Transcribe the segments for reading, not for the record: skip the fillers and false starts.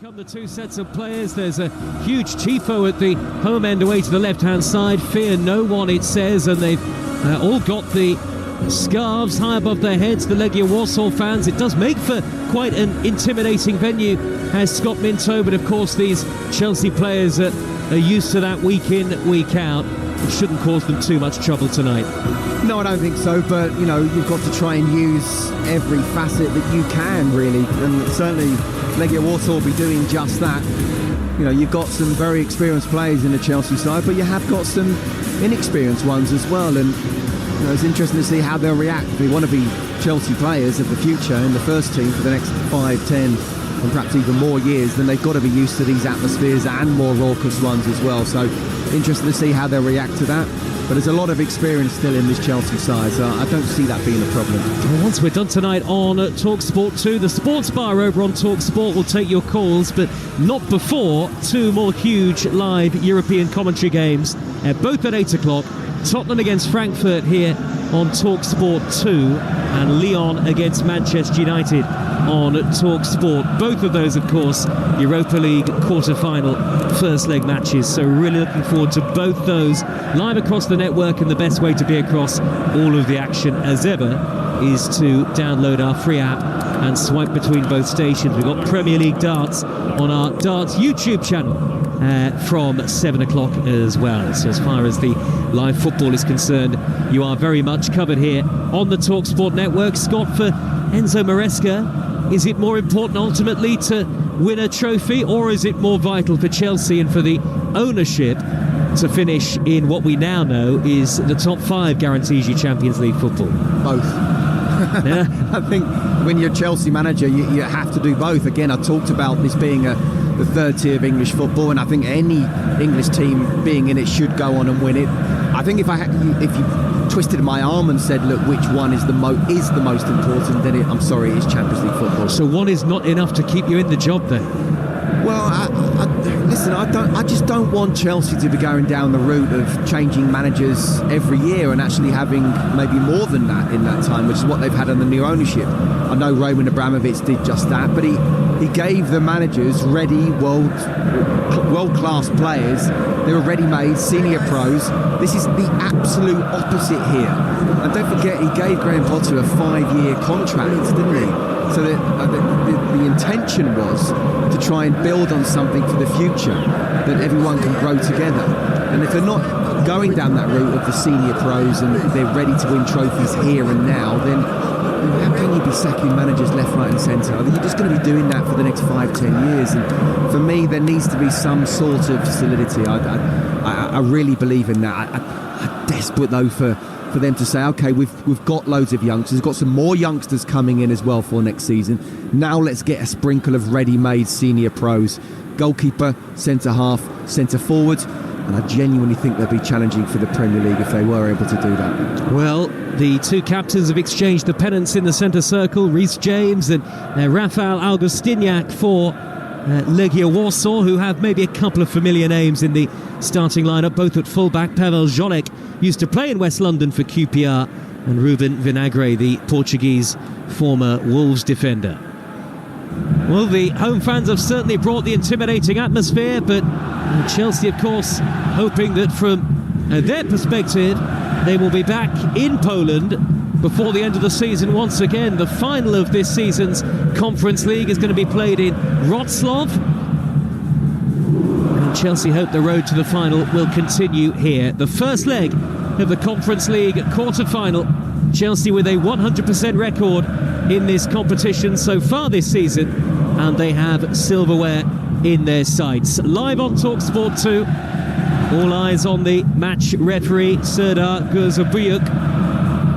Come the two sets of players. There's a huge tifo at the home end away to the left-hand side. Fear no one, it says, and they've all got the scarves high above their heads, the Legia Warsaw fans. It does make for quite an intimidating venue, has Scott Minto, but of course these Chelsea players are used to that week in, week out. It shouldn't cause them too much trouble tonight. No, I don't think so, but you know, you've got to try and use every facet that you can, really, and certainly Legia Warsaw will be doing just that. You know, you've got some very experienced players in the Chelsea side, but you have got some inexperienced ones as well, and you know, it's interesting to see how they'll react. They want to be Chelsea players of the future in the first team for the next 5, 10 and perhaps even more years. Then they've got to be used to these atmospheres and more raucous ones as well, so interesting to see how they'll react to that. But there's a lot of experience still in this Chelsea side, so I don't see that being a problem. Well, once we're done tonight on Talksport 2, the sports bar over on Talksport will take your calls, but not before two more huge live European commentary games, both at 8 o'clock. Tottenham against Frankfurt here on Talksport 2, and Lyon against Manchester United on Talksport. Both of those, of course, Europa League quarter-final first leg matches, so really looking forward to both those live across the network, and the best way to be across all of the action as ever is to download our free app and swipe between both stations. We've got Premier League darts on our darts YouTube channel from 7 o'clock as well. So as far as the live football is concerned, you are very much covered here on the TalkSport network. Scott, for Enzo Maresca, is it more important ultimately to win a trophy, or is it more vital for Chelsea and for the ownership to finish in what we now know is the top 5 guarantees you Champions League football? Both. Yeah. I think when you're a Chelsea manager, you have to do both. Again, I talked about this being the third tier of English football, and I think any English team being in it should go on and win it. I think if you twisted my arm and said, look, which one is the most important, then I'm sorry, it's Champions League football. So one is not enough to keep you in the job then? Well, listen, I just don't want Chelsea to be going down the route of changing managers every year and actually having maybe more than that in that time, which is what they've had under the new ownership. I know Roman Abramovich did just that, but he gave the managers ready world-class players. They were ready-made, senior pros. This is the absolute opposite here. And don't forget, he gave Graham Potter a 5-year contract, didn't he? So the intention was to try and build on something for the future, that everyone can grow together. And if they're not going down that route of the senior pros and they're ready to win trophies here and now, then how can you be sacking managers left, right and centre? I think you're just going to be doing that for the next 5, 10 years. And for me, there needs to be some sort of solidity. I really believe in that. I'm desperate though for them to say, okay, we've got loads of youngsters, we've got some more youngsters coming in as well for next season. Now let's get a sprinkle of ready-made senior pros, goalkeeper, centre half, centre forward, and I genuinely think they'll be challenging for the Premier League if they were able to do that. Well, the two captains have exchanged the pennants in the centre circle, Reece James and Rafael Augustiniak for Legia Warsaw, who have maybe a couple of familiar names in the starting lineup, both at fullback. Pavel Jolek used to play in West London for QPR, and Ruben Vinagre, the Portuguese former Wolves defender. Well, the home fans have certainly brought the intimidating atmosphere, but Chelsea, of course, hoping that from their perspective, they will be back in Poland before the end of the season once again. The final of this season's Conference League is going to be played in Wrocław, and Chelsea hope the road to the final will continue here. The first leg of the Conference League quarter-final, Chelsea with a 100% record in this competition so far this season, and they have silverware in their sights. Live on Talksport 2, all eyes on the match referee, Serdar Gurzabuyuk,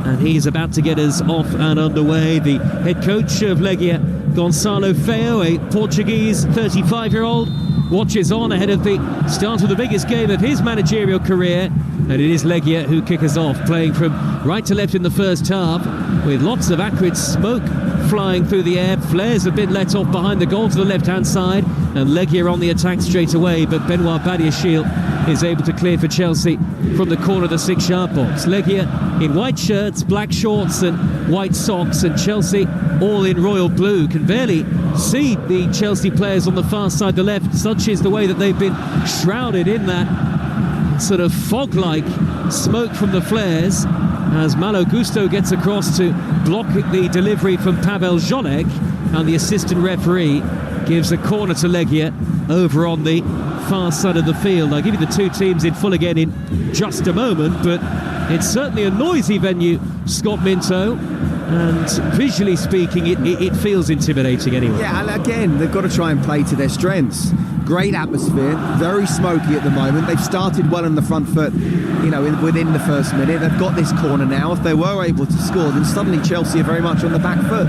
and he's about to get us off and underway. The head coach of Legia, Gonçalo Feio, a Portuguese 35-year-old, watches on ahead of the start of the biggest game of his managerial career, and it is Legia who kick us off, playing from right to left in the first half, with lots of acrid smoke flying through the air. Flares have been let off behind the goal to the left-hand side, and Legia on the attack straight away, but Benoit Badiashile is able to clear for Chelsea from the corner of the 6-yard box. Legia in white shirts, black shorts and white socks, and Chelsea all in royal blue. Can barely see the Chelsea players on the far side, the left. Such is the way that they've been shrouded in that sort of fog-like smoke from the flares, as Malo Gusto gets across to block the delivery from Pavel Zolek, and the assistant referee gives a corner to Legia over on the far side of the field. I'll give you the two teams in full again in just a moment, but it's certainly a noisy venue, Scott Minto, and visually speaking it feels intimidating anyway. Yeah, and again, they've got to try and play to their strengths. Great atmosphere, very smoky at the moment. They've started well on the front foot, within the first minute. They've got this corner now. If they were able to score, then suddenly Chelsea are very much on the back foot.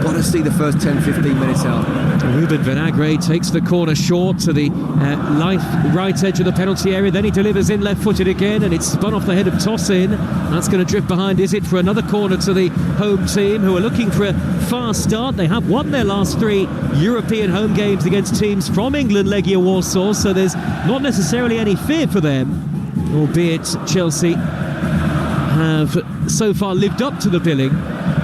Got to see the first 10-15 minutes out. Ruben Vinagre takes the corner short to the right edge of the penalty area. Then he delivers in left-footed again, and it's spun off the head of Tosin. That's going to drift behind, is it, for another corner to the home team, who are looking for a fast start. They have won their last 3 European home games against teams from England, Legia Warsaw, so there's not necessarily any fear for them, albeit Chelsea have so far lived up to the billing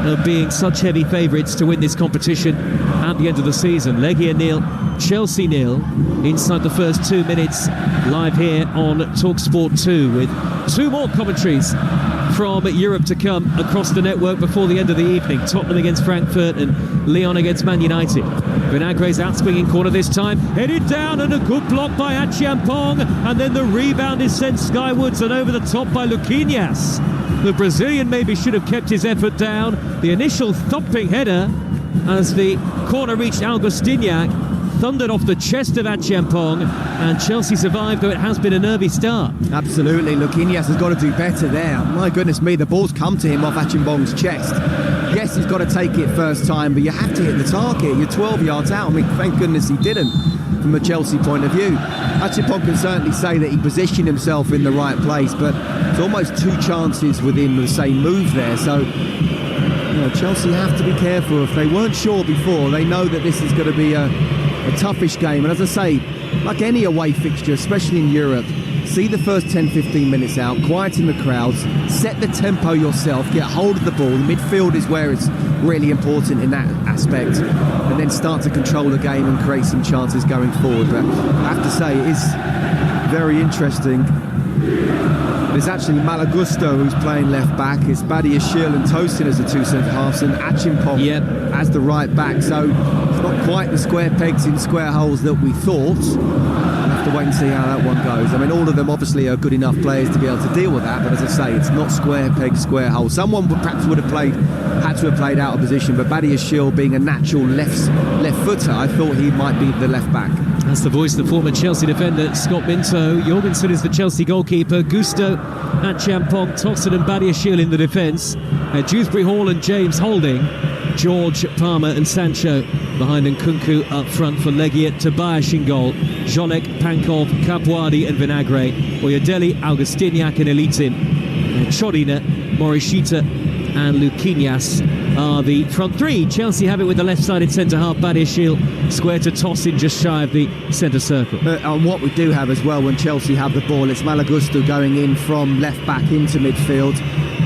of being such heavy favourites to win this competition at the end of the season. Legia 0, Chelsea 0 inside the first 2 minutes, live here on Talksport 2, with 2 more commentaries from Europe to come across the network before the end of the evening. Tottenham against Frankfurt and Lyon against Man United. Vinagre's out-swinging corner this time, headed down, and a good block by Achiampong, and then the rebound is sent skywards and over the top by Luquinhas. The Brazilian maybe should have kept his effort down. The initial thumping header as the corner reached Augustiniak thundered off the chest of Achiampong, and Chelsea survived, though it has been a nervy start. Absolutely, Luquinhas has got to do better there. My goodness me, the ball's come to him off Achiampong's chest. Yes, he's got to take it first time, but you have to hit the target. You're 12 yards out. I mean, thank goodness he didn't, from a Chelsea point of view. Achiampong can certainly say that he positioned himself in the right place, but it's almost 2 chances within the same move there. So Chelsea have to be careful. If they weren't sure before, they know that this is going to be a toughish game. And as I say, like any away fixture, especially in Europe, see the first 10-15 minutes out, quieten the crowds, set the tempo yourself, get hold of the ball. The midfield is where it's really important in that aspect, and then start to control the game and create some chances going forward. But I have to say, it is very interesting. It's actually Malagusto who's playing left back. It's Badiashile and Tosin as the 2 centre-halves, and Achiampong as the right back. So it's not quite the square pegs in square holes that we thought. We'll have to wait and see how that one goes. I mean, all of them obviously are good enough players to be able to deal with that, but as I say, it's not square pegs, square holes. Someone had to have played out of position, but Badiashile, being a natural left footer, I thought he might be the left back. That's the voice of the former Chelsea defender, Scott Minto. Jorgensen is the Chelsea goalkeeper. Gusto, Achiampong, Tosin and Badiashile in the defence. Dewsbury Hall and James Holding. George, Palmer and Sancho behind Nkunku up front for Legia. Tobias in goal. Zolek, Pankov, Capuadi and Vinagre. Oyedeli, Augustiniak and Elitin. Chorina, Morishita and Luquinhas are the front 3. Chelsea have it with the left-sided centre-half, Badiashile, square to Tosin just shy of the centre circle. And what we do have as well when Chelsea have the ball, it's Malagusto going in from left-back into midfield.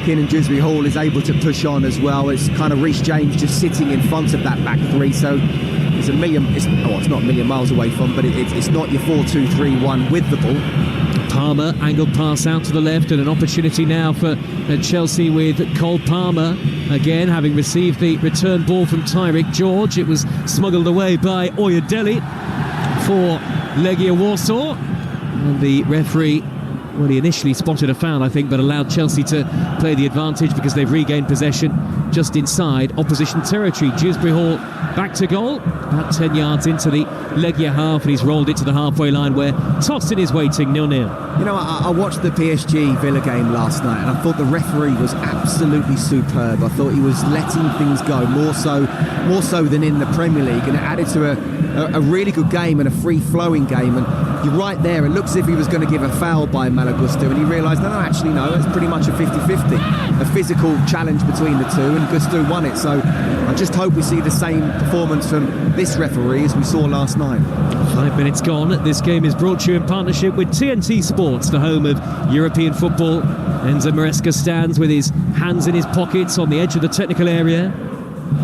Keenan Dewsbury Hall is able to push on as well. It's kind of Reece James just sitting in front of that back 3, so it's not a million miles away from, but it's not your 4-2-3-1 with the ball. Palmer, angled pass out to the left, and an opportunity now for Chelsea with Cole Palmer again, having received the return ball from Tyrick George. It was smuggled away by Oyedeli for Legia Warsaw, and the referee, well, he initially spotted a foul, I think, but allowed Chelsea to play the advantage because they've regained possession just inside opposition territory. Dewsbury Hall back to goal, about 10 yards into the Legia half, and he's rolled it to the halfway line where Tosin is waiting, 0-0. I watched the PSG Villa game last night, and I thought the referee was absolutely superb. I thought he was letting things go more so than in the Premier League, and it added to a really good game and a free-flowing game. And you're right there, it looks as if he was going to give a foul by Malo Gusto, and he realised, no, it's pretty much a 50-50. A physical challenge between the two, and Gusto won it. So I just hope we see the same performance from this referee as we saw last night. 5 minutes gone. This game is brought to you in partnership with TNT Sports, the home of European football. Enzo Maresca stands with his hands in his pockets on the edge of the technical area.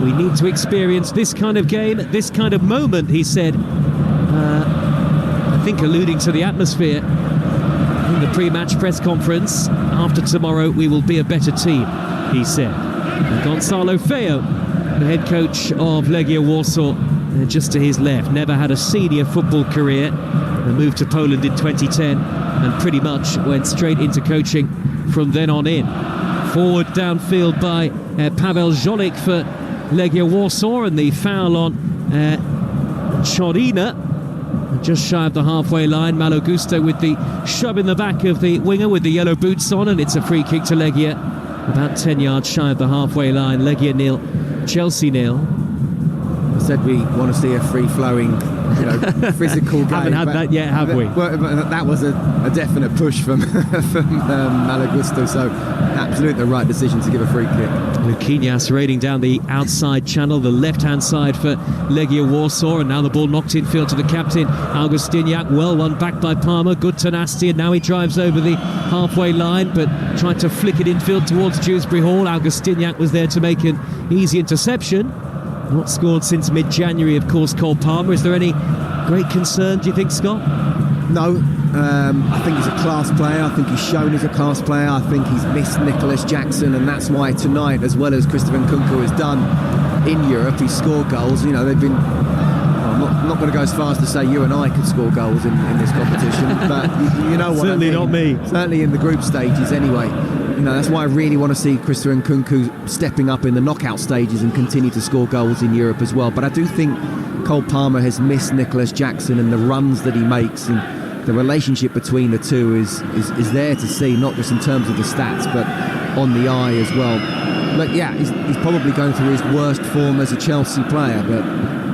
We need to experience this kind of game, this kind of moment, he said. I think alluding to the atmosphere in the pre-match press conference. After tomorrow, we will be a better team, he said. And Gonzalo Feo, the head coach of Legia Warsaw, just to his left, never had a senior football career. Moved to Poland in 2010 and pretty much went straight into coaching from then on in. Forward downfield by Paweł Żolik for Legia Warsaw, and the foul on Chorina, just shy of the halfway line. Malo Gusto with the shove in the back of the winger with the yellow boots on, and it's a free kick to Legia, about 10 yards shy of the halfway line. Legia 0, Chelsea 0. I said we want to see a free-flowing, physical game. Haven't had that yet, have we? Well, that was a definite push from Malo Gusto, so absolutely the right decision to give a free kick. Luquinhas raiding down the outside channel, the left-hand side for Legia Warsaw, and now the ball knocked infield to the captain, Augustiniak. Well won back by Palmer, good tenacity, and now he drives over the halfway line, but tried to flick it infield towards Dewsbury Hall. Augustiniak was there to make an easy interception. Not scored since mid-January, of course, Cole Palmer. Is there any great concern, do you think, Scott? No. I think he's a class player. I think he's shown he's a class player. I think he's missed Nicholas Jackson, and that's why tonight, as well as Christopher Nkunku has done in Europe, he's scored goals. They've been... I'm not going to go as far as to say you and I could score goals in this competition, but you know what Certainly I mean. Not me. Certainly in the group stages anyway. That's why I really want to see Christopher Nkunku stepping up in the knockout stages and continue to score goals in Europe as well. But I do think Cole Palmer has missed Nicholas Jackson, and the runs that he makes and the relationship between the two is there to see, not just in terms of the stats, but on the eye as well. But yeah, he's probably going through his worst form as a Chelsea player, but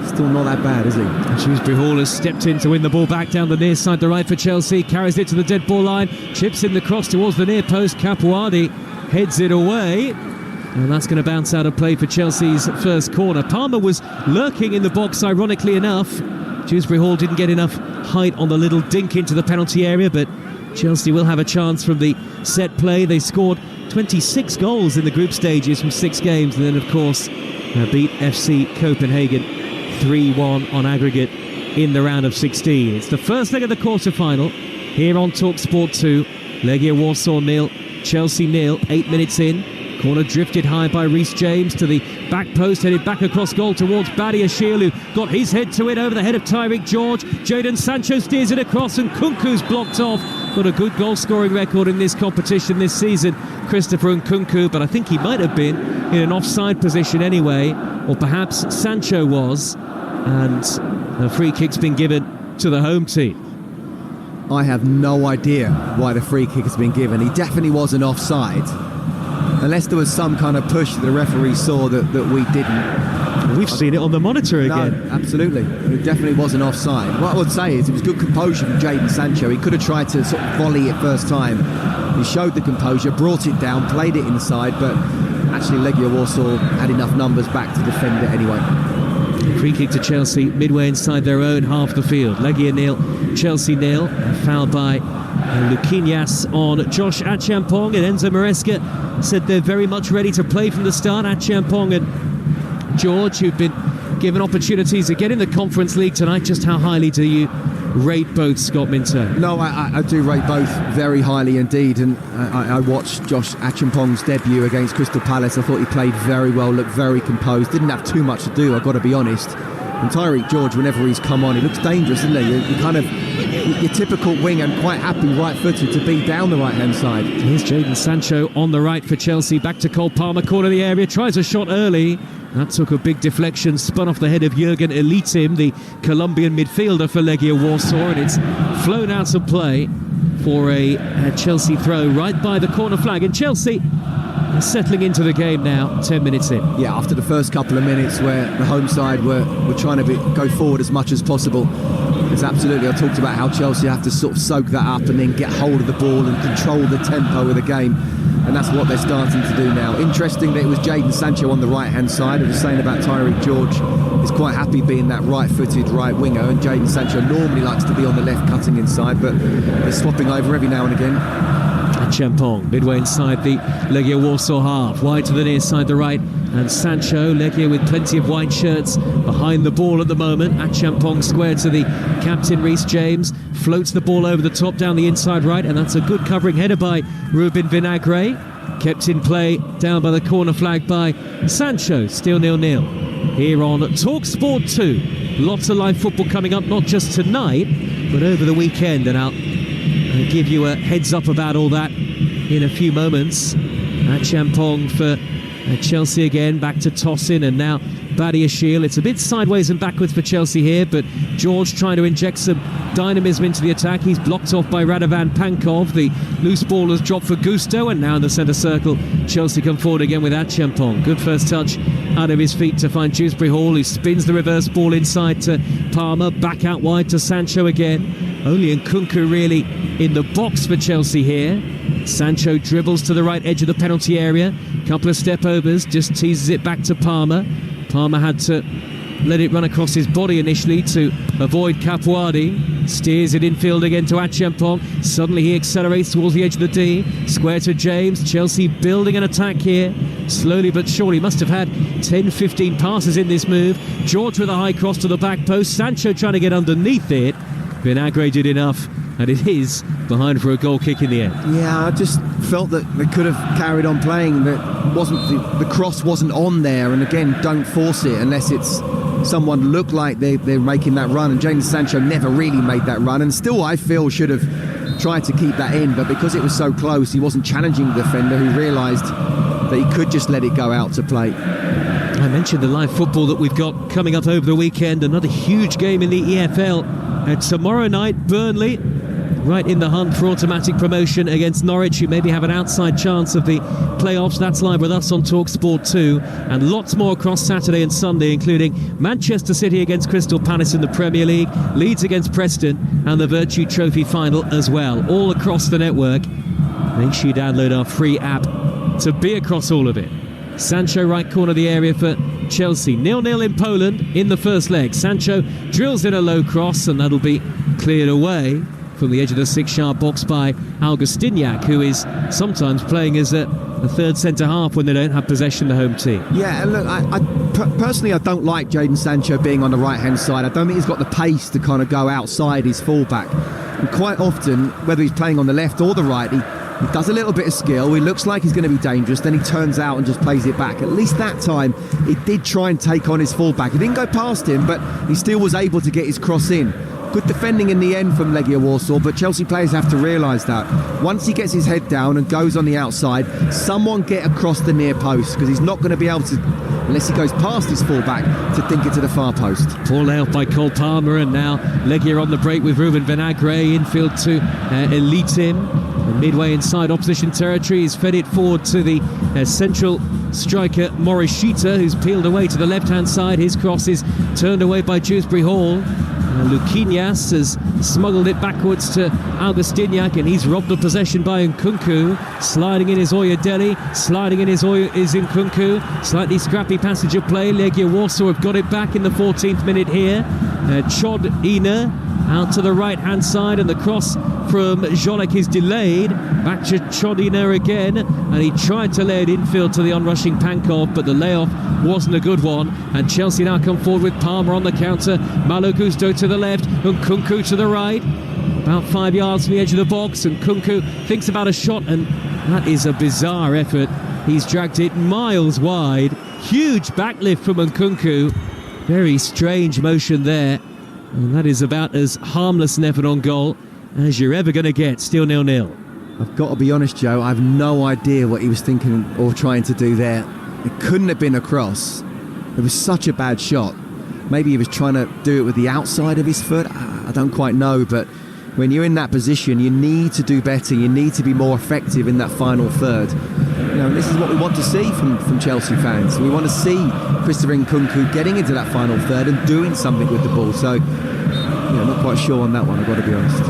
still not that bad, is he? Shrewsbury Hall has stepped in to win the ball back down the near side, the right for Chelsea, carries it to the dead ball line, chips in the cross towards the near post. Capuani heads it away, and that's going to bounce out of play for Chelsea's first corner. Palmer was lurking in the box, ironically enough. Shrewsbury Hall didn't get enough height on the little dink into the penalty area, but Chelsea will have a chance from the set play. They scored 26 goals in the group stages from 6 games, and then of course beat FC Copenhagen 3-1 on aggregate in the round of 16. It's the first leg of the quarter-final here on Talksport 2. Legia Warsaw 0, Chelsea 0, 8 minutes in. Corner drifted high by Reece James to the back post, headed back across goal towards Badiashile, who got his head to it over the head of Tyreek George. Jadon Sancho steers it across, and Nkunku's blocked off. Got a good goal-scoring record in this competition this season, Christopher Nkunku, but I think he might have been in an offside position anyway, or perhaps Sancho was, and a free kick's been given to the home team. I have no idea why the free kick has been given. He definitely wasn't offside, unless there was some kind of push that the referee saw that we didn't. We've seen it on the monitor again. No, absolutely. It definitely wasn't offside. What I would say is it was good composure from Jadon Sancho. He could have tried to sort of volley it first time. He showed the composure, brought it down, played it inside, but actually Legia Warsaw had enough numbers back to defend it anyway. Free kick to Chelsea midway inside their own half the field. Legia 0, Chelsea 0. Foul by Luquinhas on Josh Achampong, and Enzo Maresca said they're very much ready to play from the start. Achampong and George, who've been given opportunities again in the Conference League tonight. Just how highly do you rate both, Scott Minto? No, I do rate both very highly indeed, and I watched Josh Achampong's debut against Crystal Palace. I thought he played very well, looked very composed, didn't have too much to do, I've got to be honest. And Tyreek George, whenever he's come on, he looks dangerous, doesn't he? You kind of your typical wing, and quite happy right-footed to be down the right-hand side. Here's Jadon Sancho on the right for Chelsea, back to Cole Palmer, corner of the area, tries a shot early. That took a big deflection, spun off the head of Jurgen Elitim, the Colombian midfielder for Legia Warsaw, and it's flown out of play for a Chelsea throw right by the corner flag. And Chelsea settling into the game now, 10 minutes in. Yeah, after the first couple of minutes where the home side were trying to go forward as much as possible, it's absolutely, I talked about how Chelsea have to sort of soak that up and then get hold of the ball and control the tempo of the game, and that's what they're starting to do now. Interesting that it was Jadon Sancho on the right-hand side. I was saying about Tyreek George is quite happy being that right-footed right winger, and Jadon Sancho normally likes to be on the left cutting inside, but they're swapping over every now and again. Champong midway inside the Legia Warsaw half, wide to the near side, the right, and Sancho, Legia with plenty of white shirts behind the ball at the moment. Champong square to the captain Reece James, floats the ball over the top down the inside right, and that's a good covering header by Ruben Vinagre, kept in play down by the corner flag by Sancho. Still 0-0 here on Talksport 2. Lots of live football coming up, not just tonight but over the weekend, and I'll give you a heads up about all that in a few moments. Champong for Chelsea again, back to tossing, and now Badiashile. It's a bit sideways and backwards for Chelsea here, but George trying to inject some dynamism into the attack. He's blocked off by Radovan Pankov. The loose ball has dropped for Gusto, and now in the centre circle Chelsea come forward again with Champong. Good first touch out of his feet to find Dewsbury Hall, who spins the reverse ball inside to Palmer, back out wide to Sancho again. Only Nkunku really in the box for Chelsea here. Sancho dribbles to the right edge of the penalty area, couple of step overs, just teases it back to Palmer. Palmer had to let it run across his body initially to avoid Capuadi. Steers it infield again to Champong. Suddenly he accelerates towards the edge of the D. Square to James. Chelsea building an attack here. Slowly but surely. Must have had 10-15 passes in this move. George with a high cross to the back post. Sancho trying to get underneath it. Vinagre did enough, and it is behind for a goal kick in the end. Yeah, I just felt that they could have carried on playing. That wasn't the cross wasn't on there, and again, don't force it unless it's someone looked like they're making that run, and Jadon Sancho never really made that run, and still I feel should have tried to keep that in, but because it was so close, he wasn't challenging the defender, who realised that he could just let it go out to play. I mentioned the live football that we've got coming up over the weekend. Another huge game in the EFL. Tomorrow night, Burnley right in the hunt for automatic promotion against Norwich, who maybe have an outside chance of the playoffs. That's live with us on Talksport 2, and lots more across Saturday and Sunday, including Manchester City against Crystal Palace in the Premier League, Leeds against Preston, and the Virtue Trophy final as well, all across the network. Make sure you download our free app to be across all of it. Sancho right corner of the area for Chelsea. 0-0 in Poland in the first leg. Sancho drills in a low cross, and that'll be cleared away from the edge of the 6-yard box by Augustiniak, who is sometimes playing as a third centre-half when they don't have possession, the home team. Yeah, look, personally I don't like Jadon Sancho being on the right-hand side. I don't think he's got the pace to kind of go outside his fullback. And quite often, whether he's playing on the left or the right, he does a little bit of skill, he looks like he's going to be dangerous, then he turns out and just plays it back. At least that time, he did try and take on his fullback. He didn't go past him, but he still was able to get his cross in. Good defending in the end from Legia Warsaw, but Chelsea players have to realise that. Once he gets his head down and goes on the outside, someone get across the near post, because he's not going to be able to, unless he goes past his fullback, to dink it to the far post. Poor layoff by Cole Palmer, and now Legia on the break with Ruben Vinagre, infield to Elitim. Midway inside opposition territory, he's fed it forward to the central striker Morishita, who's peeled away to the left-hand side. His cross is turned away by Dewsbury Hall. Luquinhas has smuggled it backwards to Augustiniak, and he's robbed of possession by Nkunku. Sliding in is Oyedele, sliding in is Nkunku. Slightly scrappy passage of play. Legia Warsaw have got it back in the 14th minute here. Chod Ina out to the right-hand side, and the cross from Jolek is delayed. Back to Chodina again, and he tried to lay it infield to the onrushing Pankov, but the layoff wasn't a good one, and Chelsea now come forward with Palmer on the counter. Malo Gusto to the left, and Nkunku to the right. About 5 yards from the edge of the box, and Nkunku thinks about a shot, and that is a bizarre effort. He's dragged it miles wide. Huge backlift from Nkunku. Very strange motion there, and that is about as harmless an effort on goal as you're ever going to get. Still 0-0. I've got to be honest, Joe, I have no idea what he was thinking or trying to do there. It couldn't have been a cross. It was such a bad shot. Maybe he was trying to do it with the outside of his foot. I don't quite know, but when you're in that position, you need to do better. You need to be more effective in that final third. this is what we want to see from Chelsea fans. We want to see Christopher Nkunku getting into that final third and doing something with the ball. So, not quite sure on that one, I've got to be honest.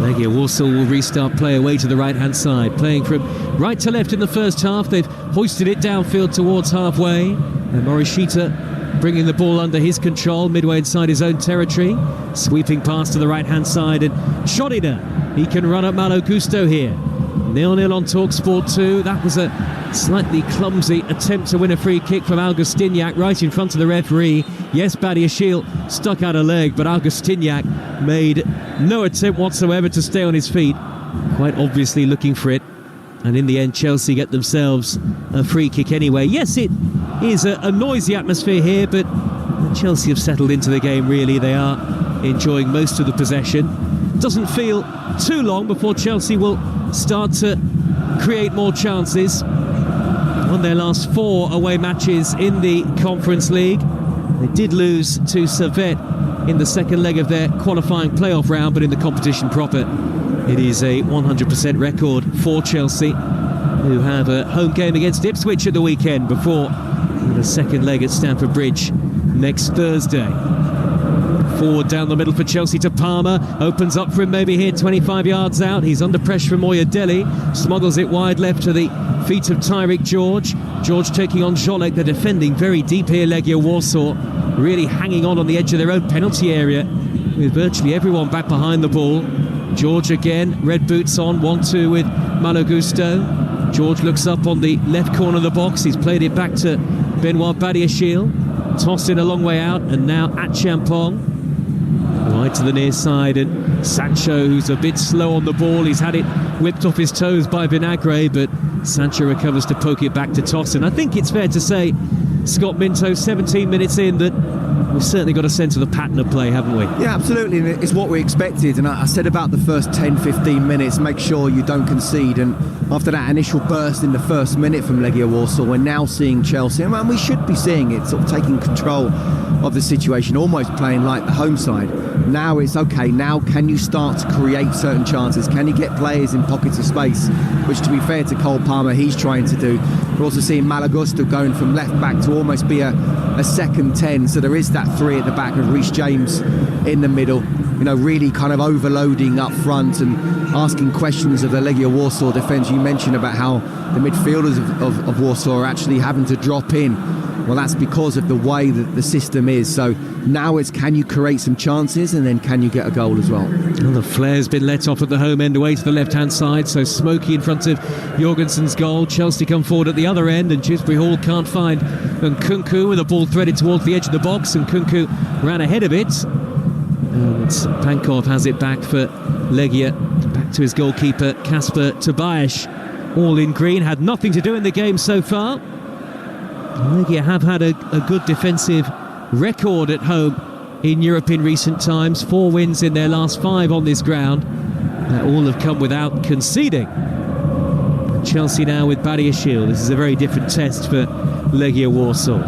Legia Warsaw will restart play away to the right-hand side, playing from right to left in the first half. They've hoisted it downfield towards halfway. And Morishita bringing the ball under his control, midway inside his own territory. Sweeping pass to the right-hand side, and Shodina, he can run at Malo Gusto here. 0-0 on Talksport 2. That was a slightly clumsy attempt to win a free kick from Augustiniak right in front of the referee. Yes, Badiashile stuck out a leg, but Augustiniak made no attempt whatsoever to stay on his feet, quite obviously looking for it. And in the end, Chelsea get themselves a free kick anyway. Yes, it is a noisy atmosphere here, but Chelsea have settled into the game, really. They are enjoying most of the possession. Doesn't feel too long before Chelsea will start to create more chances. Won their last 4 away matches in the Conference League. They did lose to Servette in the second leg of their qualifying playoff round, but in the competition proper, it is a 100% record for Chelsea, who have a home game against Ipswich at the weekend before the second leg at Stamford Bridge next Thursday. Forward down the middle for Chelsea to Palmer. Opens up for him maybe here, 25 yards out. He's under pressure from Oyedele. Smuggles it wide left to the feet of Tyreek George. George taking on Jolek. They're defending very deep here, Legia Warsaw. Really hanging on the edge of their own penalty area, with virtually everyone back behind the ball. George again, red boots on, 1-2 with Malo Gusto. George looks up on the left corner of the box. He's played it back to Benoit Badiashile. Tossed in a long way out, and now at Champong. Wide to the near side, and Sancho, who's a bit slow on the ball. He's had it whipped off his toes by Vinagre, but Sancho recovers to poke it back to Tosin. I think it's fair to say, Scott Minto, 17 minutes in, that we've certainly got a sense of the pattern of play, haven't we? Yeah, absolutely. And it's what we expected. And I said about the first 10-15 minutes, make sure you don't concede. And after that initial burst in the first minute from Legia Warsaw, we're now seeing Chelsea, and we should be seeing it, sort of taking control of the situation, almost playing like the home side. Now it's okay. Now can you start to create certain chances? Can you get players in pockets of space? Which, to be fair to Cole Palmer, he's trying to do. We're also seeing Malo Gusto going from left back to almost be a second 10. So there is that 3 at the back of Reece James in the middle. Really kind of overloading up front and asking questions of the Legia Warsaw defence. You mentioned about how the midfielders of Warsaw are actually having to drop in. Well, that's because of the way that the system is. So now it's, can you create some chances, and then can you get a goal as well? Well, the flare's been let off at the home end away to the left-hand side, so Smokey in front of Jorgensen's goal. Chelsea come forward at the other end, and Chisbury Hall can't find Nkunku with the ball threaded towards the edge of the box, and Nkunku ran ahead of it. And Pankov has it back for Legia, back to his goalkeeper Kasper Tobias. All in green, had nothing to do in the game so far. Legia have had a good defensive record at home in Europe in recent times. 4 wins in their last 5 on this ground. All have come without conceding. And Chelsea now with Badiashile. This is a very different test for Legia Warsaw.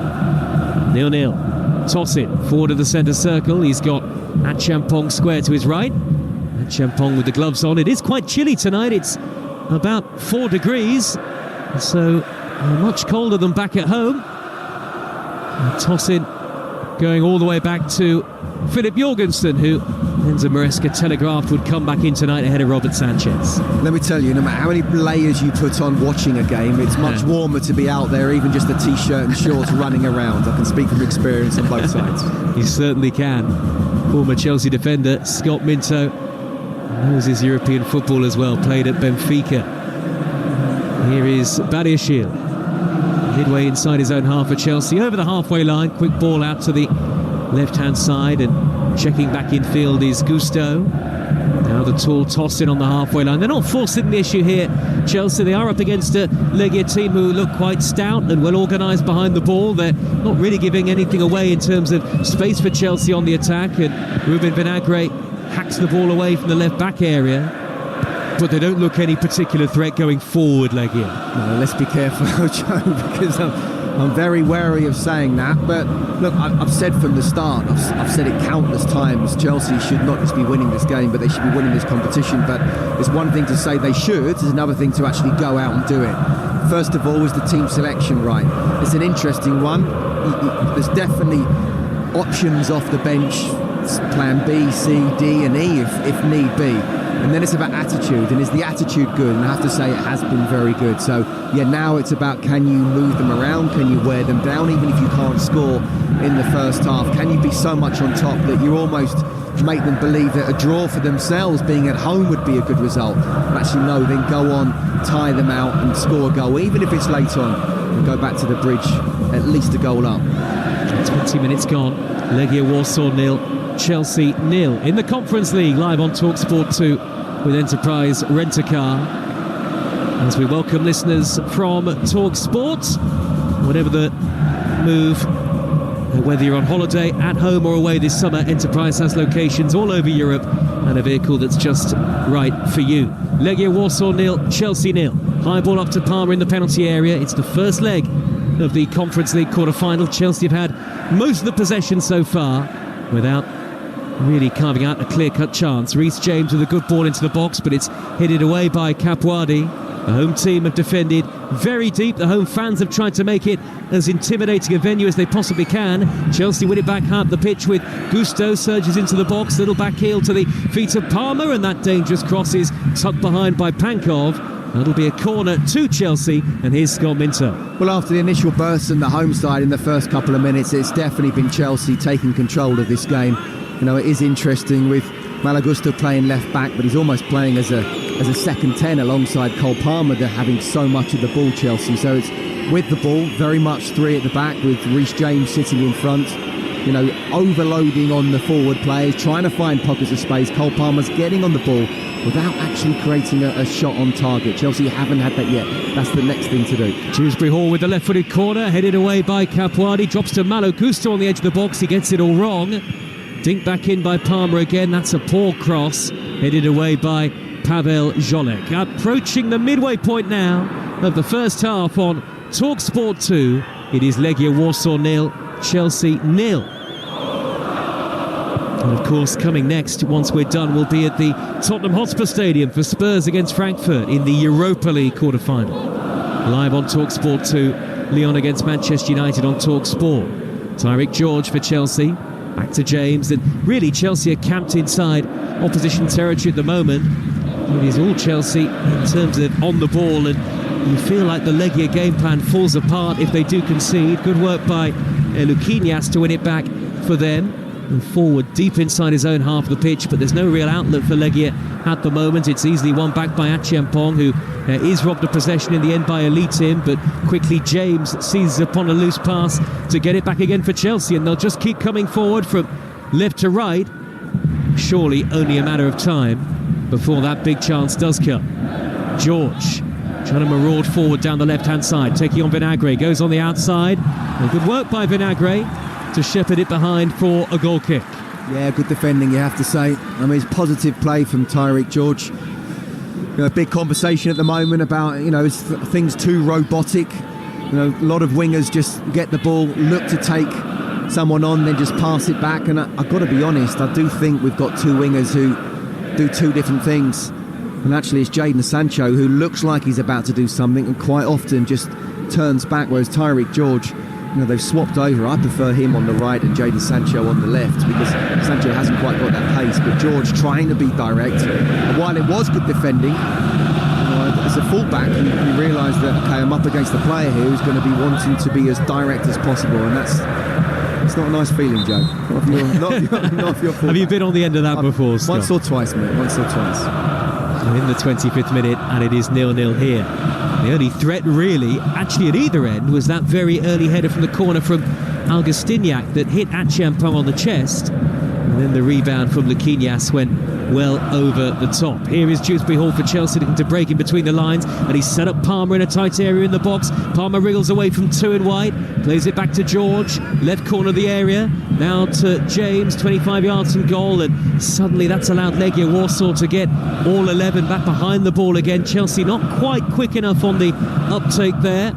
0-0. Toss it forward of the centre circle. He's got Achampong square to his right. Achampong with the gloves on. It is quite chilly tonight. It's about 4 degrees. So much colder than back at home. Tosin going all the way back to Philip Jorgensen, who Enzo Maresca telegraphed would come back in tonight ahead of Robert Sanchez. Let me tell you, no matter how many layers you put on watching a game, it's much warmer to be out there, even just a t-shirt and shorts running around. I can speak from experience on both sides. You certainly can. Former Chelsea defender Scott Minto knows his European football as well, played at Benfica. Here is Badiashile, midway inside his own half for Chelsea, over the halfway line. Quick ball out to the left-hand side, and checking back in field is Gusto. Now the tall toss in on the halfway line. They're not forcing the issue here, Chelsea. They are up against a Legia team who look quite stout and well organised behind the ball. They're not really giving anything away in terms of space for Chelsea on the attack, and Ruben Vinagre hacks the ball away from the left-back area. But they don't look any particular threat going forward, Legia. No, let's be careful, Joe, because I'm very wary of saying that. But look, I've said from the start, I've said it countless times, Chelsea should not just be winning this game, but they should be winning this competition. But it's one thing to say they should, it's another thing to actually go out and do it. first of all, is the team selection right? It's an interesting one. There's definitely options off the bench, plan B, C, D and E if need be. And then it's about attitude, and is the attitude good? And I have to say it has been very good. So yeah, now it's about, can you move them around, can you wear them down even if you can't score in the first half? Can you be so much on top that you almost make them believe that a draw for themselves being at home would be a good result? And actually no, then go on, tire them out and score a goal, even if it's late on, and go back to the bridge at least a goal up. 20 minutes gone. Legia Warsaw 0, Chelsea 0 in the Conference League, live on Talksport 2 with Enterprise Rent-A-Car. As we welcome listeners from Talksport, whatever the move, whether you're on holiday, at home or away this summer, Enterprise has locations all over Europe and a vehicle that's just right for you. Legia Warsaw 0, Chelsea 0. High ball up to Palmer in the penalty area. It's the first leg of the Conference League quarter-final. Chelsea have had most of the possession so far without really carving out a clear-cut chance. Reece James with a good ball into the box, but it's headed away by Capuardi. The home team have defended very deep. The home fans have tried to make it as intimidating a venue as they possibly can. Chelsea win it back high up the pitch with Gusto, surges into the box, little back heel to the feet of Palmer, and that dangerous cross is tucked behind by Pankov. That'll be a corner to Chelsea, and here's Scott Minter. Well, after the initial burst and the home side in the first couple of minutes, it's definitely been Chelsea taking control of this game. You know, it is interesting with Malagusto playing left back, but he's almost playing as a second 10 alongside Cole Palmer. They're having so much of the ball, Chelsea. So it's with the ball, very much three at the back with Reece James sitting in front. You know, overloading on the forward players, trying to find pockets of space. Cole Palmer's getting on the ball without actually creating a shot on target. Chelsea haven't had that yet. That's the next thing to do. Dewsbury Hall with the left-footed corner, headed away by Capuardi, drops to Malo Gusto on the edge of the box. He gets it all wrong. Dinked back in by Palmer again. That's a poor cross, headed away by Pavel Jolek. Approaching the midway point now of the first half on Talksport 2. It is Legia Warsaw 0, Chelsea 0. And of course, coming next, once we're done, we'll be at the Tottenham Hotspur Stadium for Spurs against Frankfurt in the Europa League quarter-final. Live on Talksport 2, Lyon against Manchester United on Talksport. Tyreek George for Chelsea. Back to James, and really Chelsea are camped inside opposition territory at the moment. It is all Chelsea in terms of on the ball, and you feel like the Legia game plan falls apart if they do concede. Good work by Luquinhas to win it back for them. And forward deep inside his own half of the pitch, but there's no real outlet for Legia at the moment. It's easily won back by Achiampong, who is robbed of possession in the end by Elitim, but quickly James seizes upon a loose pass to get it back again for Chelsea, and they'll just keep coming forward from left to right. Surely only a matter of time before that big chance does come. George trying to maraud forward down the left-hand side, taking on Vinagre, goes on the outside. And good work by Vinagre to shepherd it behind for a goal kick. Yeah, good defending, you have to say. I mean, it's positive play from Tyreek George. You know, big conversation at the moment about, you know, is things too robotic? You know, a lot of wingers just get the ball, look to take someone on, then just pass it back. And I've got to be honest, I do think we've got two wingers who do two different things. And actually, it's Jadon Sancho who looks like he's about to do something and quite often just turns back, whereas Tyreek George, you know, they've swapped over. I prefer him on the right and Jadon Sancho on the left because Sancho hasn't quite got that pace, but George trying to be direct. And while it was good defending, you know, as a fullback, you realise that, okay, I'm up against a player here who's going to be wanting to be as direct as possible, and it's not a nice feeling, Joe. Not if you're fullback. Have you been on the end of that before, Scott? Once or twice, mate. Once or twice. In the 25th minute, and it is 0-0 here. The only threat really, actually at either end, was that very early header from the corner from Augustiniak that hit Achiampong on the chest, and then the rebound from Luquinhas went well over the top. Here is Dewsbury Hall for Chelsea looking to break in between the lines, and he's set up Palmer in a tight area in the box. Palmer wriggles away from two and wide, plays it back to George, left corner of the area, now to James, 25 yards from goal, and suddenly that's allowed Legia Warsaw to get all 11 back behind the ball again. Chelsea not quite quick enough on the uptake there,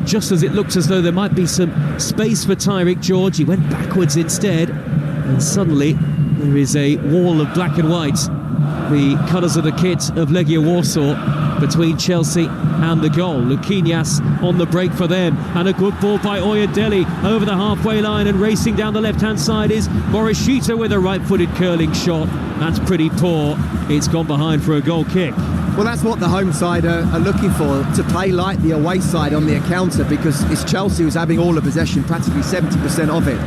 just as it looked as though there might be some space for Tyreek George. He went backwards instead, and suddenly there is a wall of black and white the colours of the kit of Legia Warsaw between Chelsea and the goal. Luquinhas on the break for them, and a good ball by Oyedele over the halfway line, and racing down the left-hand side is Morishita with a right-footed curling shot. That's pretty poor. It's gone behind for a goal kick. Well, that's what the home side are looking for, to play like the away side on the counter, because it's Chelsea who's having all the possession, practically 70% of it.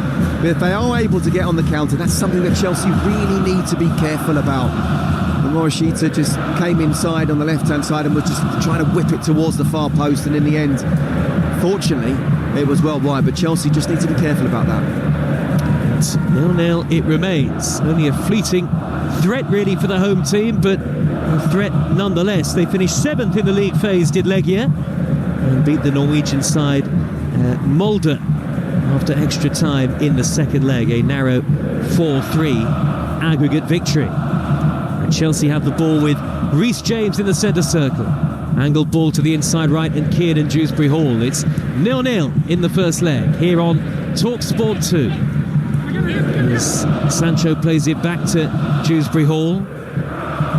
But if they are able to get on the counter, that's something that Chelsea really need to be careful about. And Morishita just came inside on the left-hand side and was just trying to whip it towards the far post, and in the end, fortunately, it was well wide, but Chelsea just need to be careful about that. 0-0 it remains. Only a fleeting threat really for the home team, but a threat nonetheless. They finished 7th in the league phase, did Legia, and beat the Norwegian side Molde after extra time in the second leg, a narrow 4-3 aggregate victory. And Chelsea have the ball with Reece James in the centre circle. Angled ball to the inside right, and Kieran Dewsbury Hall. It's 0-0 in the first leg here on Talksport 2. As Sancho plays it back to Dewsbury Hall.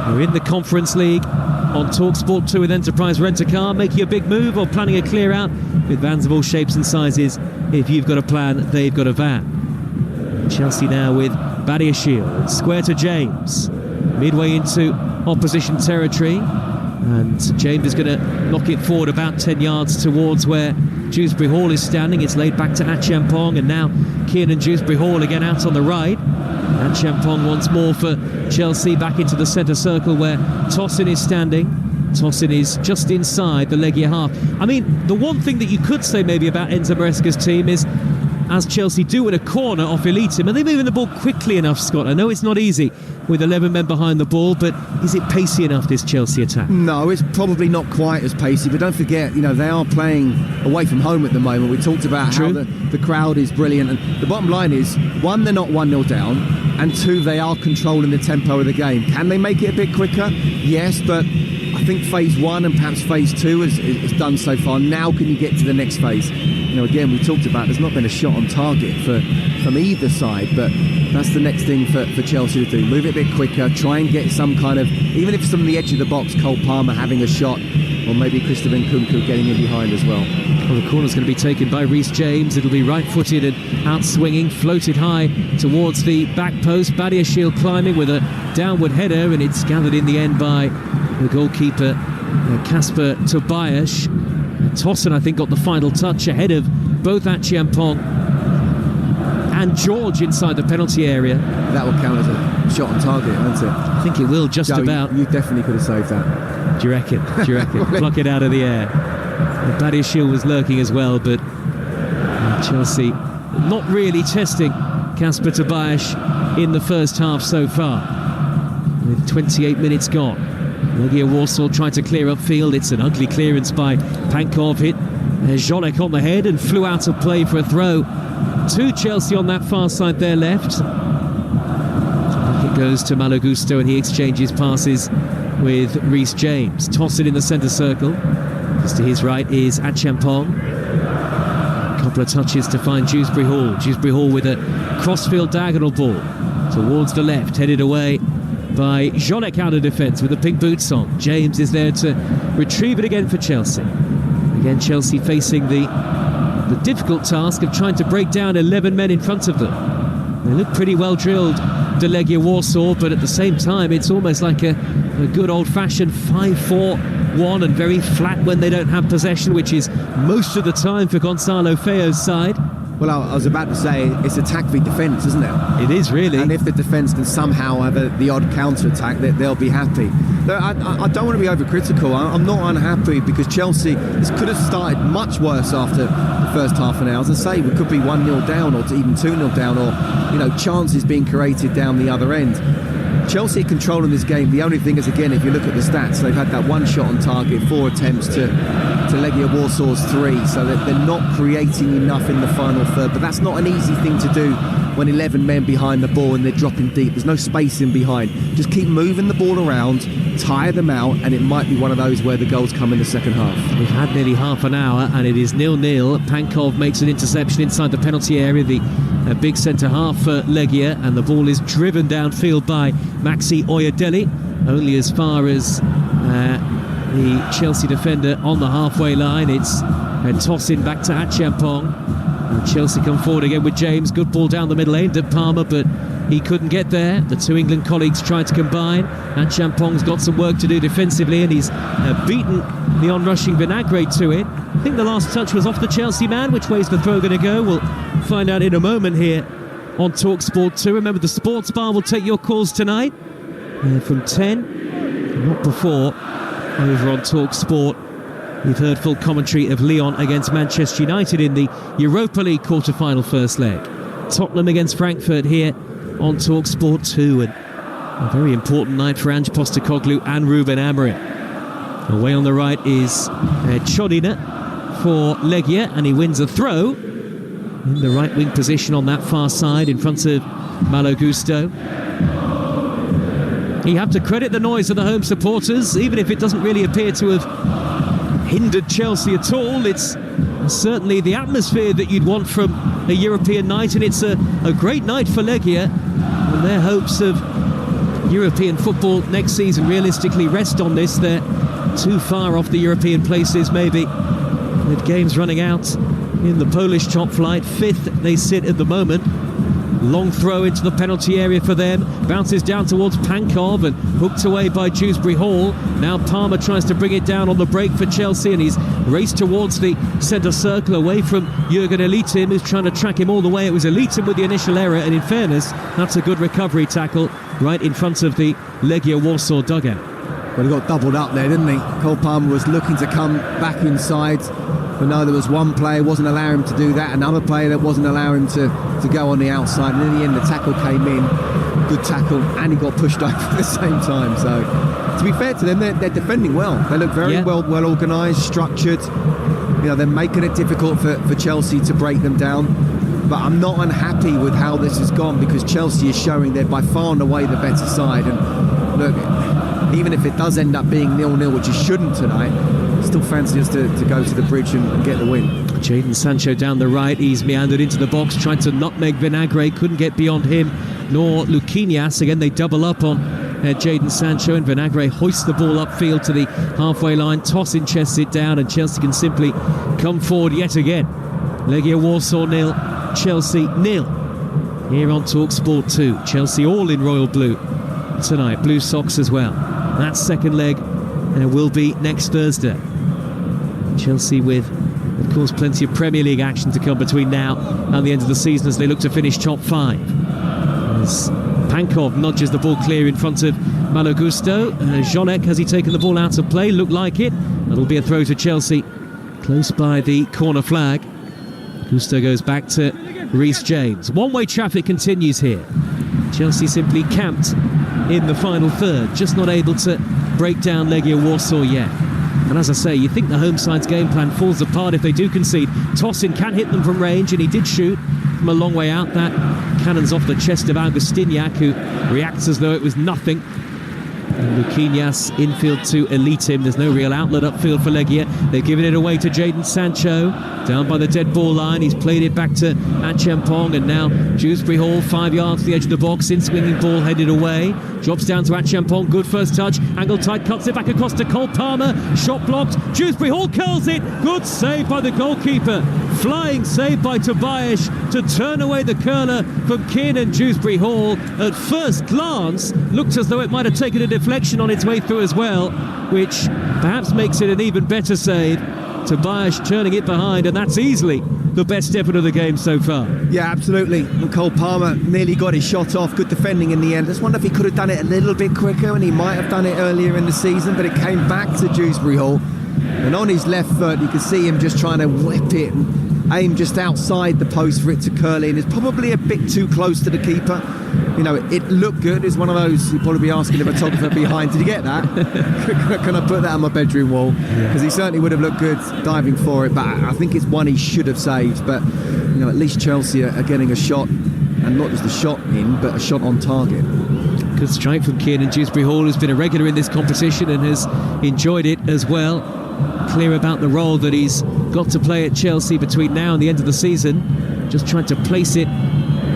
We're in the Conference League on Talksport 2 with Enterprise Rent-A-Car, making a big move or planning a clear out with vans of all shapes and sizes. If you've got a plan, they've got a van. Chelsea now with Badiashile, square to James, midway into opposition territory, and James is going to knock it forward about 10 yards towards where Dewsbury Hall is standing. It's laid back to Achampong, and now Kieran Dewsbury Hall again out on the right. Achampong once more for Chelsea, back into the centre circle where Tosin is standing. Tosin is just inside the Legia half. I mean, the one thing that you could say maybe about Enzo Maresca's team is, as Chelsea do win a corner off Elitim, and they're moving the ball quickly enough, Scott. I know it's not easy with 11 men behind the ball, but is it pacey enough, this Chelsea attack? No, it's probably not quite as pacey, but don't forget, they are playing away from home at the moment. We talked about how the crowd is brilliant, and the bottom line is, one, they're not 1-0 down, and two, they are controlling the tempo of the game. Can they make it a bit quicker? Yes, but I think phase 1 and perhaps phase 2 is done so far. Now can you get to the next phase? Again, we talked about there's not been a shot on target from either side, but that's the next thing for Chelsea to do. Move it a bit quicker, try and get some kind of, even if it's on the edge of the box, Cole Palmer having a shot, or maybe Christopher Nkunku getting in behind as well. Well, the corner's going to be taken by Reece James. It'll be right-footed and out-swinging, floated high towards the back post. Badiashile climbing with a downward header, and it's gathered in the end by the goalkeeper, Kasper Tobias. Tosin, I think, got the final touch ahead of both Achiampong and George inside the penalty area. That will count as a shot on target, won't it? I think it will, just Joe, about. You definitely could have saved that. Do you reckon? Pluck it out of the air. Badiashile was lurking as well, but Chelsea not really testing Kasper Tobias in the first half so far. With 28 minutes gone, Legia Warsaw tried to clear upfield. It's an ugly clearance by Pankov, hit Jolek on the head and flew out of play for a throw to Chelsea on that far side there left. It goes to Malo Gusto, and he exchanges passes with Reece James. Toss it in the centre circle. Just to his right is Achampong. A couple of touches to find Dewsbury Hall. Dewsbury Hall with a crossfield diagonal ball towards the left, headed away by Jolek out of defence with the pink boots on. James is there to retrieve it again for Chelsea. Again, Chelsea facing the difficult task of trying to break down 11 men in front of them. They look pretty well drilled, the Legia Warsaw, but at the same time it's almost like a good old-fashioned 5-4-1, and very flat when they don't have possession, which is most of the time for Gonzalo Feo's side. Well, I was about to say, it's attack v defence, isn't it? It is, really. And if the defence can somehow have the odd counter-attack, they'll be happy. Look, I don't want to be overcritical. I'm not unhappy, because Chelsea, this could have started much worse after the first half an hour. As I say, we could be 1-0 down, or even 2-0 down, or chances being created down the other end. Chelsea controlling this game. The only thing is, again, if you look at the stats, they've had that one shot on target, 4 attempts to Legia Warsaw's 3, so that they're not creating enough in the final third. But that's not an easy thing to do when 11 men behind the ball and they're dropping deep. There's no space in behind. Just keep moving the ball around, tire them out, and it might be one of those where the goals come in the second half. We've had nearly half an hour and it is 0-0. Pankov makes an interception inside the penalty area, the big centre half for Legia, and the ball is driven downfield by Maxi Oyedele, only as far as the Chelsea defender on the halfway line. It's a toss in back to Achampong. And Chelsea come forward again with James. Good ball down the middle, aimed at Palmer, but he couldn't get there. The two England colleagues tried to combine. Achampong's got some work to do defensively, and he's beaten the on-rushing Vinagre to it. I think the last touch was off the Chelsea man. Which way's the throw going to go? We'll find out in a moment here on Talksport 2. Remember, the Sports Bar will take your calls tonight from 10, not before, over on Talksport. We've heard full commentary of Lyon against Manchester United in the Europa League quarter-final first leg. Tottenham against Frankfurt here on Talksport 2, and a very important night for Ange Postecoglou and Ruben Amorim. Away on the right is Chodina for Legia, and he wins a throw in the right wing position on that far side in front of Malo Gusto. You have to credit the noise of the home supporters, even if it doesn't really appear to have hindered Chelsea at all. It's certainly the atmosphere that you'd want from a European night, and it's a great night for Legia, and their hopes of European football next season realistically rest on this. They're too far off the European places maybe, with games running out in the Polish top flight. Fifth they sit at the moment. Long throw into the penalty area for them, bounces down towards Pankov and hooked away by Dewsbury Hall. Now Palmer tries to bring it down on the break for Chelsea, and he's raced towards the centre circle away from Jurgen Elitim, who's trying to track him all the way. It was Elitim with the initial error, and in fairness, that's a good recovery tackle right in front of the Legia Warsaw dugout. Well, he got doubled up there, didn't he? Cole Palmer was looking to come back inside, but no, there was one player wasn't allowing him to do that, another player that wasn't allowing him to go on the outside, and in the end the tackle came in. Good tackle, and he got pushed over at the same time. So to be fair to them, they're defending well. They look very well organised, structured. You know, they're making it difficult for Chelsea to break them down. But I'm not unhappy with how this has gone, because Chelsea is showing they're by far and away the better side. And look, even if it does end up being 0-0, which it shouldn't tonight, still fancy us to go to the bridge and get the win. Jadon Sancho down the right, he's meandered into the box, tried to nutmeg Vinagre, couldn't get beyond him nor Luquinhas. Again they double up on Jadon Sancho, and Vinagre hoists the ball upfield to the halfway line, tossing chests it down, and Chelsea can simply come forward yet again. Legia Warsaw 0, Chelsea 0 here on Talksport 2. Chelsea all in royal blue tonight, blue socks as well. That second leg will be next Thursday. Chelsea with, of course, plenty of Premier League action to come between now and the end of the season as they look to finish top 5. As Pankov nudges the ball clear in front of Malo Gusto. Jonek, has he taken the ball out of play? Looked like it. That'll be a throw to Chelsea, close by the corner flag. Gusto goes back to Reece James. One-way traffic continues here. Chelsea simply camped in the final third, just not able to break down Legia Warsaw yet. And as I say, you think the home side's game plan falls apart if they do concede. Tossin can hit them from range, and he did shoot from a long way out. That cannon's off the chest of Augustiniak, who reacts as though it was nothing. And Luquinhas infield to Elitim. There's no real outlet upfield for Legia. They've given it away to Jadon Sancho, down by the dead ball line. He's played it back to Achampong, and now Dewsbury Hall 5 yards to the edge of the box. In swinging ball headed away, drops down to Achampong. Good first touch, angle tight, cuts it back across to Cole Palmer. Shot blocked. Dewsbury Hall curls it. Good save by the goalkeeper. Flying save by Tobias to turn away the curler from Kiernan Dewsbury Hall. At first glance, looked as though it might have taken a deflection on its way through as well, which perhaps makes it an even better save. Tobias turning it behind, and that's easily the best effort of the game so far. Yeah, absolutely. And Cole Palmer nearly got his shot off. Good defending in the end. I just wonder if he could have done it a little bit quicker, and he might have done it earlier in the season, but it came back to Dewsbury Hall. And on his left foot, you can see him just trying to whip it and aim just outside the post for it to curl in. It's probably a bit too close to the keeper. You know, it looked good. It's one of those you'd probably be asking the photographer behind, did you get that? Can I put that on my bedroom wall? Because he certainly would have looked good diving for it, but I think it's one he should have saved. But, you know, at least Chelsea are getting a shot, and not just a shot in, but a shot on target. Good strike from Kiernan Dewsbury Hall, who's been a regular in this competition and has enjoyed it as well. Clear about the role that he's got to play at Chelsea between now and the end of the season. Just trying to place it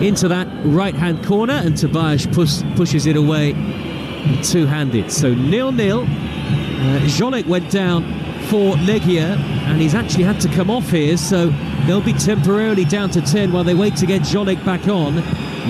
into that right-hand corner, and Tobias pushes it away two-handed. So 0-0. Jolek went down for Legia, and he's actually had to come off here, so they'll be temporarily down to 10 while they wait to get Jolek back on.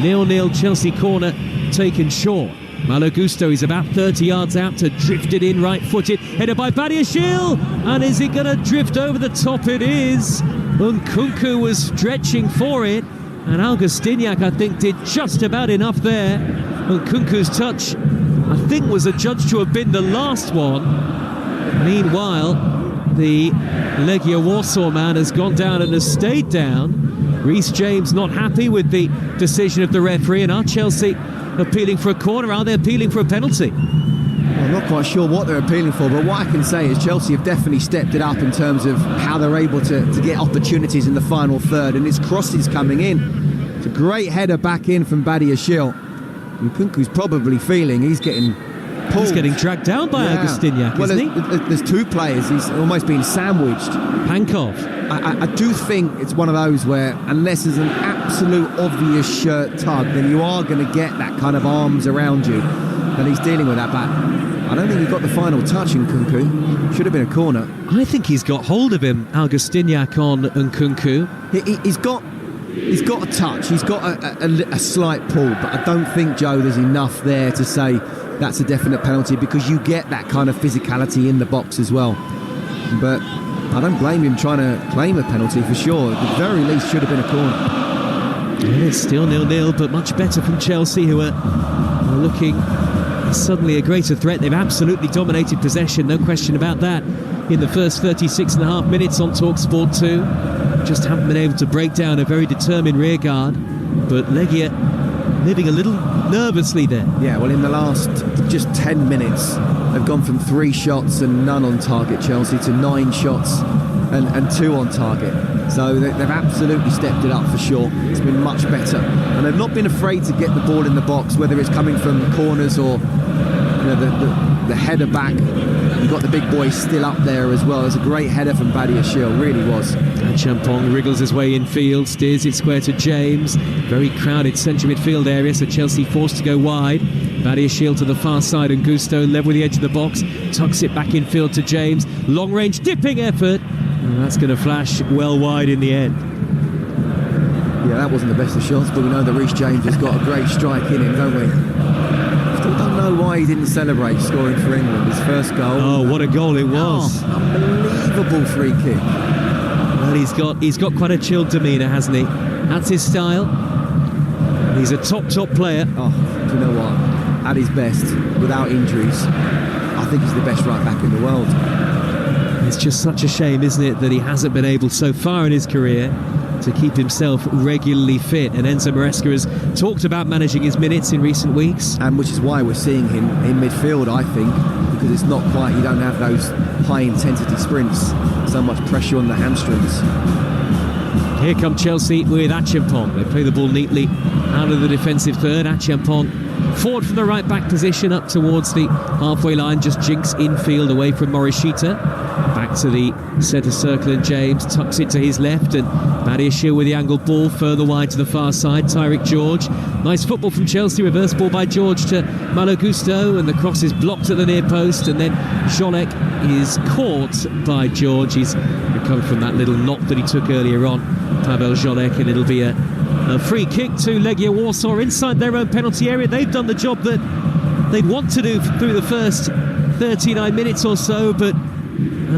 0-0, Chelsea corner taken short. Malo Gusto is about 30 yards out to drift it in right-footed, headed by Badiashile, and is it going to drift over the top? It is. Nkunku was stretching for it, and Augustiniak, I think, did just about enough there. Nkunku's touch, I think, was adjudged to have been the last one. Meanwhile, the Legia Warsaw man has gone down and has stayed down. Reece James not happy with the decision of the referee, and are Chelsea appealing for a corner? Are they appealing for a penalty? Well, I'm not quite sure what they're appealing for, but what I can say is Chelsea have definitely stepped it up in terms of how they're able to get opportunities in the final third, and his crosses coming in. It's a great header back in from Badiashile. Nkunku's probably feeling he's getting pulled. He's getting dragged down by Augustiniak, well, isn't he? There's two players. He's almost been sandwiched. Pankov. I do think it's one of those where, unless there's an absolute obvious shirt tug, then you are going to get that kind of arms around you. And he's dealing with that, but I don't think he got the final touch in Nkunku. Should have been a corner. I think he's got hold of him, Augustiniak, on Nkunku. He's got a touch. He's got a slight pull, but I don't think, Joe, there's enough there to say that's a definite penalty, because you get that kind of physicality in the box as well. But I don't blame him trying to claim a penalty for sure. At the very least, should have been a corner. Yeah, it's still 0-0, but much better from Chelsea, who are looking suddenly a greater threat. They've absolutely dominated possession, no question about that, in the first 36 and a half minutes on Talksport 2. Just haven't been able to break down a very determined rearguard, but Legia living a little nervously there. Yeah, well, in the last just 10 minutes, they've gone from 3 shots and none on target, Chelsea, to 9 shots and 2 on target. So they've absolutely stepped it up for sure. It's been much better, and they've not been afraid to get the ball in the box, whether it's coming from corners or the header back. You've got the big boy still up there as well. There's a great header from Badiashile, really was. Champong wriggles his way infield, steers it square to James. Very crowded central midfield area, so Chelsea forced to go wide. Badiashile to the far side, and Gusto level with the edge of the box, tucks it back infield to James. Long range dipping effort, and that's going to flash well wide in the end. Yeah, that wasn't the best of shots, but we know that Reece James has got a great strike in him, don't we? Still don't know why he didn't celebrate scoring for England, his first goal. Oh, what a goal it was. Oh, unbelievable free kick. Well, he's got quite a chilled demeanour, hasn't he? That's his style. He's a top player. Oh, do you know what? At his best, without injuries, I think he's the best right back in the world. It's just such a shame, isn't it, that he hasn't been able so far in his career to keep himself regularly fit. And Enzo Maresca has talked about managing his minutes in recent weeks. And which is why we're seeing him in midfield, I think, because it's not quite, you don't have those high-intensity sprints, so much pressure on the hamstrings. Here come Chelsea with Acheampong. They play the ball neatly out of the defensive third. Acheampong forward from the right-back position up towards the halfway line, just jinks infield away from Morishita. Back to the centre circle, and James tucks it to his left, and Badiashile with the angled ball further wide to the far side. Tyrick George. Nice football from Chelsea. Reverse ball by George to Malo Gusto, and the cross is blocked at the near post, and then Jolek is caught by George. He's recovered from that little knock that he took earlier on, Pavel Jolek, and it'll be a free kick to Legia Warsaw inside their own penalty area. They've done the job that they'd want to do through the first 39 minutes or so, but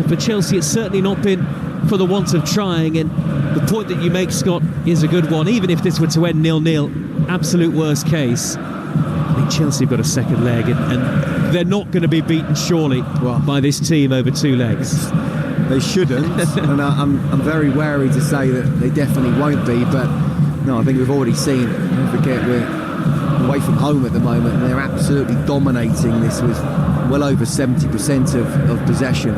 for Chelsea it's certainly not been for the want of trying. And the point that you make, Scott, is a good one. Even if this were to end 0-0, absolute worst case, I think Chelsea have got a second leg, and they're not going to be beaten surely by this team over 2 legs. They shouldn't, and I'm very wary to say that they definitely won't be, but no, I think we've already seen, don't forget, we're away from home at the moment, and they're absolutely dominating this with well over 70% of possession.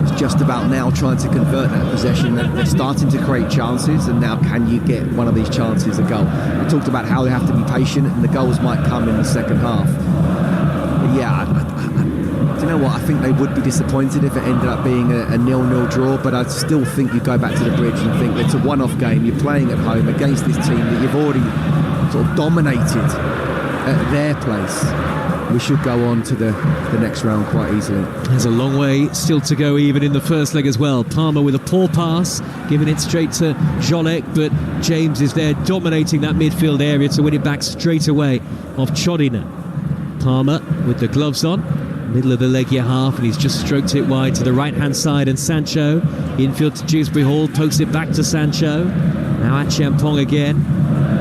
It's just about now trying to convert that possession. They're starting to create chances, and now can you get one of these chances a goal? We talked about how they have to be patient, and the goals might come in the second half. But yeah, do you know what? I think they would be disappointed if it ended up being a 0-0 draw, but I still think you go back to the bridge and think it's a one-off game. You're playing at home against this team that you've already sort of dominated at their place, we should go on to the next round quite easily. There's a long way still to go, even in the first leg as well. Palmer with a poor pass, giving it straight to Jolek, but James is there dominating that midfield area to win it back straight away off Chodina. Palmer with the gloves on, middle of the Legia half, and he's just stroked it wide to the right-hand side, and Sancho infield to Dewsbury Hall, pokes it back to Sancho. Now at Champong again.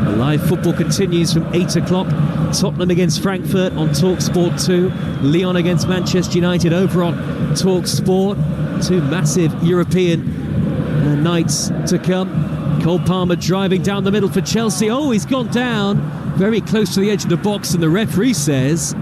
The live football continues from 8 o'clock. Tottenham against Frankfurt on Talksport 2. Lyon against Manchester United over on Talksport. Two massive European nights to come. Cole Palmer driving down the middle for Chelsea. Oh, he's gone down very close to the edge of the box, and the referee says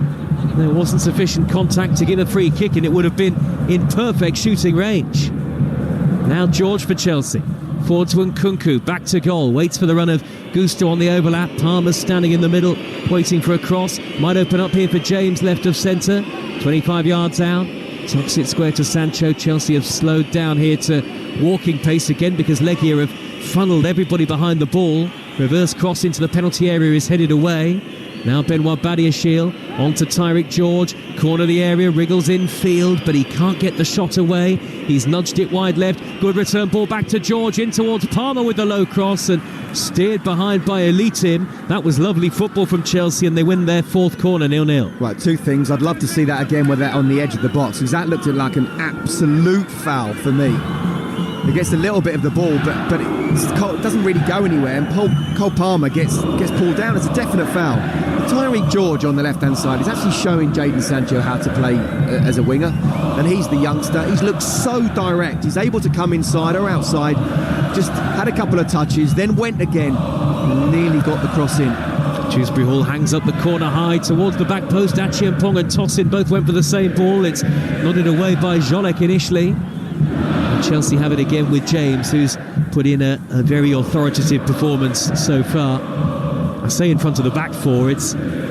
there wasn't sufficient contact to give a free kick, and it would have been in perfect shooting range. Now George for Chelsea. Forward to Nkunku, back to goal, waits for the run of Gusto on the overlap. Palmer standing in the middle, waiting for a cross. Might open up here for James, left of centre. 25 yards out, tucks it square to Sancho. Chelsea have slowed down here to walking pace again because Legia have funneled everybody behind the ball. Reverse cross into the penalty area is headed away. Now Benoit Badiashile on to Tyreek George. Corner of the area, wriggles infield, but he can't get the shot away. He's nudged it wide left. Good return ball back to George, in towards Palmer with the low cross, and steered behind by Elitim. That was lovely football from Chelsea, and they win their fourth corner 0-0. Right, two things. I'd love to see that again where they're on the edge of the box, because that looked like an absolute foul for me. He gets a little bit of the ball, but it doesn't really go anywhere, and Cole Palmer gets pulled down. It's a definite foul. Tyreek George on the left-hand side is actually showing Jadon Sancho how to play as a winger, and he's the youngster. He's looked so direct. He's able to come inside or outside, just had a couple of touches, then went again, nearly got the cross in. Dewsbury Hall hangs up the corner high towards the back post. Achiampong and Tosin both went for the same ball. It's nodded away by Jolek initially. Chelsea have it again with James, who's put in a very authoritative performance so far. I say in front of the back four, I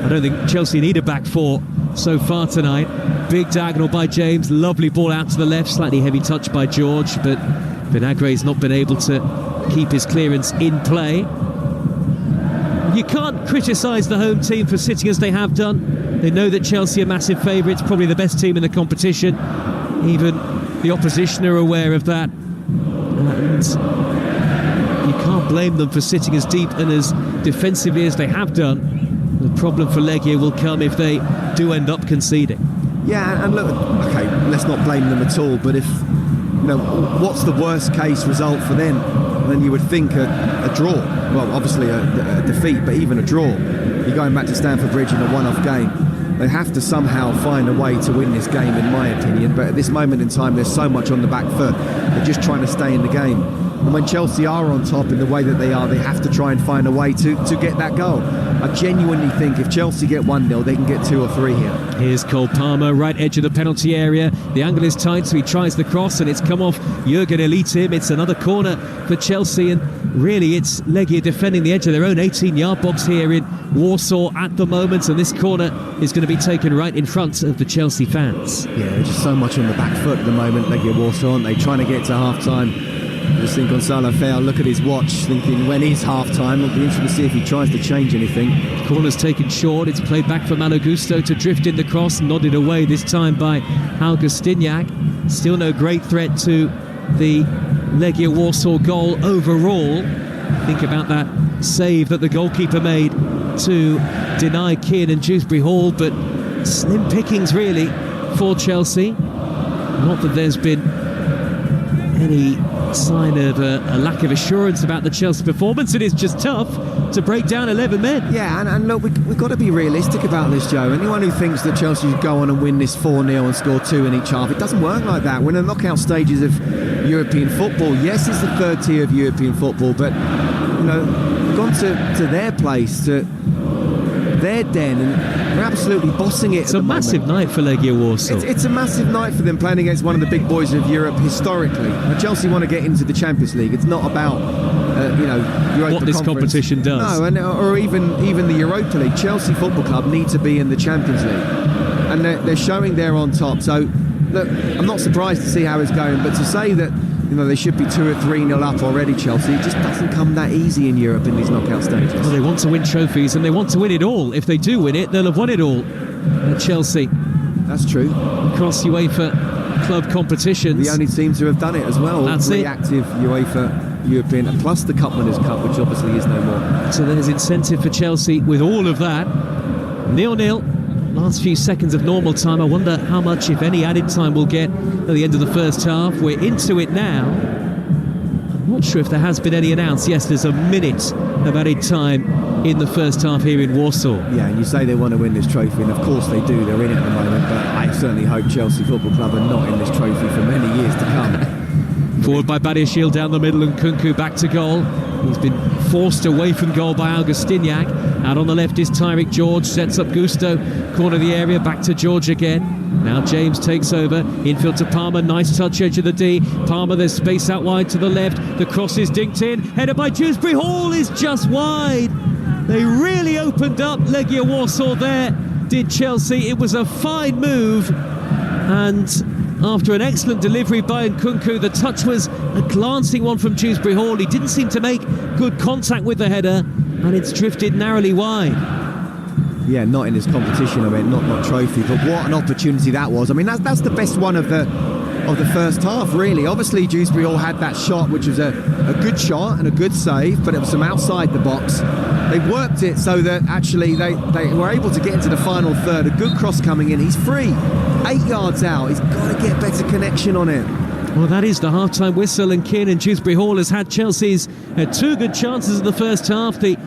don't think Chelsea need a back four so far tonight. Big diagonal by James, lovely ball out to the left, slightly heavy touch by George, but Vinagre's not been able to keep his clearance in play. You can't criticise the home team for sitting as they have done. They know that Chelsea are massive favourites, probably the best team in the competition. Even the opposition are aware of that, and you can't blame them for sitting as deep and as defensively as they have done. The problem for Legia will come if they do end up conceding. Yeah, and look, okay, let's not blame them at all, but if, what's the worst case result for them? Then you would think a draw. Well, obviously a defeat, but even a draw. You're going back to Stamford Bridge in a one-off game. They have to somehow find a way to win this game, in my opinion. But at this moment in time, there's so much on the back foot. They're just trying to stay in the game. And when Chelsea are on top in the way that they are, they have to try and find a way to get that goal. I genuinely think if Chelsea get 1-0, they can get 2 or 3 here. Here's Cole Palmer, right edge of the penalty area. The angle is tight, so he tries the cross, and it's come off Jurgen Elitim. It's another corner for Chelsea, and really it's Legia defending the edge of their own 18-yard box here in Warsaw at the moment, and this corner is going to be taken right in front of the Chelsea fans. Yeah, there's just so much on the back foot at the moment, Legia Warsaw, aren't they? Trying to get to half-time. I just think Gonzalo Feal, look at his watch, thinking when is half-time. It'll be interesting to see if he tries to change anything. Corner's taken short. It's played back for Malo Gusto to drift in the cross, nodded away this time by Augustiniak. Still no great threat to the Legia Warsaw goal overall. Think about that save that the goalkeeper made to deny Keane and Dewsbury Hall, but slim pickings really for Chelsea. Not that there's been any sign of a lack of assurance about the Chelsea performance. It is just tough to break down 11 men. Yeah, and look, we've got to be realistic about this, Joe. Anyone who thinks that Chelsea should go on and win this 4-0 and score 2 in each half, it doesn't work like that. We're in the knockout stages of European football. Yes, it's the third tier of European football, but we've gone to their place, to their den, and they're absolutely bossing it. It's a massive night for Legia Warsaw. It's a massive night for them, playing against one of the big boys of Europe historically. Now, Chelsea want to get into the Champions League. It's not about Europa what this Conference. Competition does. No, or even the Europa League. Chelsea Football Club need to be in the Champions League, and they're showing they're on top. So look, I'm not surprised to see how it's going, but to say that You know, they should be 2 or 3-0 up already, Chelsea. It just doesn't come that easy in Europe in these knockout stages. Well, they want to win trophies, and they want to win it all. If they do win it, they'll have won it all at Chelsea. That's true. Across UEFA club competitions. The only team to have done it as well. That's Three it. active UEFA European, plus the Cup Winners' Cup, which obviously is no more. So there's incentive for Chelsea with all of that. 0-0. Last few seconds of normal time. I wonder how much, if any, added time we'll get at the end of the first half. We're into it now. I'm not sure if there has been any announced. Yes, there's a minute of added time in the first half here in Warsaw. Yeah, and you say they want to win this trophy, and of course they do. They're in it at the moment, but I certainly hope Chelsea Football Club are not in this trophy for many years to come. Forward by Badiashile down the middle, and Kunku back to goal. He's been forced away from goal by Augustiniak. Out on the left is Tyrick George, sets up Gusto, corner of the area, back to George again. Now James takes over, infield to Palmer, nice touch, edge of the D. Palmer, there's space out wide to the left, the cross is dinked in, headed by Dewsbury Hall is just wide. They really opened up Legia Warsaw there, did Chelsea. It was a fine move, and after an excellent delivery by Nkunku, the touch was a glancing one from Dewsbury Hall. He didn't seem to make good contact with the header, and it's drifted narrowly wide. Yeah, not in this competition, I mean, not trophy, but what an opportunity that was. I mean, that's the best one of the first half, really. Obviously, Dewsbury Hall had that shot, which was a good shot and a good save, but it was from outside the box. They worked it so that actually they were able to get into the final third. A good cross coming in. He's free, 8 yards out. He's got to get better connection on it. Well, that is the half-time whistle, and Kieran Dewsbury Hall has had Chelsea's 2 good chances in the first half. The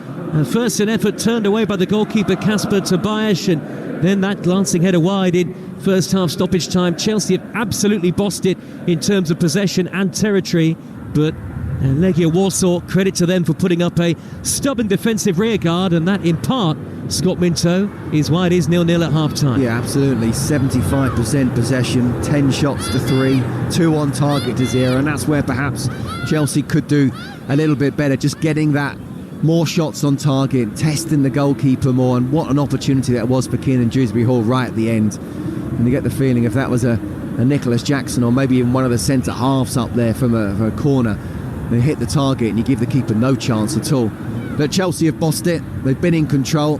first in effort turned away by the goalkeeper Kasper Tobias, and then that glancing header wide in first half stoppage time. Chelsea have absolutely bossed it in terms of possession and territory, but Legia Warsaw, credit to them for putting up a stubborn defensive rearguard, and that in part, Scott Minto, is why it is 0-0 at half-time. Yeah, absolutely. 75% possession, 10 shots to 3, 2 on target to 0, and that's where perhaps Chelsea could do a little bit better, just getting that more shots on target, testing the goalkeeper more, and what an opportunity that was for Kieran Dewsbury Hall right at the end. And you get the feeling if that was a Nicholas Jackson or maybe even one of the centre halves up there from a corner, they hit the target and you give the keeper no chance at all. But Chelsea have bossed it. They've been in control.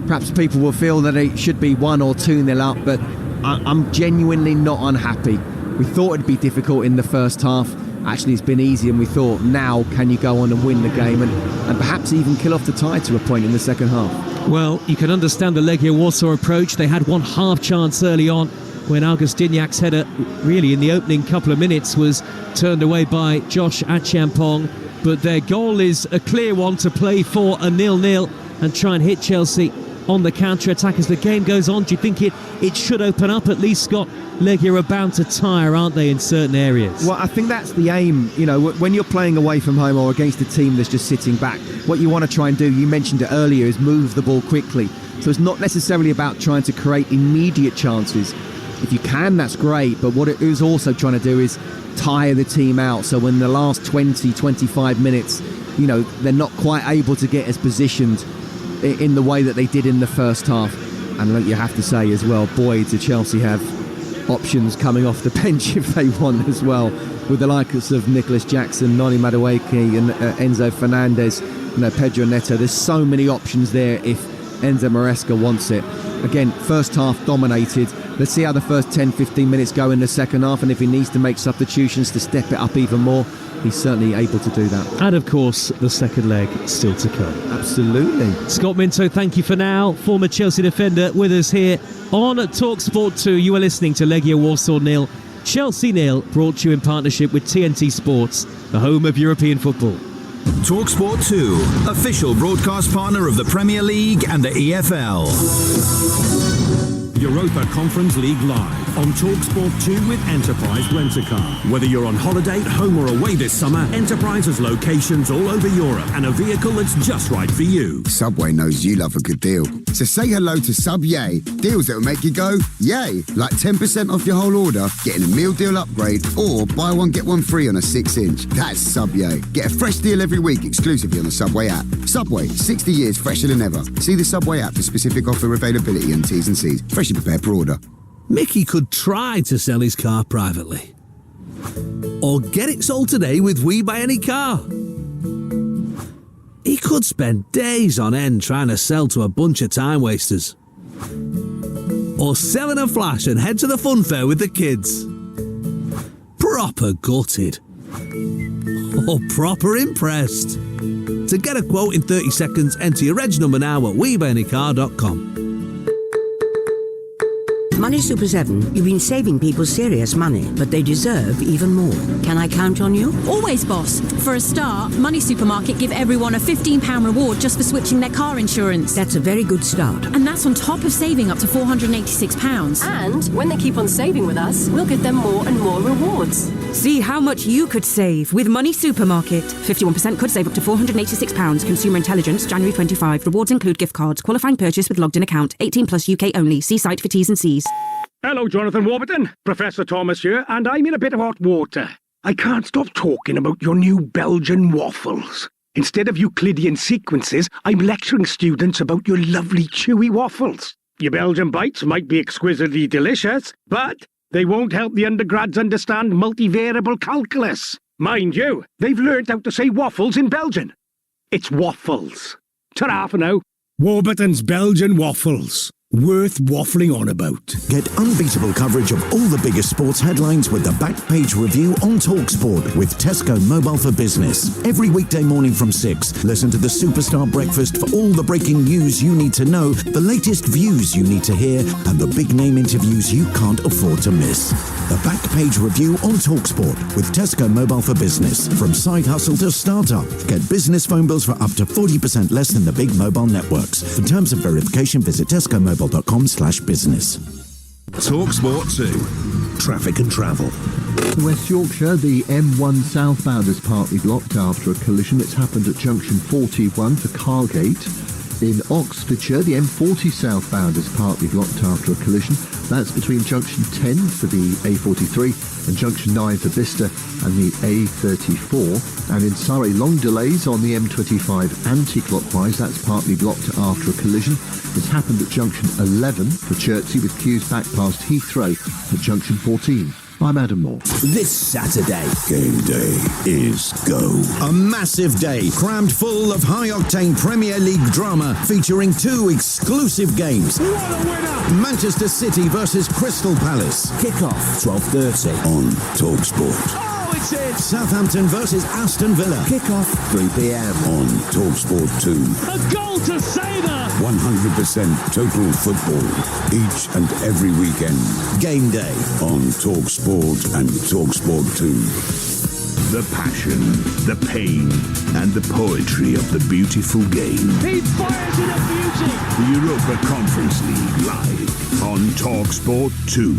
Perhaps people will feel that it should be 1 or 2-0 up, but I'm genuinely not unhappy. We thought it'd be difficult in the first half. Actually, it's been easy, and we thought, now can you go on and win the game and perhaps even kill off the tie to a point in the second half? Well, you can understand the Legia Warsaw approach. They had one half chance early on when Augustiniak's header, really in the opening couple of minutes, was turned away by Josh Achiampong. But their goal is a clear one to play for a 0-0 and try and hit Chelsea on the counter-attack as the game goes on. Do you think it should open up? At least Scott, Legia are bound to tire, aren't they, in certain areas? Well, I think that's the aim. You know, when you're playing away from home or against a team that's just sitting back, what you want to try and do, you mentioned it earlier, is move the ball quickly. So it's not necessarily about trying to create immediate chances. If you can, that's great, but what it is also trying to do is tire the team out. So when the last 20, 25 minutes, you know, they're not quite able to get as positioned in the way that they did in the first half. And look, you have to say as well, boy, do Chelsea have options coming off the bench if they want as well, with the likes of Nicholas Jackson, Noni Madueke and Enzo Fernandez, you know, Pedro Neto. There's so many options there if Enzo Maresca wants it. Again, first half dominated. Let's see how the first 10-15 minutes go in the second half, and if he needs to make substitutions to step it up even more, he's certainly able to do that. And of course, the second leg still to come. Absolutely. Scott Minto, thank you for now. Former Chelsea defender with us here on Talksport 2. You are listening to Legia Warsaw 0, Chelsea 0, brought to you in partnership with TNT Sports, the home of European football. Talksport 2, official broadcast partner of the Premier League and the EFL. Europa Conference League live on Talksport 2 with Enterprise Rent-A-Car. Whether you're on holiday, home or away this summer, Enterprise has locations all over Europe and a vehicle that's just right for you. Subway knows you love a good deal. So say hello to Sub Yay. Deals that will make you go, yay. Like 10% off your whole order, getting a meal deal upgrade, or buy one get one free on a 6-inch. That's Sub Yay. Get a fresh deal every week exclusively on the Subway app. Subway, 60 years fresher than ever. See the Subway app for specific offer availability and T's and C's. Freshly prepared per order. Mickey could try to sell his car privately. Or get it sold today with We Buy Any Car. He could spend days on end trying to sell to a bunch of time wasters. Or sell in a flash and head to the fun fair with the kids. Proper gutted. Or proper impressed. To get a quote in 30 seconds, enter your reg number now at WeBuyAnyCar.com. Money Super 7, you've been saving people serious money, but they deserve even more. Can I count on you? Always, boss. For a start, Money Supermarket give everyone a £15 reward just for switching their car insurance. That's a very good start. And that's on top of saving up to £486. And when they keep on saving with us, we'll give them more and more rewards. See how much you could save with Money Supermarket. 51% could save up to £486. Consumer Intelligence, January 25. Rewards include gift cards. Qualifying purchase with logged in account. 18 plus UK only. See site for T's and C's. Hello, Jonathan Warburton. Professor Thomas here, and I'm in a bit of hot water. I can't stop talking about your new Belgian waffles. Instead of Euclidean sequences, I'm lecturing students about your lovely chewy waffles. Your Belgian bites might be exquisitely delicious, but they won't help the undergrads understand multivariable calculus. Mind you, they've learnt how to say waffles in Belgian. It's waffles. Ta-ra for now. Warburton's Belgian waffles. Worth waffling on about. Get unbeatable coverage of all the biggest sports headlines with the Back Page Review on Talksport with Tesco Mobile for Business. Every weekday morning from 6, listen to the Superstar Breakfast for all the breaking news you need to know, the latest views you need to hear, and the big name interviews you can't afford to miss. The Back Page Review on Talksport with Tesco Mobile for Business. From side hustle to startup, get business phone bills for up to 40% less than the big mobile networks. For terms of verification, visit tescomobile.com/business. Talksport 2. Traffic and travel. West Yorkshire, the M1 southbound is partly blocked after a collision that's happened at junction 41 for Cargate. In Oxfordshire, the M40 southbound is partly blocked after a collision. That's between junction 10 for the A43 and junction 9 for Bicester and the A34. And in Surrey, long delays on the M25 anti-clockwise. That's partly blocked after a collision. It's happened at junction 11 for Chertsey with queues back past Heathrow at junction 14. I'm Adam Moore. This Saturday, game day is go. A massive day crammed full of high-octane Premier League drama featuring 2 exclusive games. What a winner! Manchester City versus Crystal Palace. Kick-off 12:30 on Talksport. Oh, it's in! Southampton versus Aston Villa. Kick-off 3 p.m. on Talksport 2. A goal to save her! 100% total football each and every weekend. Game day on Talksport and Talksport 2. The passion, the pain, and the poetry of the beautiful game. He fires it at beauty! The Europa Conference League live on Talksport 2.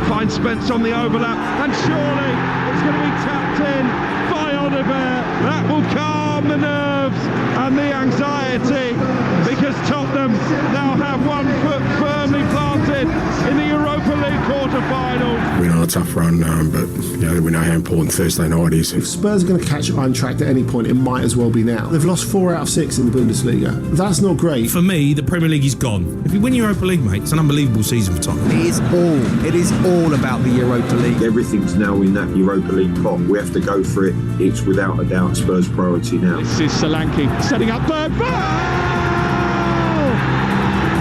Finds Spence on the overlap, and surely it's going to be tapped in by Oliver. That will calm the nerves and the anxiety, because Tottenham now have one foot firmly planted in the Europa League quarter-final. We know a tough run, but we know how important Thursday night is. If Spurs are going to catch on track at any point, it might as well be now. They've lost 4 out of 6 in the Bundesliga. That's not great. For me, the Premier League is gone. If you win Europa League, mate, it's an unbelievable season for Tottenham. It is all about the Europa League. Everything's now in that Europa League pot. We have to go for it. It's without a doubt Spurs' priority now. This is Solanke setting up third.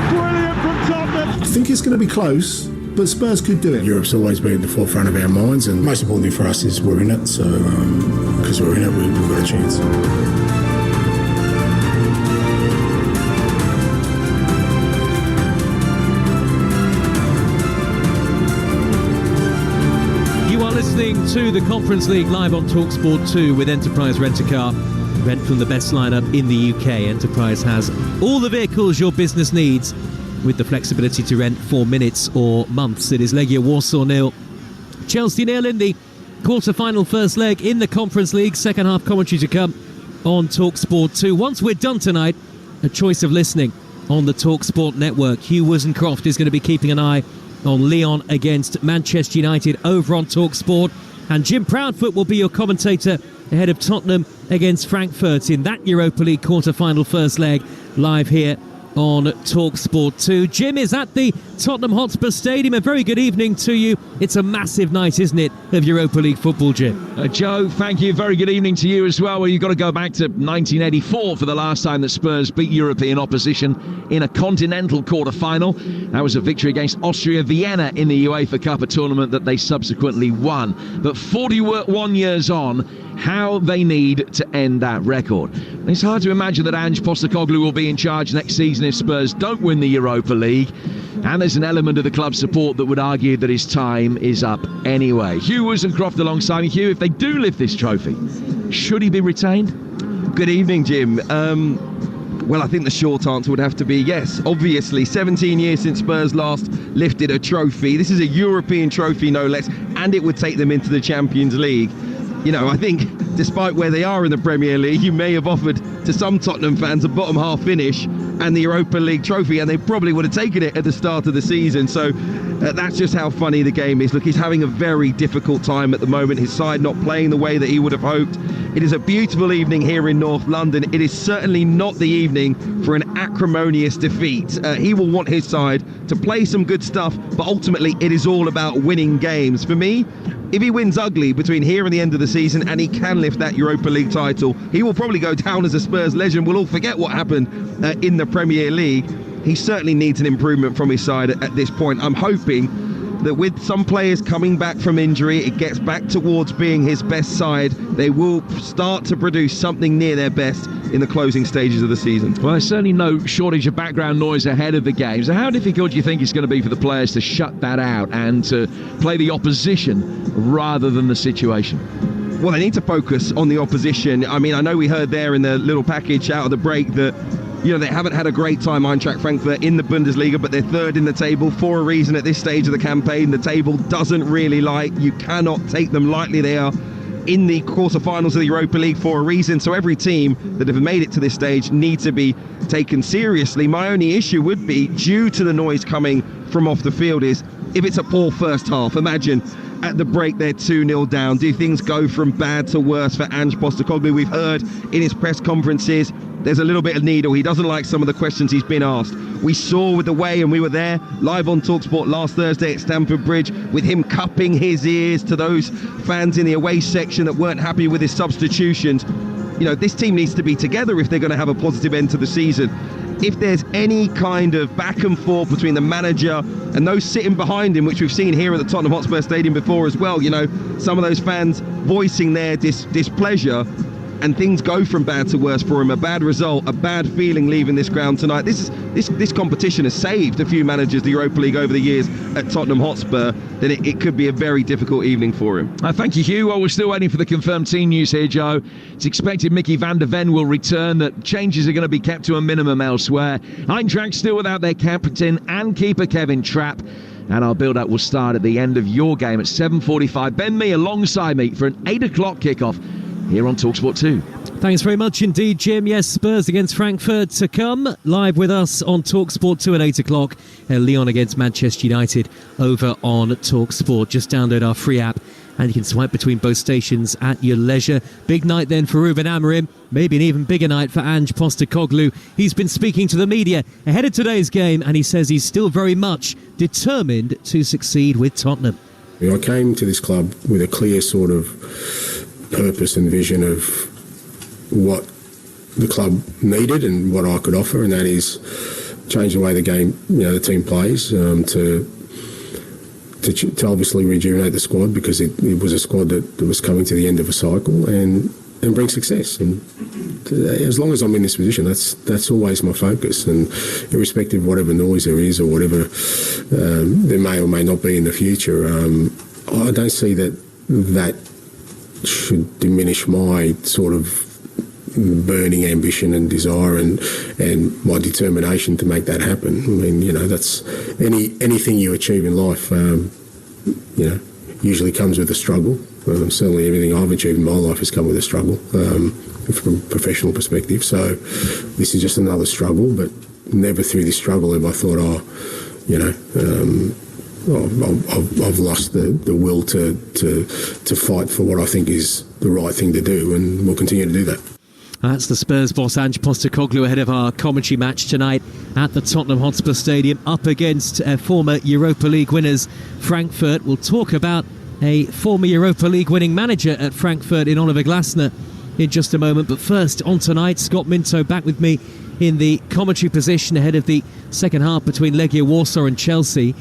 Brilliant from Tottenham. I think it's going to be close, but Spurs could do it. Europe's always been at the forefront of our minds, and most important thing for us is we're in it. So, because we're in it, we've got a chance. Listening to the Conference League live on Talksport 2 with Enterprise Rent-A-Car. Rent from the best lineup in the UK. Enterprise has all the vehicles your business needs with the flexibility to rent for minutes or months. It is Legia Warsaw 0, Chelsea 0 in the quarter-final first leg in the Conference League. Second half commentary to come on Talksport 2. Once we're done tonight, a choice of listening on the Talksport network. Hugh Wozencroft is going to be keeping an eye on Lyon against Manchester United over on Talksport, and Jim Proudfoot will be your commentator ahead of Tottenham against Frankfurt in that Europa League quarter-final first leg live here on Talksport 2. Jim is at the Tottenham Hotspur Stadium. A very good evening to you. It's a massive night, isn't it, of Europa League football, Jim? Joe, thank you. Very good evening to you as well. Well, you've got to go back to 1984 for the last time that Spurs beat European opposition in a continental quarter-final. That was a victory against Austria Vienna in the UEFA Cup, a tournament that they subsequently won. But 41 years on, how they need to end that record. It's hard to imagine that Ange Postecoglou will be in charge next season if Spurs don't win the Europa League, and there's an element of the club support that would argue that his time is up anyway. Hugh Wozencroft alongside me. Hugh, if they do lift this trophy, should he be retained? Good evening, Jim. Well, I think the short answer would have to be yes. Obviously, 17 years since Spurs last lifted a trophy. This is a European trophy, no less, and it would take them into the Champions League. You know, I think despite where they are in the Premier League, you may have offered to some Tottenham fans a bottom half finish and the Europa League trophy, and they probably would have taken it at the start of the season. So that's just how funny the game is. Look, he's having a very difficult time at the moment. His side not playing the way that he would have hoped. It is a beautiful evening here in North London. It is certainly not the evening for an acrimonious defeat. He will want his side to play some good stuff, but ultimately it is all about winning games. For me, if he wins ugly between here and the end of the season and he can lift that Europa League title, he will probably go down as a Spurs legend. We'll all forget what happened in the Premier League. He certainly needs an improvement from his side at this point. I'm hoping that with some players coming back from injury, it gets back towards being his best side. They will start to produce something near their best in the closing stages of the season. Well, there's certainly no shortage of background noise ahead of the game. So how difficult do you think it's going to be for the players to shut that out and to play the opposition rather than the situation? Well, they need to focus on the opposition. I mean, I know we heard there in the little package out of the break that, you know, they haven't had a great time, Eintracht Frankfurt, in the Bundesliga, but they're third in the table for a reason at this stage of the campaign. The table doesn't really lie. You cannot take them lightly. They are in the quarterfinals of the Europa League for a reason. So every team that have made it to this stage needs to be taken seriously. My only issue would be, due to the noise coming from off the field, is if it's a poor first half. Imagine at the break they're 2-0 down. Do things go from bad to worse for Ange Postecoglou? We've heard in his press conferences there's a little bit of needle. He doesn't like some of the questions he's been asked. We saw with the way, and we were there live on Talksport last Thursday at Stamford Bridge, with him cupping his ears to those fans in the away section that weren't happy with his substitutions. You know, this team needs to be together if they're going to have a positive end to the season. If there's any kind of back and forth between the manager and those sitting behind him, which we've seen here at the Tottenham Hotspur Stadium before as well, you know, some of those fans voicing their displeasure, and things go from bad to worse for him, a bad result, a bad feeling leaving this ground tonight. This competition has saved a few managers the Europa League over the years at Tottenham Hotspur. Then it could be a very difficult evening for him. Thank you, Hugh. Well, we're still waiting for the confirmed team news here, Joe. It's expected Mickey van der Ven will return, that changes are going to be kept to a minimum elsewhere. Eintracht still without their captain and keeper Kevin Trapp. And our build-up will start at the end of your game at 7:45. Ben Mee alongside me for an 8 o'clock kickoff here on Talksport 2. Thanks very much indeed, Jim. Yes, Spurs against Frankfurt to come. Live with us on Talksport 2 at 8 o'clock. Lyon against Manchester United over on Talksport. Just download our free app and you can swipe between both stations at your leisure. Big night then for Ruben Amorim. Maybe an even bigger night for Ange Postecoglou. He's been speaking to the media ahead of today's game, and he says he's still very much determined to succeed with Tottenham. I came to this club with a clear sort of purpose and vision of what the club needed and what I could offer, and that is change the way the game, you know, the team plays, to obviously rejuvenate the squad, because it was a squad that was coming to the end of a cycle, and bring success. And as long as I'm in this position, that's always my focus, and irrespective of whatever noise there is or whatever there may or may not be in the future, I don't see that should diminish my sort of burning ambition and desire and my determination to make that happen. I mean, you know, that's anything you achieve in life, you know, usually comes with a struggle. Certainly everything I've achieved in my life has come with a struggle, from a professional perspective. So this is just another struggle, but never through this struggle have I thought, I've lost the will to fight for what I think is the right thing to do, and we'll continue to do that. That's the Spurs boss Ange Postecoglou ahead of our commentary match tonight at the Tottenham Hotspur Stadium up against former Europa League winners Frankfurt. We'll talk about a former Europa League winning manager at Frankfurt in Oliver Glasner in just a moment. But first, on tonight, Scott Minto back with me in the commentary position ahead of the second half between Legia Warsaw and Chelsea.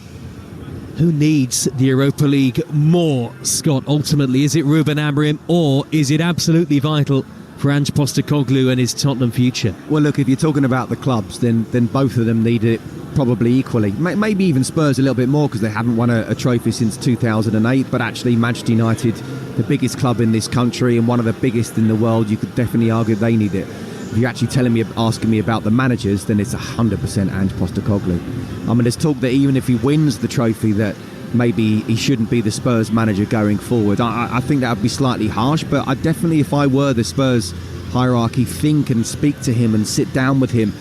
Who needs the Europa League more, Scott, ultimately? Is it Ruben Amorim, or is it absolutely vital for Ange Postecoglou and his Tottenham future? Well, look, if you're talking about the clubs, then both of them need it probably equally. Maybe even Spurs a little bit more because they haven't won a trophy since 2008, but actually Manchester United, the biggest club in this country and one of the biggest in the world, you could definitely argue they need it. If you're actually asking me about the managers, then it's 100% Ange Postecoglou. I mean, there's talk that even if he wins the trophy, that maybe he shouldn't be the Spurs manager going forward. I think that would be slightly harsh, but I definitely, if I were the Spurs hierarchy, think and speak to him and sit down with him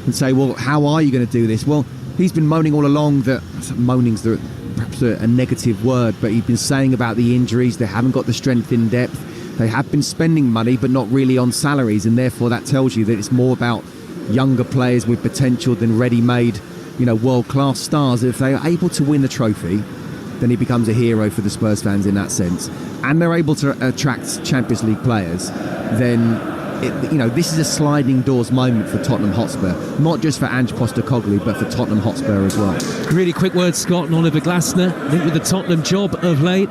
and say, well, how are you going to do this? Well, he's been moaning all along that, moaning's perhaps a negative word, but he's been saying about the injuries, they haven't got the strength in depth, they have been spending money but not really on salaries, and therefore that tells you that it's more about younger players with potential than ready-made, world-class stars. If they are able to win the trophy, then he becomes a hero for the Spurs fans in that sense, and they're able to attract Champions League players, then this is a sliding doors moment for Tottenham Hotspur, not just for Ange Postecoglou but for Tottenham Hotspur as well. Really quick word, Scott, and Oliver Glasner, I think with the Tottenham job of late.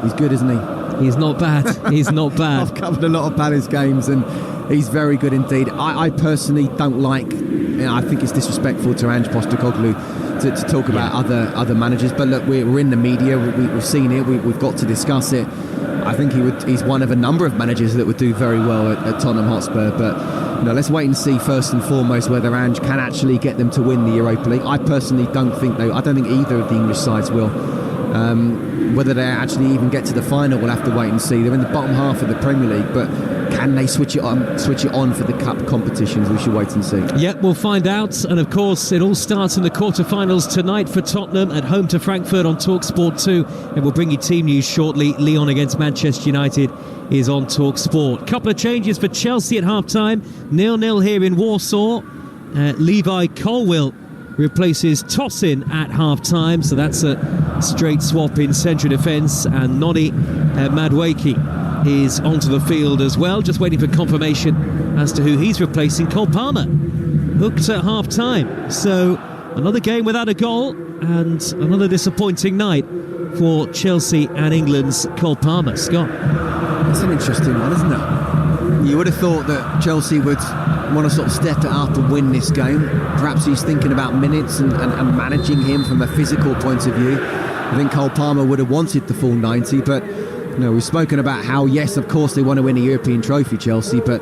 He's good, isn't he? He's not bad. He's not bad. I've covered a lot of Palace games and he's very good indeed. I personally don't like, I think it's disrespectful to Ange Postecoglou to talk about other managers, but look, we're in the media, we've seen it, we've got to discuss it. I think he's one of a number of managers that would do very well at Tottenham Hotspur, but let's wait and see first and foremost whether Ange can actually get them to win the Europa League. I personally don't think either of the English sides will. Whether they actually even get to the final, we'll have to wait and see. They're in the bottom half of the Premier League, but can they switch it on for the cup competitions? We should wait and see. Yeah, we'll find out. And of course, it all starts in the quarterfinals tonight for Tottenham at home to Frankfurt on Talksport 2. And we'll bring you team news shortly. Lyon against Manchester United is on Talksport. Couple of changes for Chelsea at half-time. 0-0 here in Warsaw. Levi Colwill replaces Tosin at half-time, so that's a straight swap in central defence, and Noni Madueke is onto the field as well, just waiting for confirmation as to who he's replacing. Cole Palmer hooked at half-time, so another game without a goal and another disappointing night for Chelsea and England's Cole Palmer. Scott? That's an interesting one, isn't it? You would have thought that Chelsea would want to sort of step it up and win this game. Perhaps he's thinking about minutes and managing him from a physical point of view. I think Cole Palmer would have wanted the full 90, but we've spoken about how, yes, of course they want to win a European trophy, Chelsea, but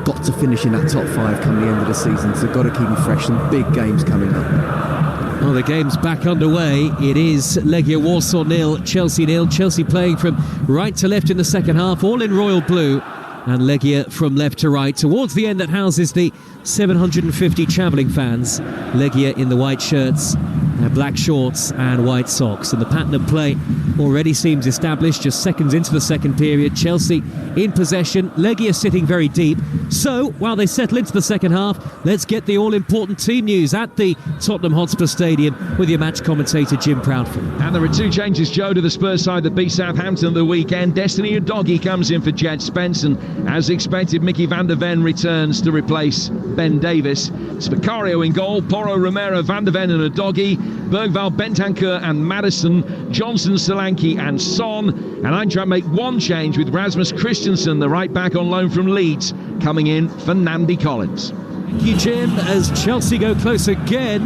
got to finish in that top 5 come the end of the season, so got to keep him fresh. Some big games coming up. Well, the game's back underway. It is Legia Warsaw 0, Chelsea 0. Chelsea playing from right to left in the second half, all in royal blue, and Legia from left to right. Towards the end, that houses the 750 travelling fans. Legia in the white shirts, black shorts and white socks. And the pattern of play already seems established just seconds into the second period. Chelsea in possession, Legia sitting very deep. So, while they settle into the second half, let's get the all-important team news at the Tottenham Hotspur Stadium with your match commentator Jim Proudfoot. And there are two changes, Joe, to the Spurs side that beat Southampton at the weekend. Destiny Udogie comes in for Jed Spence, and as expected, Mickey van der Ven returns to replace Ben Davis. It's Vicario in goal, Porro, Romero, van der Ven and Udogie, Bergvall, Bentancur and Maddison, Johnson, Solanke and Son. And Eintracht make one change with Rasmus Christensen, the right back on loan from Leeds, coming in for Namdi Collins. Thank you, Jim. As Chelsea go close again,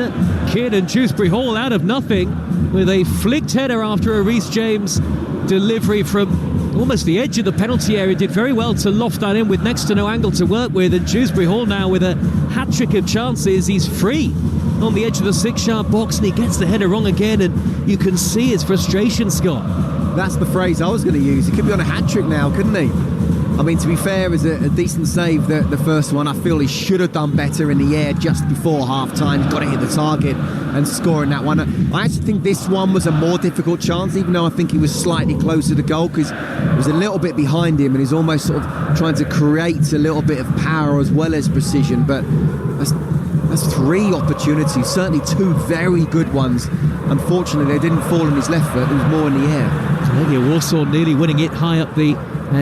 Kidd and Dewsbury Hall out of nothing with a flicked header after a Reece James delivery from almost the edge of the penalty area. Did very well to loft that in with next to no angle to work with, and Dewsbury Hall now with a hat-trick of chances. He's free on the edge of the 6-yard box and he gets the header wrong again, and you can see his frustration, Scott. That's the phrase I was going to use. He could be on a hat-trick now, couldn't he? I mean, to be fair, it was a decent save, the first one. I feel he should have done better in the air just before half-time. Got to hit the target and scoring that one. I actually think this one was a more difficult chance, even though I think he was slightly closer to goal, because he was a little bit behind him and he's almost sort of trying to create a little bit of power as well as precision. But that's 3 opportunities, certainly 2 very good ones. Unfortunately, they didn't fall on his left foot. It was more in the air. Legia Warsaw nearly winning it high up the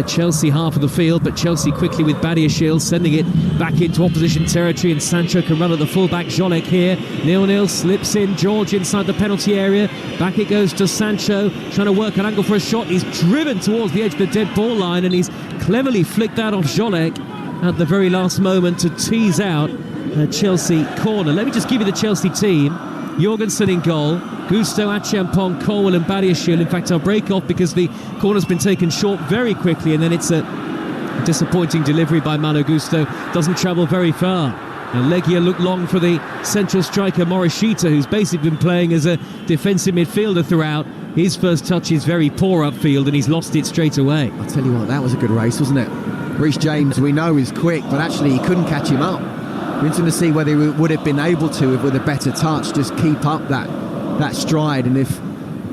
Chelsea half of the field, but Chelsea quickly with Badiashile sending it back into opposition territory, and Sancho can run at the fullback. Jolek here, 0-0, slips in. George inside the penalty area. Back it goes to Sancho, trying to work an angle for a shot. He's driven towards the edge of the dead ball line, and he's cleverly flicked that off Jolek at the very last moment to tease out a Chelsea corner. Let me just give you the Chelsea team. Jorgensen in goal, Gusto, Achampong, Colwell and Badiashile. In fact, I'll break off because the corner's been taken short very quickly, and then it's a disappointing delivery by Malo Gusto. Doesn't travel very far. And Legia look long for the central striker Morishita, who's basically been playing as a defensive midfielder throughout. His first touch is very poor upfield, and he's lost it straight away. I'll tell you what, that was a good race, wasn't it? Reece James, we know, is quick, but actually he couldn't catch him up. Interesting to see whether he would have been able to, with a better touch, just keep up that stride, and if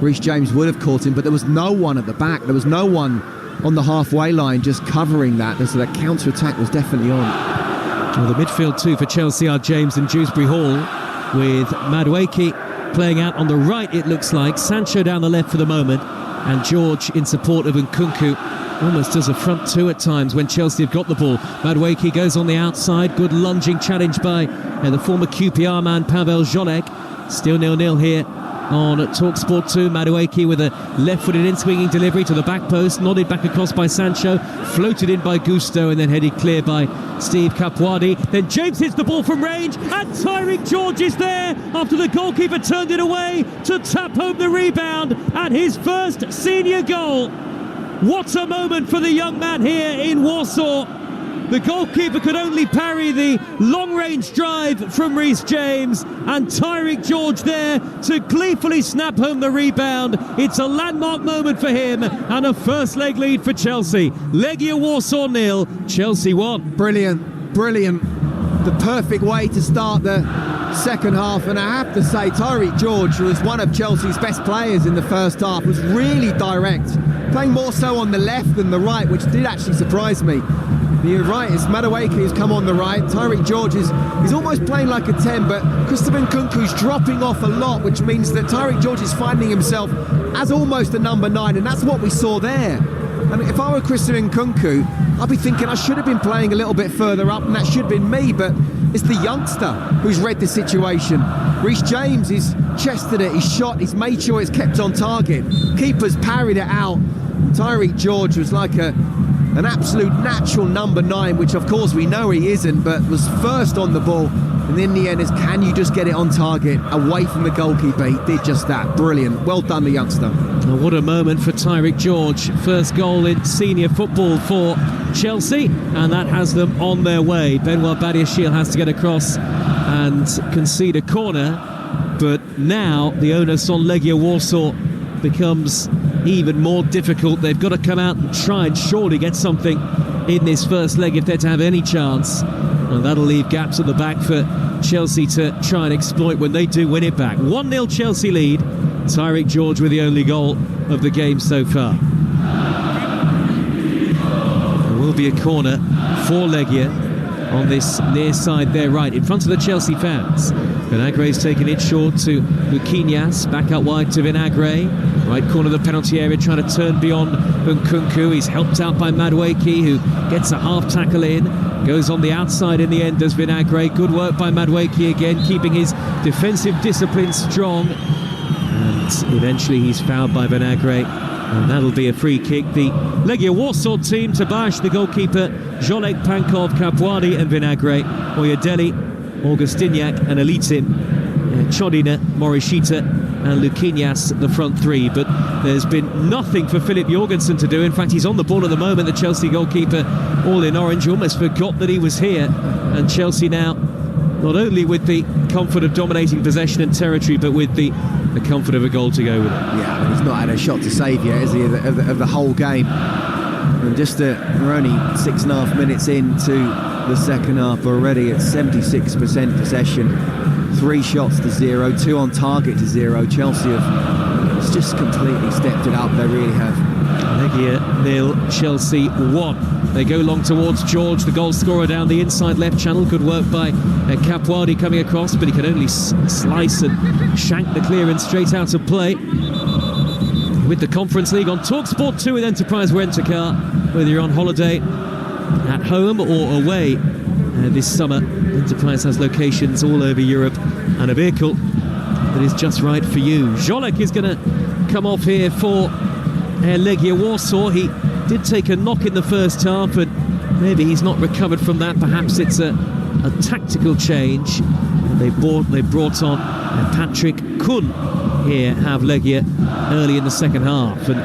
Reece James would have caught him. But there was no one at the back. There was no one on the halfway line just covering that. So the counter-attack was definitely on. Well, the midfield too for Chelsea are James and Dewsbury Hall, with Madueke playing out on the right, it looks like. Sancho down the left for the moment, and George in support of Nkunku. Almost does a front two at times when Chelsea have got the ball. Madueke goes on the outside. Good lunging challenge by the former QPR man Pavel Jolek. Still 0-0 here on Talksport 2. Madueke with a left-footed in-swinging delivery to the back post. Nodded back across by Sancho. Floated in by Gusto and then headed clear by Steve Kapwadi. Then James hits the ball from range, and Tyreek George is there after the goalkeeper turned it away to tap home the rebound at his first senior goal. What a moment for the young man here in Warsaw. The goalkeeper could only parry the long-range drive from Reece James, and Tyreek George there to gleefully snap home the rebound. It's a landmark moment for him and a first-leg lead for Chelsea. Legia Warsaw 0, Chelsea 1. Brilliant, brilliant. The perfect way to start the second half, and I have to say Tyreek George was one of Chelsea's best players in the first half. Was really direct, playing more so on the left than the right, which did actually surprise me. You're right, it's Madueke who's come on the right. Tyreek George is almost playing like a 10, but Christopher Nkunku's dropping off a lot, which means that Tyreek George is finding himself as almost a number 9, and that's what we saw there. And if I were Christopher Nkunku, I'd be thinking I should have been playing a little bit further up, and that should have been me, but it's the youngster who's read the situation. Reece James, he's chested it, he's shot, he's made sure it's kept on target. Keeper's parried it out. Tyreek George was like an absolute natural number 9, which of course we know he isn't, but was first on the ball. And in the end is, can you just get it on target away from the goalkeeper? He did just that. Brilliant. Well done, the youngster. Oh, what a moment for Tyreek George. First goal in senior football for Chelsea, and that has them on their way. Benoit Badiashile has to get across and concede a corner, but now the onus on Legia Warsaw becomes even more difficult. They've got to come out and try and surely get something in this first leg if they're to have any chance. And that'll leave gaps at the back for Chelsea to try and exploit when they do win it back. 1-0 Chelsea lead. Tyreek George with the only goal of the game so far. There will be a corner for Legia on this near side there right, in front of the Chelsea fans. Vinagre's taken it short to Luquinhas, back out wide to Vinagre. Right corner of the penalty area, trying to turn beyond Nkunku. He's helped out by Madueke, who gets a half tackle in. Goes on the outside in the end, does Vinagre. Good work by Madueke again, keeping his defensive discipline strong. And eventually he's fouled by Vinagre, and that'll be a free kick. The Legia Warsaw team, Tobash, the goalkeeper, Jolek, Pankov, Kapwadi and Vinagre, Oyedeli, Augustiniak and Elitim, Chodina, Morishita and Luquinhas, the front three. But there's been nothing for Philip Jorgensen to do. In fact, he's on the ball at the moment, the Chelsea goalkeeper, all in orange. Almost forgot that he was here. And Chelsea now, not only with the comfort of dominating possession and territory, but with the comfort of a goal to go with it. Yeah, he's not had a shot to save yet, is he, of the whole game. And we're only 6.5 minutes into the second half already at 76% possession, 3 shots to 0, 2 on target to 0. Chelsea have just completely stepped it up. They really have. Legia 0, Chelsea 1. They go long towards George, the goal scorer, down the inside left channel. Good work by Capuani coming across, but he can only slice and shank the clearance straight out of play. With the Conference League on Talksport 2 with Enterprise Rent-A-Car, whether you're on holiday at home or away this summer. Enterprise has locations all over Europe and a vehicle that is just right for you. Jolek is going to come off here for Legia Warsaw. He did take a knock in the first half, but maybe he's not recovered from that. Perhaps it's a tactical change. And they brought on Patrick Kun here, have Legia early in the second half, and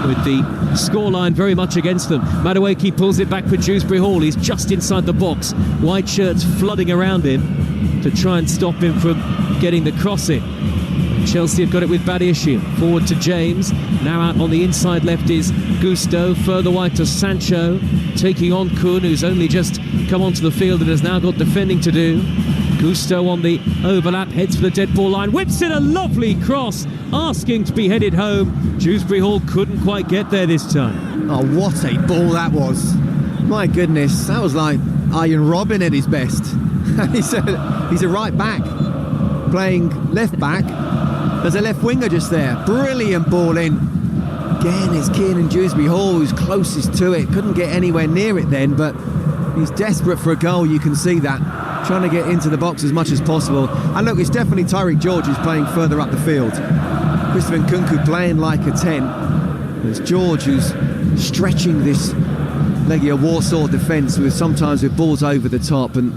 with the scoreline very much against them. Madueke pulls it back for Dewsbury Hall. He's just inside the box, white shirts flooding around him to try and stop him from getting the cross in. Chelsea have got it with Badiashile. Forward to James. Now out on the inside left is Gusto. Further wide to Sancho. Taking on Kun, who's only just come onto the field and has now got defending to do. Gusto on the overlap, heads for the dead ball line. Whips in a lovely cross, asking to be headed home. Dewsbury Hall couldn't quite get there this time. Oh, what a ball that was. My goodness, that was like Iron Robin at his best. He's a right back, playing left back. There's a left winger just there. Brilliant ball in. Again, it's Kiernan Dewsbury Hall who's closest to it. Couldn't get anywhere near it then, but he's desperate for a goal, you can see that. Trying to get into the box as much as possible. And look, it's definitely Tyreek George who's playing further up the field. Christopher Nkunku playing like a 10. It's George who's stretching this Legia Warsaw defence sometimes with balls over the top, and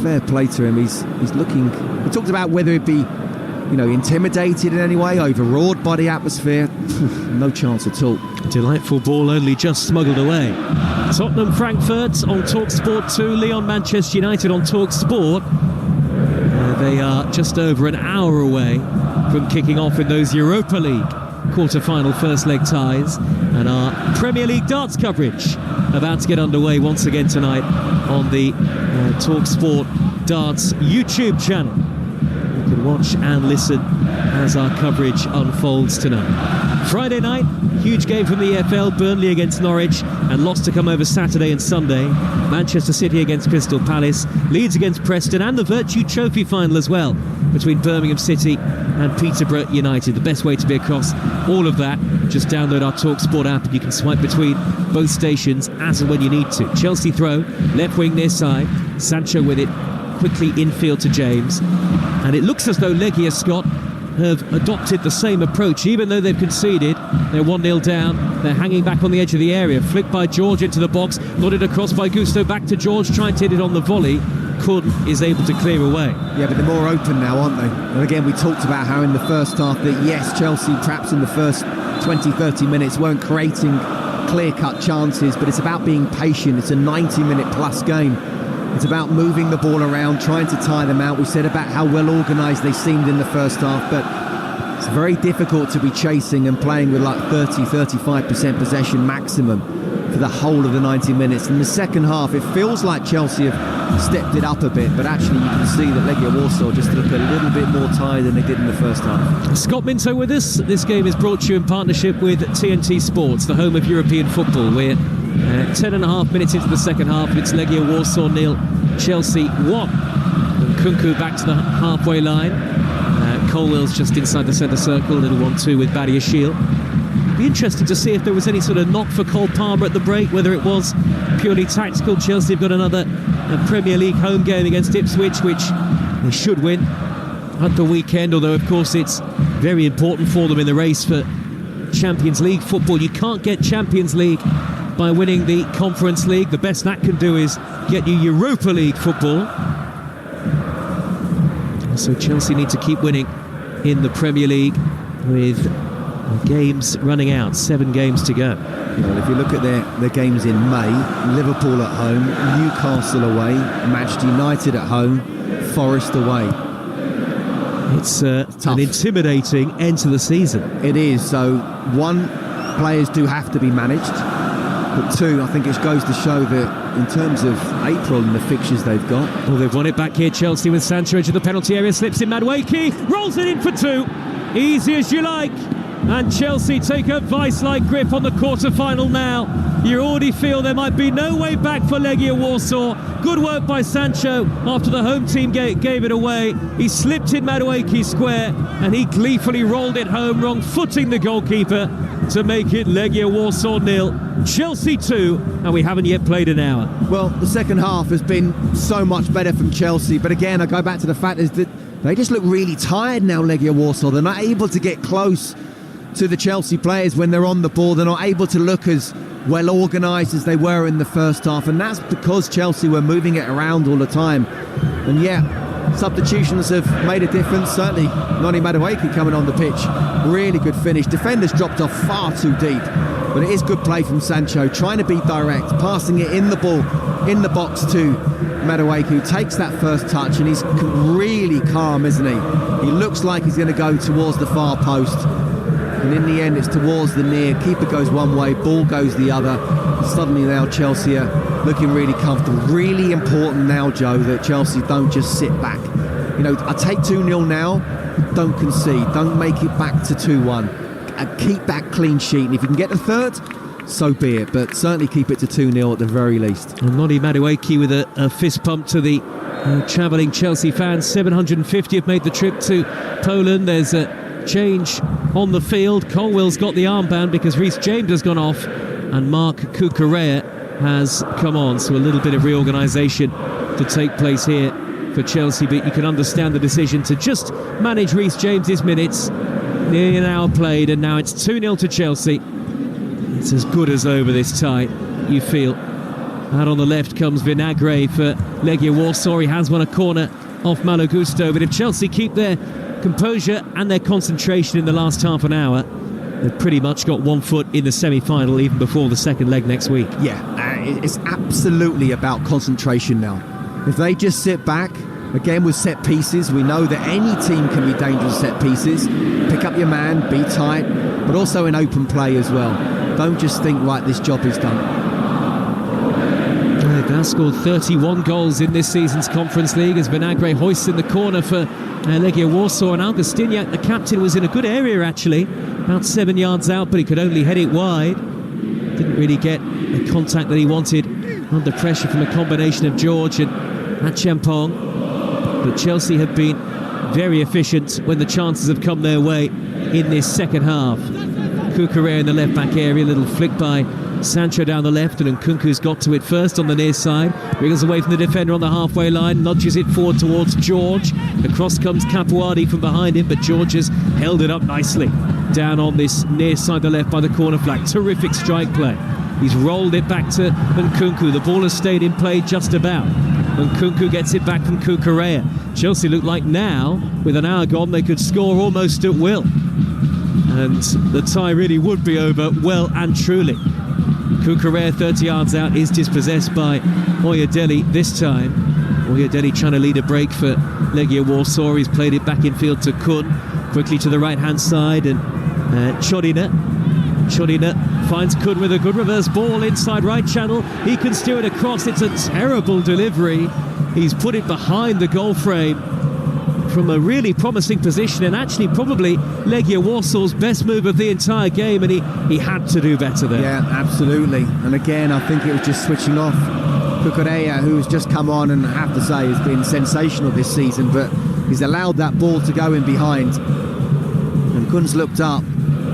fair play to him. He's looking. We talked about whether it be, intimidated in any way, overawed by the atmosphere. No chance at all. Delightful ball, only just smuggled away. Tottenham Frankfurt on Talksport 2, Lyon Manchester United on Talksport. They are just over an hour away from kicking off in those Europa League quarter-final first leg ties, and our Premier League darts coverage about to get underway once again tonight on the Talksport Darts YouTube channel. You can watch and listen as our coverage unfolds tonight. Friday night, huge game from the EFL, Burnley against Norwich, and lots to come over Saturday and Sunday. Manchester City against Crystal Palace, Leeds against Preston, and the Virtue Trophy final as well between Birmingham City and Peterborough United. The best way to be across all of that, just download our TalkSport app and you can swipe between both stations as and when you need to. Chelsea throw, left wing near side, Sancho with it, quickly infield to James, and it looks as though Legia, Scott, have adopted the same approach. Even though they've conceded, they're 1-0 down, they're hanging back on the edge of the area. Flicked by George into the box, nodded across by Gusto, back to George, trying to hit it on the volley. Kun is able to clear away. Yeah, but they're more open now, aren't they? And again, we talked about how in the first half that yes, Chelsea perhaps in the first 20-30 minutes weren't creating clear-cut chances, but it's about being patient. It's a 90-minute plus game. It's about moving the ball around, trying to tire them out. We said about how well organised they seemed in the first half, but it's very difficult to be chasing and playing with like 30-35% possession maximum for the whole of the 90 minutes. In the second half, it feels like Chelsea have stepped it up a bit, but actually you can see that Legia Warsaw just look a little bit more tired than they did in the first half. Scott Minto with us. This game is brought to you in partnership with TNT Sports, the home of European football. We're 10.5 minutes into the second half. It's Legia Warsaw 0, Chelsea 1. And Nkunku back to the halfway line. Colwell's just inside the centre circle, little 1-2 with Badiashile. Be interesting to see if there was any sort of knock for Cole Palmer at the break, whether it was purely tactical. Chelsea have got another Premier League home game against Ipswich, which they should win at the weekend, although of course it's very important for them in the race for Champions League football. You can't get Champions League by winning the Conference League. The best that can do is get you Europa League football. So Chelsea need to keep winning in the Premier League with games running out, 7 games to go. Well, if you look at their games in May, Liverpool at home, Newcastle away, Manchester United at home, Forest away. It's an intimidating end to the season. It is. So players do have to be managed. But two, I think it goes to show that in terms of April and the fixtures they've got. Well, they've won it back here, Chelsea, with Sancho into the penalty area, slips in Madueke, rolls it in for two. Easy as you like. And Chelsea take a vice-like grip on the quarter-final now. You already feel there might be no way back for Legia Warsaw. Good work by Sancho after the home team gave it away. He slipped in Madueke's square and he gleefully rolled it home, wrong-footing the goalkeeper to make it Legia Warsaw 0, Chelsea 2, and we haven't yet played an hour. Well, the second half has been so much better from Chelsea, but again, I go back to the fact is that they just look really tired now, Legia Warsaw. They're not able to get close to the Chelsea players when they're on the ball. They're not able to look as well organised as they were in the first half, and that's because Chelsea were moving it around all the time. And yeah, substitutions have made a difference. Certainly Noni Madueke coming on the pitch, really good finish. Defenders dropped off far too deep, but it is good play from Sancho, trying to be direct, passing it in the box to Madueke, who takes that first touch, and he's really calm, isn't he? He looks like he's going to go towards the far post, and in the end it's towards the near. Keeper goes one way, ball goes the other. Suddenly now Chelsea are looking really comfortable. Really important now, Joe, that Chelsea don't just sit back. You know, I take 2-0 now, don't concede, don't make it back to 2-1. Keep that clean sheet, and if you can get the third, so be it, but certainly keep it to 2-0 at the very least. And Noni Madueke with a fist pump to the travelling Chelsea fans. 750 have made the trip to Poland. There's a change on the field. Colwell's got the armband because Reece James has gone off and Mark Cucurella has come on, so a little bit of reorganisation to take place here for Chelsea, but you can understand the decision to just manage Reece James's minutes. Nearly an hour played, and now it's 2-0 to Chelsea. It's as good as over this tie, you feel. Out on the left comes Vinagre for Legia Warsaw. He has won a corner off Malo Gusto, but if Chelsea keep their composure and their concentration in the last half an hour, they've pretty much got one foot in the semi-final even before the second leg next week. Yeah, it's absolutely about concentration now. If they just sit back, again with set pieces, we know that any team can be dangerous set pieces. Pick up your man, be tight, but also in open play as well. Don't just think, right, this job is done. They've now scored 31 goals in this season's Conference League as Vinagre hoists in the corner for Legia Warsaw, and Augustiniak, the captain, was in a good area actually, about 7 yards out, but he could only head it wide. Didn't really get the contact that he wanted under pressure from a combination of George and Achampong. But Chelsea have been very efficient when the chances have come their way in this second half. Cucurella in the left back area, a little flick by Sancho down the left, and Nkunku's got to it first on the near side, wriggles away from the defender on the halfway line, nudges it forward towards George. Across comes Capuardi from behind him, but George has held it up nicely down on this near side the left by the corner flag. Terrific strike play. He's rolled it back to Nkunku. The ball has stayed in play just about. Nkunku gets it back from Cucurella. Chelsea look like now, with an hour gone, they could score almost at will, and the tie really would be over well and truly. Cucurella 30 yards out is dispossessed by Oyedele this time. Oyedele trying to lead a break for Legia Warsaw. He's played it back in field to Kun, quickly to the right hand side, and Chodina finds Kun with a good reverse ball inside right channel. He can steer it across. It's a terrible delivery. He's put it behind the goal frame from a really promising position, and actually probably Legia Warsaw's best move of the entire game, and he had to do better there. Yeah, absolutely. And again, I think it was just switching off Cucurella, who has just come on and I have to say has been sensational this season, but he's allowed that ball to go in behind. And Kun's looked up.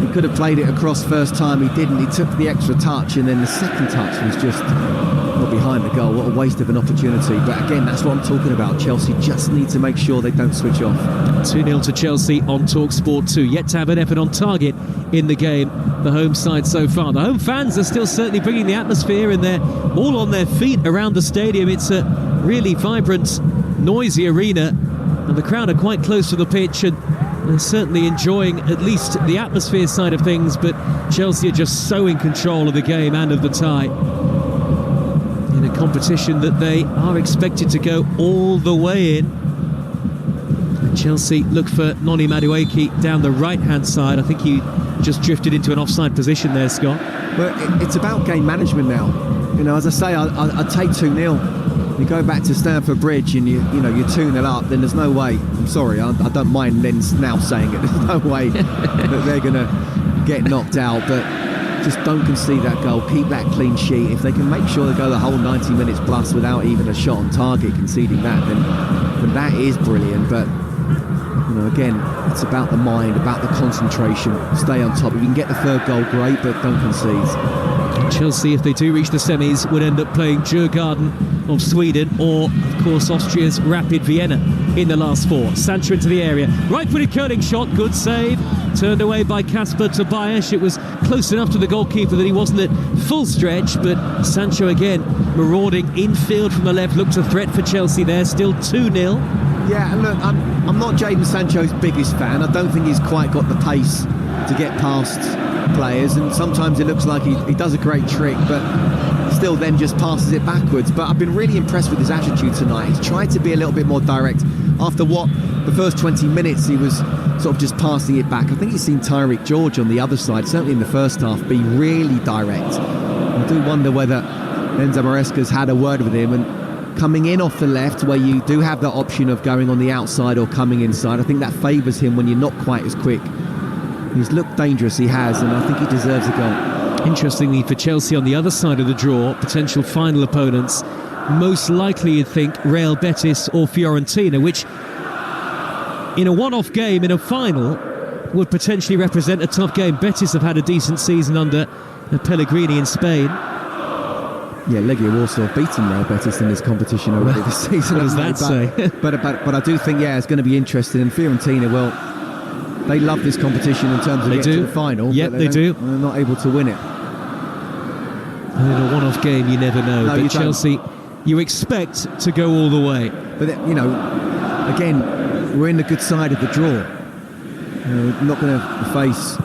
He could have played it across first time, he didn't. He took the extra touch, and then the second touch was just behind the goal. What a waste of an opportunity. But again, that's what I'm talking about. Chelsea just need to make sure they don't switch off. 2-0 to Chelsea on Talksport 2. Yet to have an effort on target in the game, the home side so far. The home fans are still certainly bringing the atmosphere, and they're all on their feet around the stadium. It's a really vibrant, noisy arena, and the crowd are quite close to the pitch, and they're certainly enjoying at least the atmosphere side of things. But Chelsea are just so in control of the game and of the tie, in a competition that they are expected to go all the way in. Chelsea look for Noni Madueke down the right-hand side. I think he just drifted into an offside position there, Scott. Well, it's about game management now. You know, as I say, I'd take 2-0. You go back to Stamford Bridge and you're 2-0 up, then there's no way. I'm sorry, I don't mind now saying it. There's no way that they're going to get knocked out, but just don't concede that goal. Keep that clean sheet. If they can make sure they go the whole 90 minutes plus without even a shot on target, conceding that, then that is brilliant. But again, it's about the mind, about the concentration. Stay on top. If you can get the third goal, great, but don't concede. Chelsea, if they do reach the semis, would end up playing Djurgården of Sweden or, of course, Austria's Rapid Vienna in the last 4. Sancho into the area. Right-footed curling shot. Good save. Turned away by Kasper Tobias. It was close enough to the goalkeeper that he wasn't at full stretch, but Sancho again marauding infield from the left. Looked a threat for Chelsea there. Still 2-0. Yeah, and look, I'm not Jadon Sancho's biggest fan. I don't think he's quite got the pace to get past players, and sometimes it looks like he does a great trick, but still then just passes it backwards. But I've been really impressed with his attitude tonight. He's tried to be a little bit more direct. After the first 20 minutes he was sort of just passing it back. I think he's seen Tyreek George on the other side, certainly in the first half, be really direct. I do wonder whether Enzo Maresca's had a word with him, and coming in off the left, where you do have that option of going on the outside or coming inside, I think that favours him when you're not quite as quick. He's looked dangerous, he has, and I think he deserves a goal. Interestingly, for Chelsea on the other side of the draw, potential final opponents, most likely you'd think Real Betis or Fiorentina, which in a one-off game in a final would potentially represent a tough game. Betis have had a decent season under Pellegrini in Spain. Yeah, Legia Warsaw have beaten Real Betis in this competition already this season. What does that say? But I do think, it's going to be interesting. And Fiorentina, well, they love this competition in terms of getting to the final. Yep, but they do. They're not able to win it. And in a one-off game, you never know. No, but you Chelsea, you expect to go all the way. But, again, we're in the good side of the draw. We're not going to face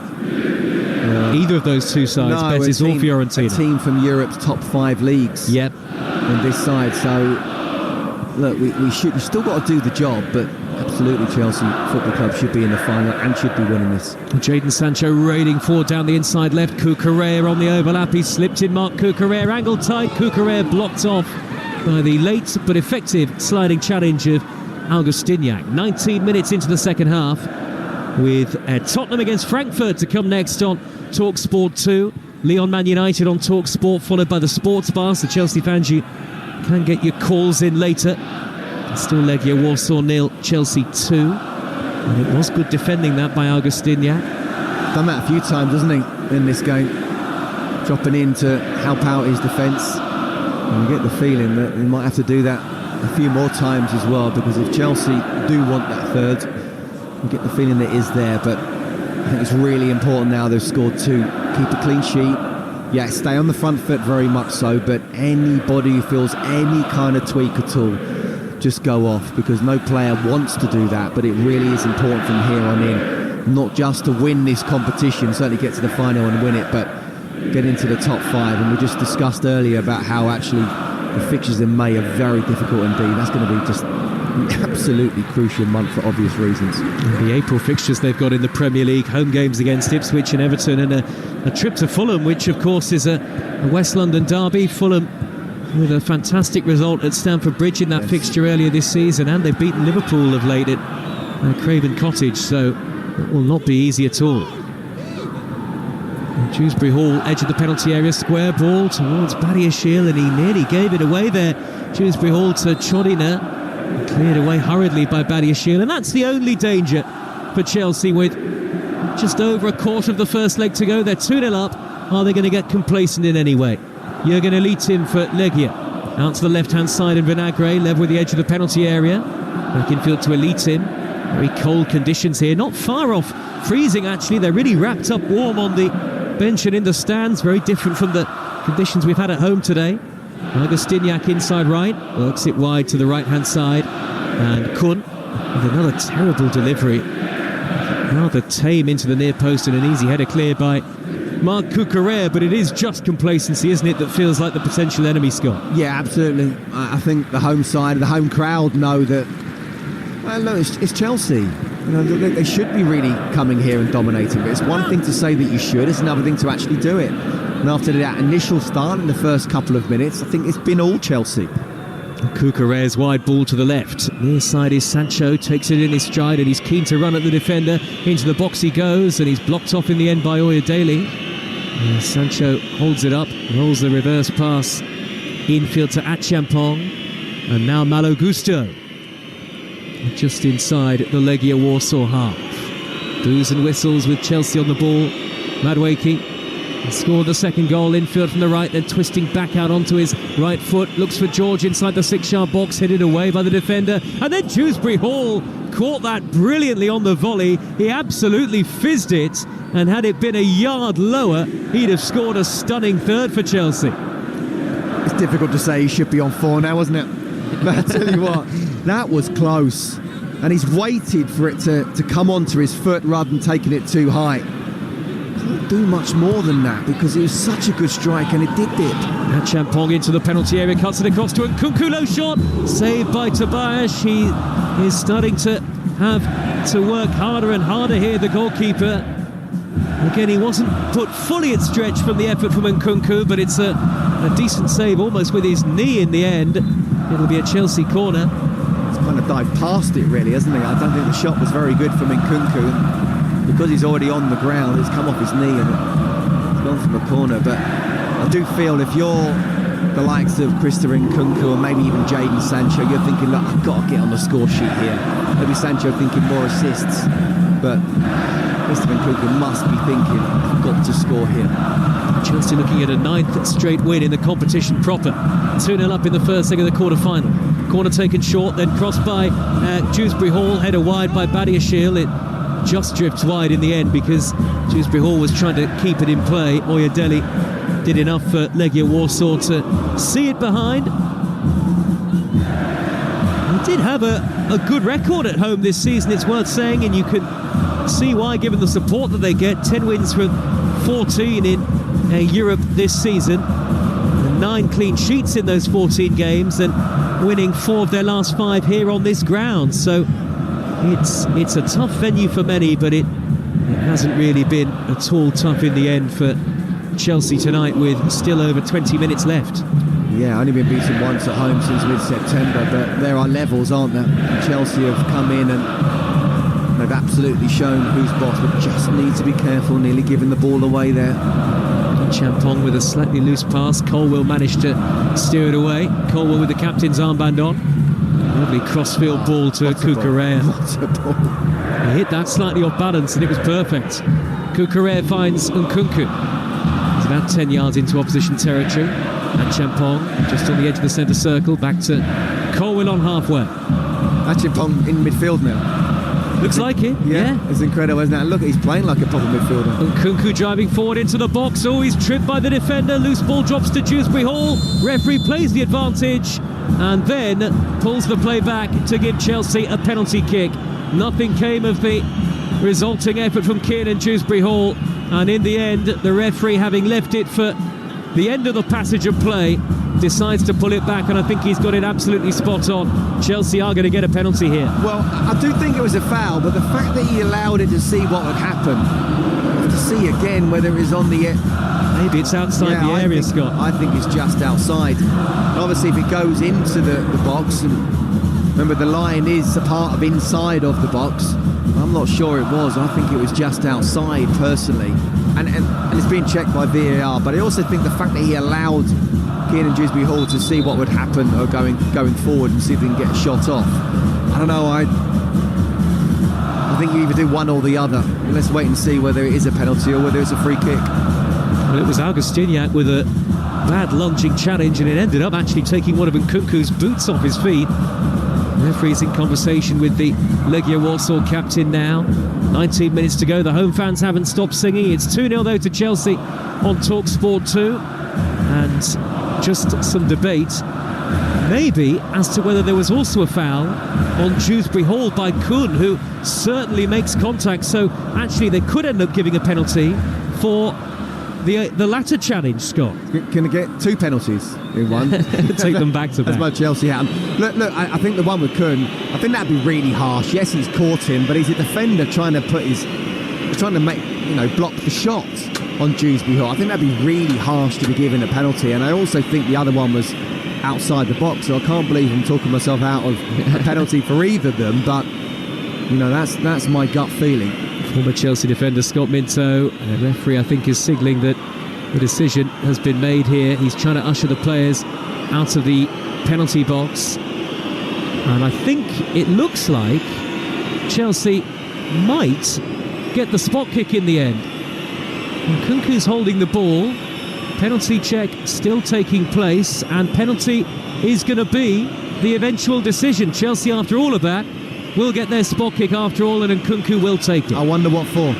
either of those two sides, Betis or Fiorentina. A team from Europe's top 5 leagues. Yep. In this side. So, look, we've still got to do the job, but absolutely Chelsea Football Club should be in the final and should be winning this. Jadon Sancho raiding forward down the inside left. Cucurella on the overlap. He slipped in Marc Cucurella. Angle tight. Cucurella blocked off by the late but effective sliding challenge of Augustinyak. 19 minutes into the second half, with Tottenham against Frankfurt to come next on Talksport 2. Lyon Man United on Talksport, followed by the Sports Bars. The Chelsea fans, you can get your calls in later. Still Legia Warsaw 0, Chelsea 2. And it was good defending that by Augustinyak. Done that a few times, hasn't he, in this game? Dropping in to help out his defence. And you get the feeling that he might have to do that a few more times as well, because if Chelsea do want that third, you get the feeling that it is there. But I think it's really important now they've scored 2. Keep a clean sheet. Yeah, stay on the front foot very much so, but anybody who feels any kind of tweak at all, just go off, because no player wants to do that. But it really is important from here on in, not just to win this competition, certainly get to the final and win it, but get into the top 5. And we just discussed earlier about how actually the fixtures in May are very difficult indeed. That's going to be just an absolutely crucial month for obvious reasons. The April fixtures they've got in the Premier League, home games against Ipswich and Everton, and a trip to Fulham, which of course is a West London derby. Fulham with a fantastic result at Stamford Bridge in that fixture earlier this season, and they've beaten Liverpool of late at Craven Cottage, so it will not be easy at all. Dewsbury Hall, edge of the penalty area, square ball towards Badiashile, and he nearly gave it away there. Dewsbury Hall to Chodina, cleared away hurriedly by Badiashile, and that's the only danger for Chelsea with just over a quarter of the first leg to go. They're 2-0 up. Are they going to get complacent in any way? Jurgen Elitim for Legia. Out to the left-hand side in Vinagre, level with the edge of the penalty area. Back infield to Elitim. Very cold conditions here, not far off freezing actually. They're really wrapped up warm on the bench and in the stands. Very different from the conditions we've had at home today. Augustinyak inside right, works it wide to the right-hand side. And Kun with another terrible delivery. Rather tame into the near post and an easy header clear by Marc Cucurella, but it is just complacency, isn't it, that feels like the potential enemy, Scott? Yeah, absolutely. I think the home side, the home crowd know that, Well, look, it's Chelsea. They should be really coming here and dominating, but it's one thing to say that you should, it's another thing to actually do it. And after that initial start in the first couple of minutes, I think it's been all Chelsea. Cucurella's wide ball to the left. Near side is Sancho, takes it in his stride, and he's keen to run at the defender. Into the box he goes, and he's blocked off in the end by Oyedele. Sancho holds it up, rolls the reverse pass infield to Achampong, and now Malo Gusto just inside the Legia Warsaw half. Boos and whistles with Chelsea on the ball. Madueke scored the second goal infield from the right, then twisting back out onto his right foot, looks for George inside the 6-yard box, headed away by the defender, and then Dewsbury Hall caught that brilliantly on the volley. He absolutely fizzed it, and had it been a yard lower, he'd have scored a stunning third for Chelsea. It's difficult to say he should be on 4 now, isn't it? But I tell you what, that was close, and he's waited for it to come onto his foot rather than taking it too high. Can't do much more than that because it was such a good strike, and it did it. Achampong into the penalty area, cuts it across to Nkunku, low shot, saved by Tobias. He is starting to have to work harder and harder here, the goalkeeper. Again, he wasn't put fully at stretch from the effort from Nkunku, but it's a decent save, almost with his knee in the end. It'll be a Chelsea corner. He's kind of dived past it, really, hasn't he? I don't think the shot was very good from Nkunku. Because he's already on the ground, it's come off his knee and it's gone from a corner. But I do feel if you're the likes of Christopher Nkunku or maybe even Jadon Sancho, you're thinking, look, I've got to get on the score sheet here. Maybe Sancho thinking more assists, but Christopher Nkunku must be thinking, I've got to score here. Chelsea looking at a 9th straight win in the competition proper. 2-0 up in the first leg of the quarter-final. Corner taken short, then crossed by Dewsbury Hall, header wide by Badiashile. It just drifts wide in the end because Dewsbury Hall was trying to keep it in play. Oyedele did enough for Legia Warsaw to see it behind. They did have a good record at home this season, it's worth saying, and you can see why given the support that they get. 10 wins from 14 in Europe this season, and 9 clean sheets in those 14 games, and winning 4 of their last 5 here on this ground. So it's a tough venue for many, but it hasn't really been at all tough in the end for Chelsea tonight, with still over 20 minutes left. Yeah, only been beaten once at home since mid-September, but there are levels, aren't there? And Chelsea have come in and they've absolutely shown who's boss, but just need to be careful, nearly giving the ball away there. Champong with a slightly loose pass. Colwell managed to steer it away. Colwell with the captain's armband on. Lovely crossfield ball to Cucurella. He hit that slightly off balance and it was perfect. Cucurella finds Nkunku. He's about 10 yards into opposition territory. And Champong just on the edge of the centre circle. Back to Colwell on halfway. Champong in midfield now. Looks like it, yeah. It's incredible, isn't it? Look, he's playing like a proper midfielder. Nkunku driving forward into the box. Oh, he's tripped by the defender. Loose ball drops to Dewsbury Hall. Referee plays the advantage and then pulls the play back to give Chelsea a penalty kick. Nothing came of the resulting effort from Kieran Dewsbury Hall, and in the end, the referee, having left it for the end of the passage of play, decides to pull it back, and I think he's got it absolutely spot on. Chelsea are going to get a penalty here. Well, I do think it was a foul, but the fact that he allowed it to see what would happen, to see again whether it is on the maybe it's outside the area, Scott. I think it's just outside. And obviously, if it goes into the box, and remember the line is a part of inside of the box, I'm not sure it was. I think it was just outside personally, and it's being checked by VAR. But I also think the fact that he allowed Kieran Dewsbury Hall to see what would happen or going forward and see if he can get a shot off. I don't know. I think you either do one or the other. Let's wait and see whether it is a penalty or whether it's a free kick. Well, it was Augustiniak with a bad lunging challenge, and it ended up actually taking one of Nkunku's boots off his feet. The referee's in conversation with the Legia Warsaw captain now. 19 minutes to go. The home fans haven't stopped singing. It's 2-0 though to Chelsea on Talksport 2. And just some debate maybe as to whether there was also a foul on Dewsbury Hall by Kuhn, who certainly makes contact. So actually they could end up giving a penalty for the latter challenge, Scott. Can I get 2 penalties in one? Take them back to back. That's my Chelsea hat. Look, I think the one with Kun, I think that'd be really harsh. Yes, he's caught him, but he's a defender trying to make, block the shot on Dewsbury Hall. I think that'd be really harsh to be given a penalty. And I also think the other one was outside the box, so I can't believe I'm talking myself out of a penalty for either of them. But that's my gut feeling. Former Chelsea defender Scott Minto, and the referee I think is signalling that the decision has been made here. He's trying to usher the players out of the penalty box, and I think it looks like Chelsea might get the spot kick in the end. And Kunku's holding the ball, penalty check still taking place, and penalty is going to be the eventual decision. Chelsea, after all of that, will get their spot kick after all, and Nkunku will take it. I wonder what for.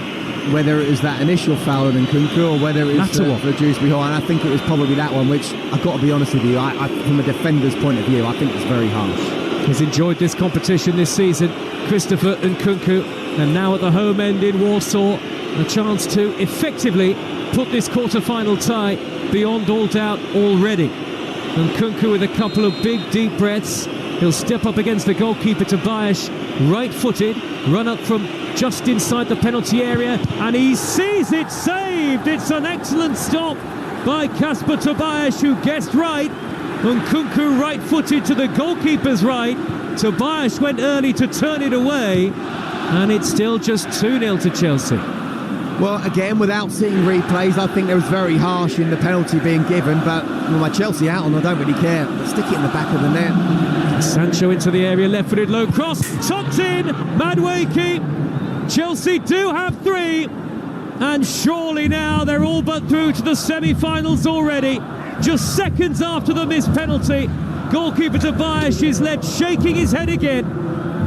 Whether it was that initial foul of Nkunku or whether it was for Dewsbury Hall. And I think it was probably that one, which I've got to be honest with you, I from a defender's point of view, I think it's very harsh. He's enjoyed this competition this season, Christopher Nkunku, and now at the home end in Warsaw, a chance to effectively put this quarter-final tie beyond all doubt already. Nkunku with a couple of big, deep breaths. He'll step up against the goalkeeper Tobias, right-footed, run up from just inside the penalty area, and he sees it saved. It's an excellent stop by Kasper Tobias, who guessed right. Nkunku right-footed to the goalkeeper's right. Tobias went early to turn it away, and it's still just 2-0 to Chelsea. Well, again, without seeing replays, I think it was very harsh in the penalty being given, but with my Chelsea out on, I don't really care. Stick it in the back of the net. Sancho into the area, left-footed low cross, tucked in, Madueke. Chelsea do have 3, and surely now they're all but through to the semi-finals already. Just seconds after the missed penalty, goalkeeper Tobias is led shaking his head again,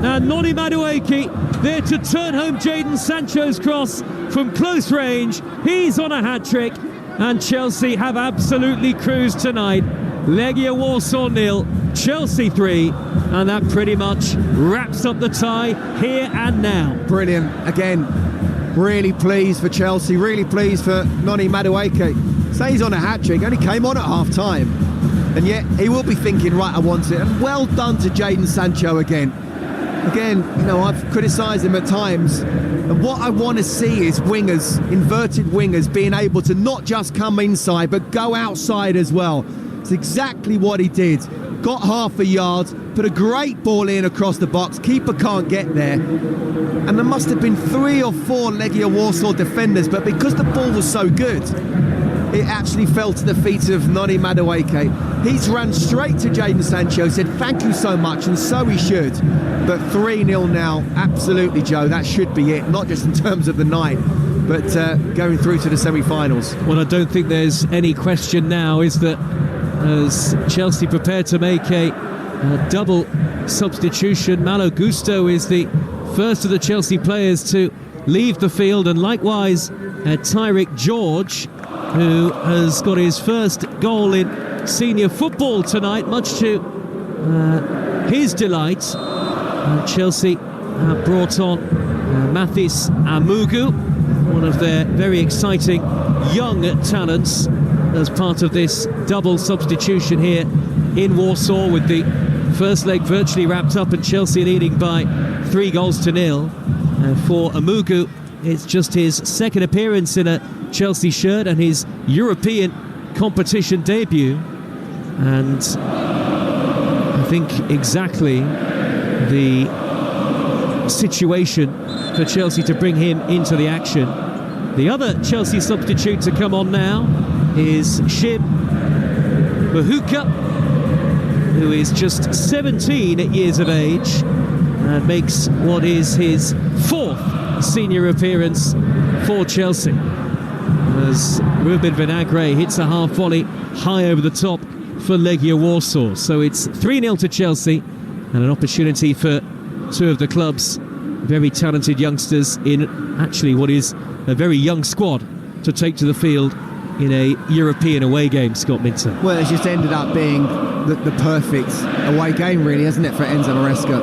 and Noni Madueke there to turn home Jadon Sancho's cross from close range. He's on a hat-trick, and Chelsea have absolutely cruised tonight. Legia Warsaw 0, Chelsea 3, and that pretty much wraps up the tie here and now. Brilliant. Again, really pleased for Chelsea, really pleased for Noni Madueke. Say he's on a hat-trick, only came on at half-time, and yet he will be thinking, right, I want it. And well done to Jadon Sancho again. Again, I've criticised him at times, and what I want to see is wingers, inverted wingers, being able to not just come inside, but go outside as well. It's exactly what he did. Got half a yard, put a great ball in across the box, keeper can't get there. And there must have been 3 or 4 Legia Warsaw defenders, but because the ball was so good, it actually fell to the feet of Noni Madueke. He's run straight to Jadon Sancho, said thank you so much, and so he should. But 3-0 now, absolutely, Joe, that should be it, not just in terms of the night, but going through to the semi-finals. What I don't think there's any question now is that as Chelsea prepare to make a double substitution, Malo Gusto is the first of the Chelsea players to leave the field, and likewise Tyrick George, who has got his first goal in senior football tonight, much to his delight. Chelsea have brought on Mathis Amugu, one of their very exciting young talents, as part of this double substitution here in Warsaw, with the first leg virtually wrapped up and Chelsea leading by 3-0. For Amugu, it's just his second appearance in a Chelsea shirt and his European competition debut, and I think exactly the situation for Chelsea to bring him into the action. The other Chelsea substitute to come on now is Shib Bahuka, who is just 17 years of age and makes what is his 4th senior appearance for Chelsea, as Ruben Vinagre hits a half volley high over the top for Legia Warsaw. So it's 3-0 to Chelsea, and an opportunity for 2 of the club's very talented youngsters in actually what is a very young squad to take to the field in a European away game, Scott Minter. Well, it's just ended up being the perfect away game, really, hasn't it, for Enzo Maresca?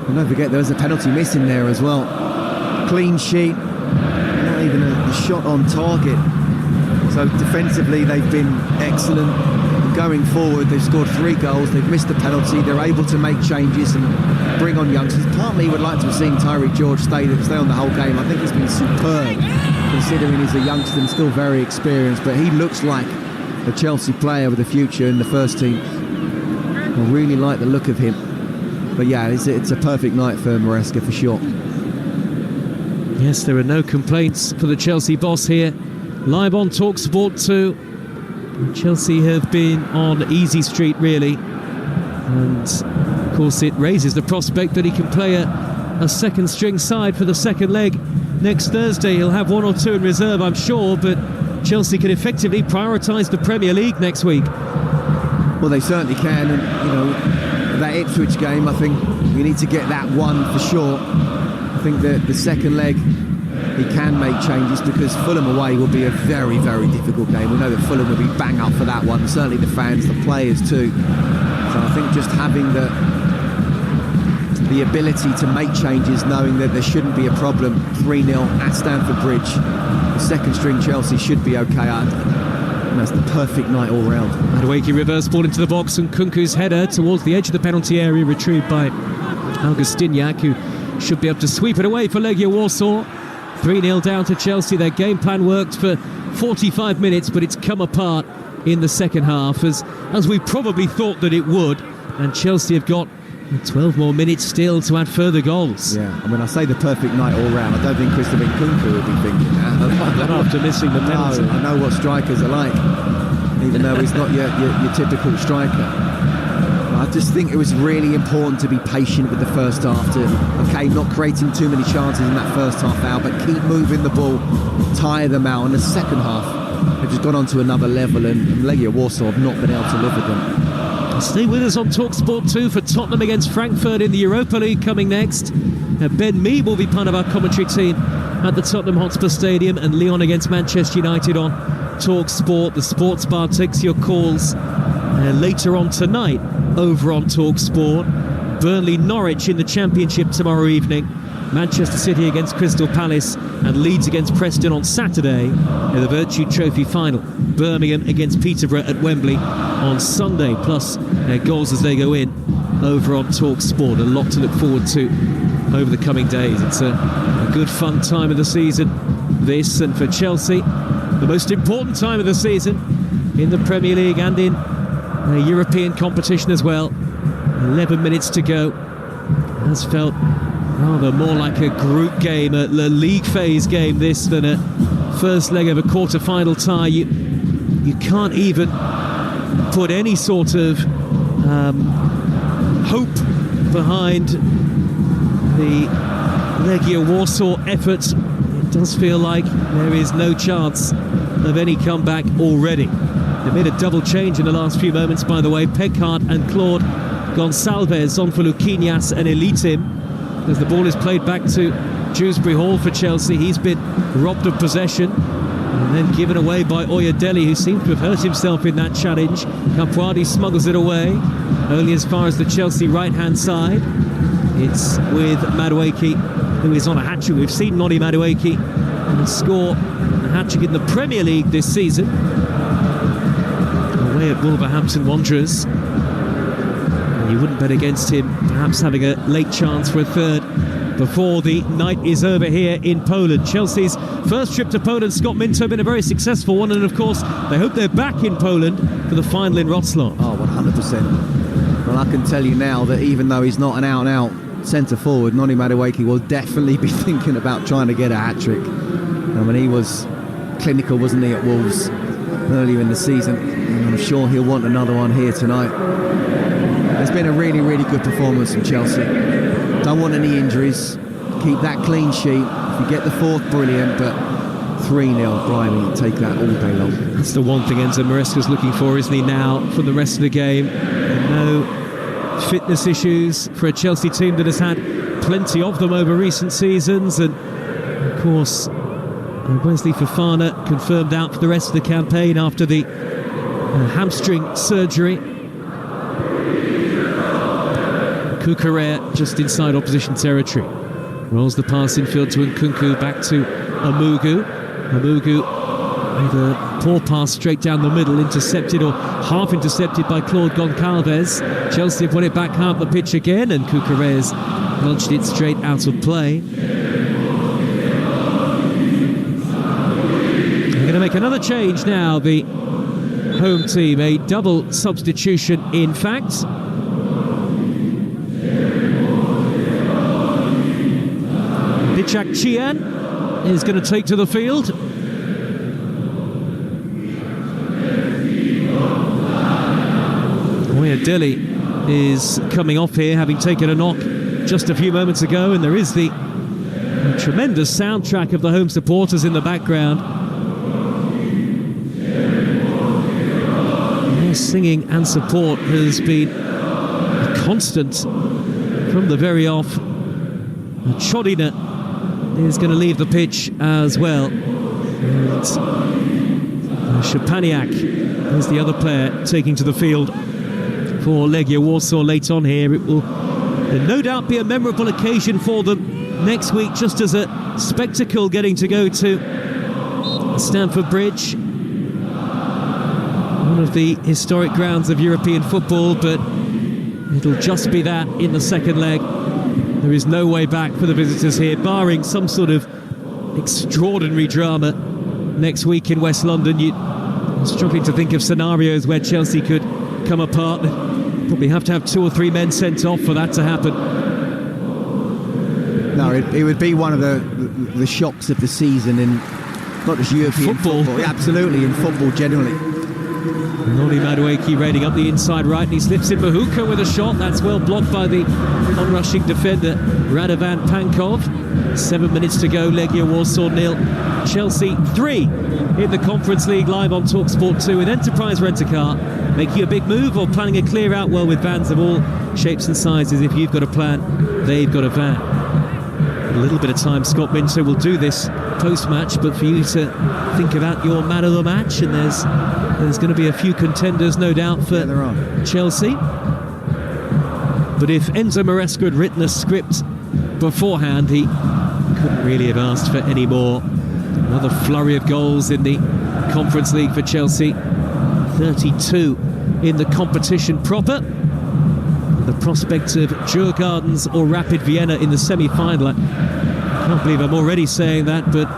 And don't forget there was a penalty missing there as well. Clean sheet, not even a shot on target. So defensively, they've been excellent. Going forward, they've scored 3 goals. They've missed a penalty. They're able to make changes and bring on youngsters. Part of me would like to have seen Tyreek George stay on the whole game. I think he's been superb, considering he's a youngster and still very experienced. But he looks like a Chelsea player with a future in the first team. I really like the look of him. But yeah, it's a perfect night for Maresca for sure. Yes, there are no complaints for the Chelsea boss here. Live on Talksport 2. Chelsea have been on easy street, really. And, of course, it raises the prospect that he can play a second-string side for the second leg next Thursday. He'll have 1 or 2 in reserve, I'm sure, but Chelsea can effectively prioritise the Premier League next week. Well, they certainly can, and, that Ipswich game, I think we need to get that one for sure. I think that the second leg, he can make changes, because Fulham away will be a very, very difficult game. We know that Fulham will be bang up for that one, certainly the fans, the players too. So I think just having the ability to make changes, knowing that there shouldn't be a problem, 3-0 at Stamford Bridge, the second string Chelsea should be okay. That's the perfect night all round. Madueke reverse ball into the box, and Kunku's header towards the edge of the penalty area, retrieved by Augustiniak, who should be able to sweep it away for Legia Warsaw. 3-0 down to Chelsea. Their game plan worked for 45 minutes, but it's come apart in the second half, as we probably thought that it would. And Chelsea have got 12 more minutes still to add further goals. Yeah, I mean, I say the perfect night all round. I don't think Christopher Nkunku would be thinking that. Not after missing the penalty. No, I know what strikers are like, even though he's not your typical striker. I just think it was really important to be patient with the first half, not creating too many chances in that first half hour, but keep moving the ball, tire them out. In the second half, they've just gone on to another level, and Legia Warsaw have not been able to live with them. Stay with us on Talksport 2 for Tottenham against Frankfurt in the Europa League coming next. Ben Mee will be part of our commentary team at the Tottenham Hotspur Stadium, and Lyon against Manchester United on Talksport. The Sports Bar takes your calls later on tonight over on Talksport. Burnley Norwich in the Championship tomorrow evening. Manchester City against Crystal Palace, and Leeds against Preston on Saturday in the Virtue Trophy final. Birmingham against Peterborough at Wembley on Sunday, plus goals as they go in over on Talksport. A lot to look forward to over the coming days. It's a good fun time of the season, this, and for Chelsea, the most important time of the season in the Premier League and in European competition as well. 11 minutes to go. Has felt rather more like a group game, a league phase game this, than a first leg of a quarter-final tie. You can't even put any sort of hope behind the Legia Warsaw efforts. It does feel like there is no chance of any comeback already. They made a double change in the last few moments, by the way. Peghardt and Claude Gonçalves on for Luquinhas and Elitim, as the ball is played back to Dewsbury Hall for Chelsea. He's been robbed of possession and then given away by Oyedele, who seemed to have hurt himself in that challenge. Capuadi smuggles it away, only as far as the Chelsea right-hand side. It's with Madueke, who is on a hat-trick. We've seen Noni Madueke score a hat-trick in the Premier League this season, away at Wolverhampton Wanderers. And you wouldn't bet against him perhaps having a late chance for a third before the night is over here in Poland. Chelsea's first trip to Poland, Scott Minto, been a very successful one, and of course they hope they're back in Poland for the final in Wrocław. Oh, 100%. Well, I can tell you now that even though he's not an out-and-out centre forward, Noni Madueke will definitely be thinking about trying to get a hat-trick. I mean, he was clinical, wasn't he, at Wolves earlier in the season, and I'm sure he'll want another one here tonight. It's been a really, really good performance from Chelsea. Don't want any injuries. Keep that clean sheet. If you get the fourth, brilliant, but 3-0, blimey, take that all day long. That's the one thing Enzo Maresca's looking for, isn't he, now, for the rest of the game? And no fitness issues for a Chelsea team that has had plenty of them over recent seasons. And, of course, Wesley Fofana confirmed out for the rest of the campaign after the hamstring surgery. Kukurea just inside opposition territory. Rolls the pass infield to Nkunku, back to Amugu. Amugu with a poor pass straight down the middle, intercepted or half intercepted by Claude Goncalves. Chelsea have won it back half the pitch again, and Cucurella launched it straight out of play. They're going to make another change now, the home team, a double substitution in fact. Bichak Chian is going to take to the field. Delhi is coming off here, having taken a knock just a few moments ago, and there is the tremendous soundtrack of the home supporters in the background. Their singing and support has been a constant from the very off. Chodina is going to leave the pitch as well. And Szczepaniak is the other player taking to the field for Legia Warsaw late on here. It will no doubt be a memorable occasion for them next week, just as a spectacle getting to go to Stamford Bridge, one of the historic grounds of European football, but it'll just be that in the second leg. There is no way back for the visitors here, barring some sort of extraordinary drama next week in West London. I'm struggling to think of scenarios where Chelsea could come apart. Probably have to have 2 or 3 men sent off for that to happen. No, it would be one of the shocks of the season in not just European football. Yeah, absolutely, in football generally. Noni Madueke raiding up the inside right, and he slips in Mahuka with a shot. That's well blocked by the on-rushing defender Radovan Pankov. 7 minutes to go, Legia Warsaw 0, Chelsea 3 in the Conference League, live on Talksport 2 with Enterprise Rent-A-Car. Making a big move or planning a clear out? Well, with vans of all shapes and sizes, if you've got a plan, they've got a van. A little bit of time, Scott Minto will do this post-match, but for you to think about your man of the match, and there's going to be a few contenders, no doubt, for Chelsea. But if Enzo Maresca had written a script beforehand, he couldn't really have asked for any more. Another flurry of goals in the Conference League for Chelsea. 32 in the competition proper. The prospect of Djurgardens or Rapid Vienna in the semi-final. I can't believe I'm already saying that, but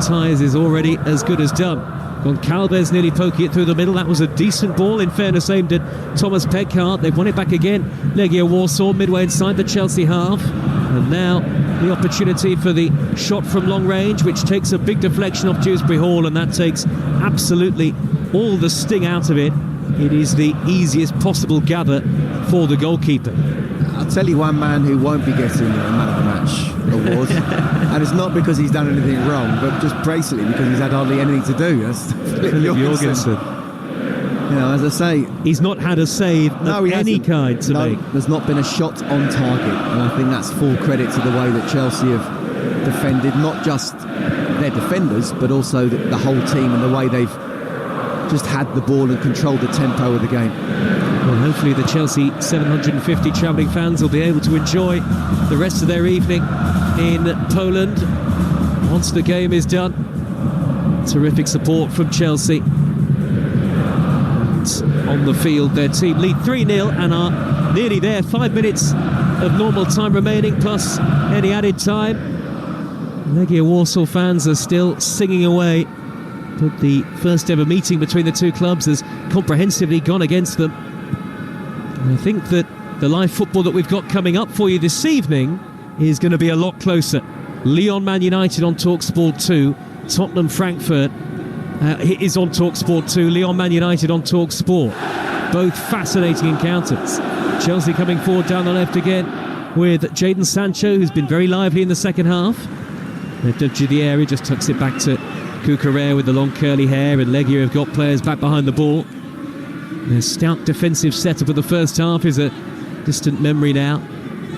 Tyres is already as good as done. Goncalves nearly poking it through the middle. That was a decent ball, in fairness, aimed at Thomas Pekart. They've won it back again. Legia Warsaw midway inside the Chelsea half. And now the opportunity for the shot from long range, which takes a big deflection off Dewsbury Hall, and that takes absolutely all the sting out of it. It is the easiest possible gather for the goalkeeper. I'll tell you one man who won't be getting a man of the match award, and it's not because he's done anything wrong, but just basically because he's had hardly anything to do. That's Philip Jorgensen. You know, as I say, he's not had a save of any kind to make. There's not been a shot on target, and I think that's full credit to the way that Chelsea have defended, not just their defenders, but also the whole team, and the way they've just had the ball and controlled the tempo of the game. Well, hopefully the Chelsea 750 travelling fans will be able to enjoy the rest of their evening in Poland once the game is done. Terrific support from Chelsea. And on the field, their team lead 3-0 and are nearly there. 5 minutes of normal time remaining, plus any added time. Legia Warsaw fans are still singing away, but the first ever meeting between the two clubs has comprehensively gone against them. And I think that the live football that we've got coming up for you this evening is going to be a lot closer. Lyon Man United on Talksport 2, Tottenham Frankfurt is on Talksport 2, Lyon Man United on Talksport. Both fascinating encounters. Chelsea coming forward down the left again with Jadon Sancho, who's been very lively in the second half. Left edge of the area, just tucks it back to Cucurella with the long curly hair, and Legia have got players back behind the ball. Their stout defensive setup of the first half is a distant memory now.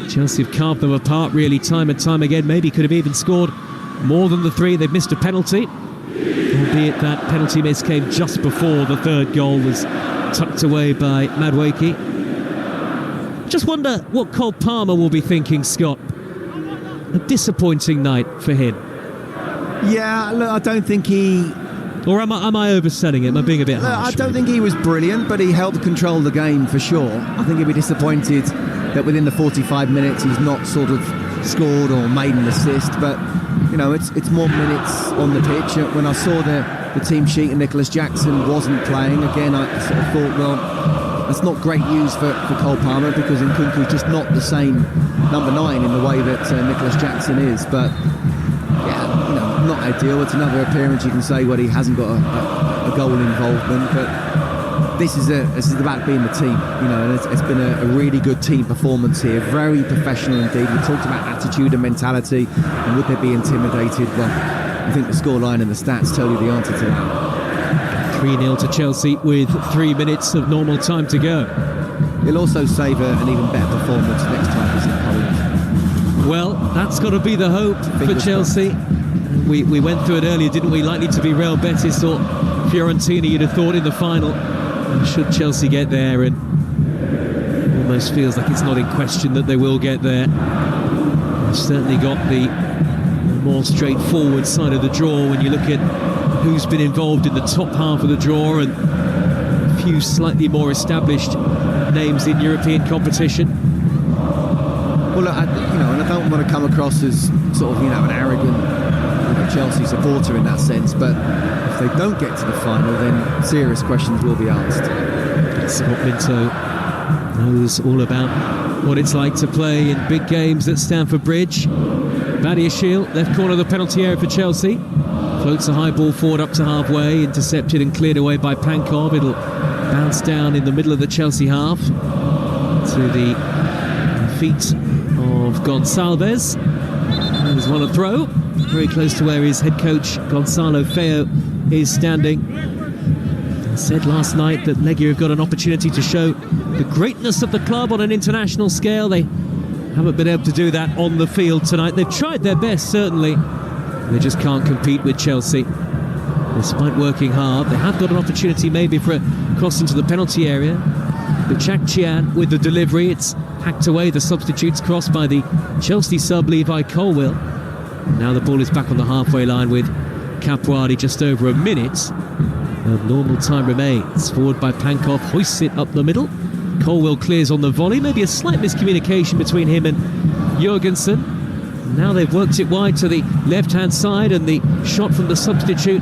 Chelsea have carved them apart really time and time again. Maybe could have even scored more than the 3. They've missed a penalty, albeit that penalty miss came just before the third goal was tucked away by Madueke. Just wonder what Cole Palmer will be thinking, Scott. A disappointing night for him. Yeah, look, I don't think he Or am I overselling it? Am I being a bit harsh? I don't think he was brilliant, but he held control of the game for sure. I think he'd be disappointed that within the 45 minutes he's not sort of scored or made an assist. But, you know, it's more minutes on the pitch. When I saw the team sheet and Nicholas Jackson wasn't playing, again, I sort of thought, well, that's not great news for Cole Palmer, because Nkunku's just not the same number 9 in the way that Nicholas Jackson is. But yeah, you know, not ideal. It's another appearance, you can say, where he hasn't got a goal involvement. But this is about being the team, you know, and it's been a really good team performance here. Very professional indeed. We talked about attitude and mentality, and would they be intimidated? Well, I think the scoreline and the stats tell you the answer to that. 3-0 to Chelsea with 3 minutes of normal time to go. He'll also save an even better performance next time he's in Poland. Well, that's got to be the hope for Chelsea. We went through it earlier, didn't we? Likely to be Real Betis or Fiorentina, you'd have thought, in the final. Should Chelsea get there, and almost feels like it's not in question that they will get there. They've certainly got the more straightforward side of the draw when you look at who's been involved in the top half of the draw, and a few slightly more established names in European competition. Well, look, and I don't want to come across as sort of, an arrogant Chelsea supporter in that sense, but if they don't get to the final, then serious questions will be asked. Scott Minto knows all about what it's like to play in big games at Stamford Bridge. Badiashile, left corner of the penalty area for Chelsea. Floats a high ball forward up to halfway, intercepted and cleared away by Pankov. It'll bounce down in the middle of the Chelsea half to the feet of Gonçalves. There's one a throw, very close to where his head coach Gonçalo Feo is standing. I said last night that Legia have got an opportunity to show the greatness of the club on an international scale. They haven't been able to do that on the field tonight. They've tried their best, certainly. They just can't compete with Chelsea, despite working hard. They have got an opportunity maybe for a cross into the penalty area. Bachakchian with the delivery. It's hacked away, the substitutes, crossed by the Chelsea sub Levi Colwill. Now the ball is back on the halfway line with Capuati. Just over a minute of normal time remains. Forward by Pankov, hoists it up the middle. Colwill clears on the volley. Maybe a slight miscommunication between him and Jurgensen. Now they've worked it wide to the left-hand side, and the shot from the substitute,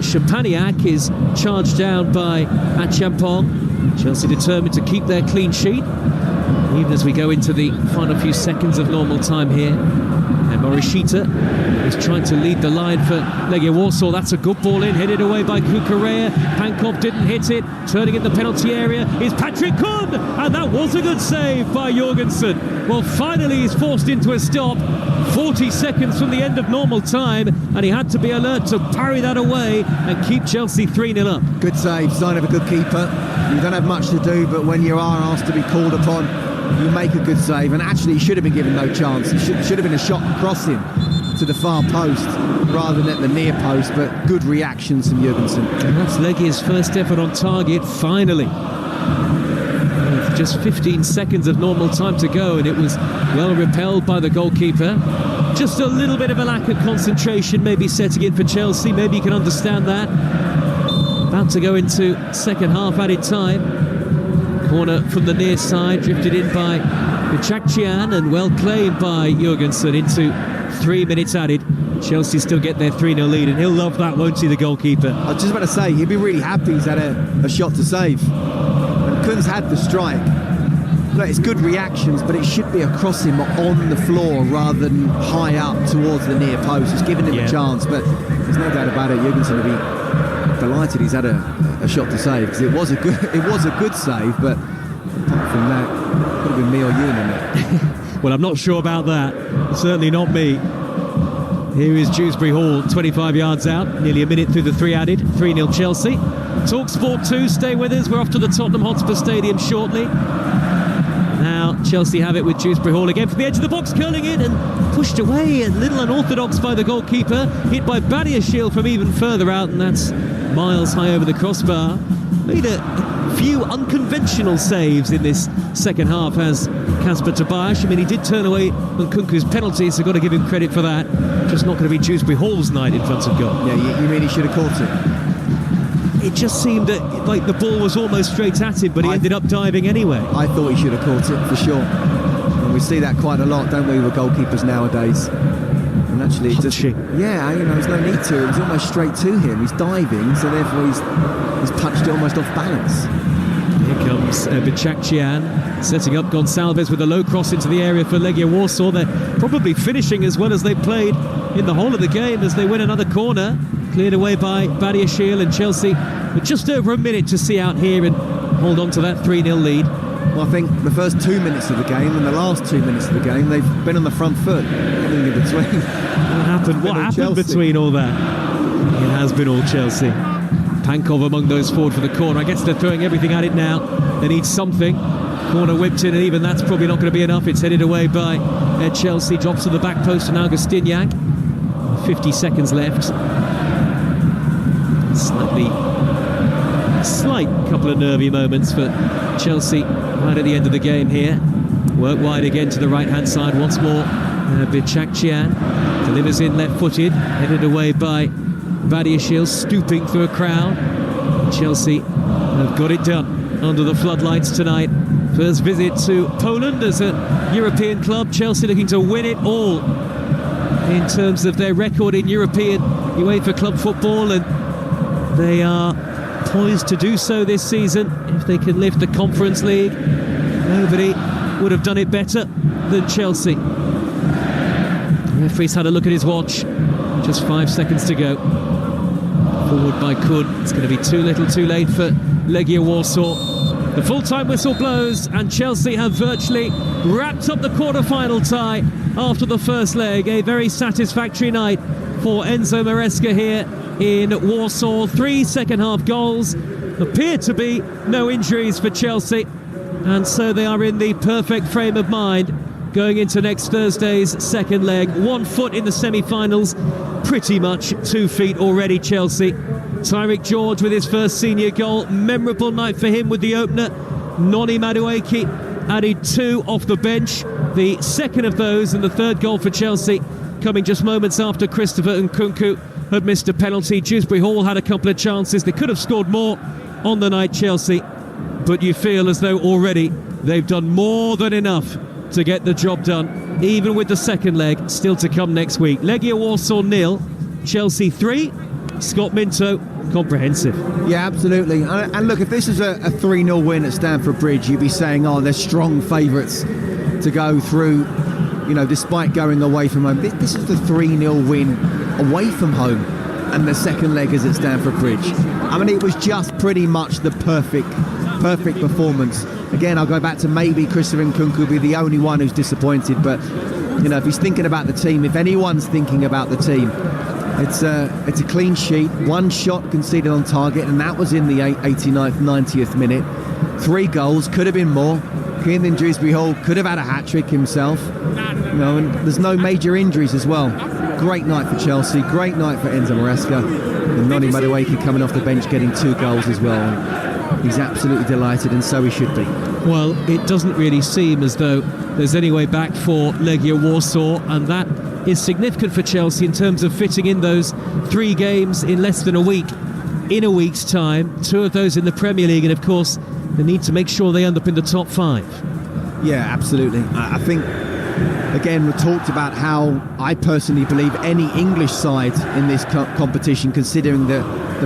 Champagnac, is charged down by Achampong. Chelsea determined to keep their clean sheet, even as we go into the final few seconds of normal time here. And Morishita is trying to lead the line for Legia Warsaw. That's a good ball in, headed away by Kukurea. Pankov didn't hit it. Turning in the penalty area is Patrick Kuhn, and that was a good save by Jorgensen. Well, finally he's forced into a stop. 40 seconds from the end of normal time, and he had to be alert to parry that away and keep Chelsea 3-0 up. Good save, sign of a good keeper. You don't have much to do, but when you are asked to be called upon, you make a good save. And actually, he should have been given no chance. It should have been a shot crossing to the far post rather than at the near post, but good reactions from Jurgensen. And that's Legia's first effort on target, finally. With just 15 seconds of normal time to go, and it was well repelled by the goalkeeper. Just a little bit of a lack of concentration maybe setting in for Chelsea. Maybe you can understand that. About to go into second half added time. Corner from the near side, drifted in by Bachakchian, and well claimed by Jurgensen into 3 minutes added. Chelsea still get their 3-0 lead, and he'll love that, won't he, the goalkeeper? I was just about to say, he'd be really happy he's had a shot to save. And Kuhn's had the strike. Look, it's good reactions, but it should be across him on the floor rather than high up towards the near post. It's giving him a chance, but there's no doubt about it. Jurgensen will be delighted he's had a shot to save, because it was a good save, but apart from that, it could have been me or you in it. Well, I'm not sure about that. Certainly not me. Here is Dewsbury Hall, 25 yards out, nearly a minute through the 3 added. 3-0 Chelsea. Talksport 2, stay with us. We're off to the Tottenham Hotspur Stadium shortly. Now Chelsea have it with Dewsbury Hall again from the edge of the box, curling it and pushed away, a little unorthodox by the goalkeeper. Hit by Badiashile from even further out, and that's miles high over the crossbar. Made a few unconventional saves in this second half as Kasper Tobias. I mean, he did turn away Nkunku's penalty, so got to give him credit for that. Just not going to be Dewsbury Hall's night in front of goal. Yeah, you mean he should have caught it? it just seemed like the ball was almost straight at him, but he ended up diving anyway. I thought he should have caught it for sure. And we see that quite a lot, don't we, with goalkeepers nowadays? And actually, there's no need to. It was almost straight to him. He's diving, so therefore he's punched it almost off balance. Here comes Bichakchian setting up Gonçalves with a low cross into the area for Legia Warsaw. They're probably finishing as well as they played in the whole of the game as they win another corner. Cleared away by Badiashile, and Chelsea with just over a minute to see out here and hold on to that 3-0 lead. Well, I think the first 2 minutes of the game and the last 2 minutes of the game, they've been on the front foot. Everything in between. What happened between all that? It has been all Chelsea. Pankov among those forward for the corner. I guess they're throwing everything at it now. They need something. Corner whipped in, and even that's probably not going to be enough. It's headed away by Chelsea. Drops to the back post to Augustiniak. 50 seconds left. Slight couple of nervy moments for Chelsea right at the end of the game here. Work wide again to the right hand side once more. Bichakchian delivers in left-footed, headed away by Badiashile, stooping through a crowd. Chelsea have got it done under the floodlights tonight. First visit to Poland as a European club. Chelsea looking to win it all in terms of their record in European UEFA club football, and they are poised to do so this season if they can lift the Conference League. Nobody would have done it better than Chelsea. The referee's had a look at his watch. Just 5 seconds to go. Forward by Kun. It's going to be too little too late for Legia Warsaw. The full-time whistle blows, and Chelsea have virtually wrapped up the quarter-final tie after the first leg. A very satisfactory night for Enzo Maresca here in Warsaw. 3 second-half goals. Appear to be no injuries for Chelsea, and so they are in the perfect frame of mind going into next Thursday's second leg. 1 foot in the semi-finals, pretty much 2 feet already, Chelsea. Tyreek George with his first senior goal. Memorable night for him with the opener. Noni Madueke added 2 off the bench. The second of those and the third goal for Chelsea coming just moments after Christopher Nkunku had missed a penalty. Dewsbury Hall had a couple of chances. They could have scored more on the night, Chelsea. But you feel as though already they've done more than enough to get the job done, even with the second leg still to come next week. Legia Warsaw 0, Chelsea 3. Scott Minto, comprehensive. Yeah, absolutely. And look, if this is a 3-0 win at Stamford Bridge, you'd be saying, they're strong favourites to go through, despite going away from home. This is the 3-0 win away from home, and the second leg is at Stamford Bridge. I mean, it was just pretty much the perfect performance. Again, I'll go back to maybe Christopher Nkunku will be the only one who's disappointed, but if he's thinking about the team, if anyone's thinking about the team, it's a clean sheet. 1 shot conceded on target, and that was in the 89th, 90th minute. 3 goals, could have been more. Keenan Dewsbury Hall could have had a hat-trick himself. And there's no major injuries as well. Great night for Chelsea, great night for Enzo Maresca. And Noni Madueke coming off the bench getting 2 goals as well. And he's absolutely delighted, and so he should be. Well, it doesn't really seem as though there's any way back for Legia Warsaw, and that is significant for Chelsea in terms of fitting in those 3 games in less than a week. In a week's time, 2 of those in the Premier League, and of course they need to make sure they end up in the top 5. Yeah, absolutely. I think, again, we talked about how I personally believe any English side in this competition, considering the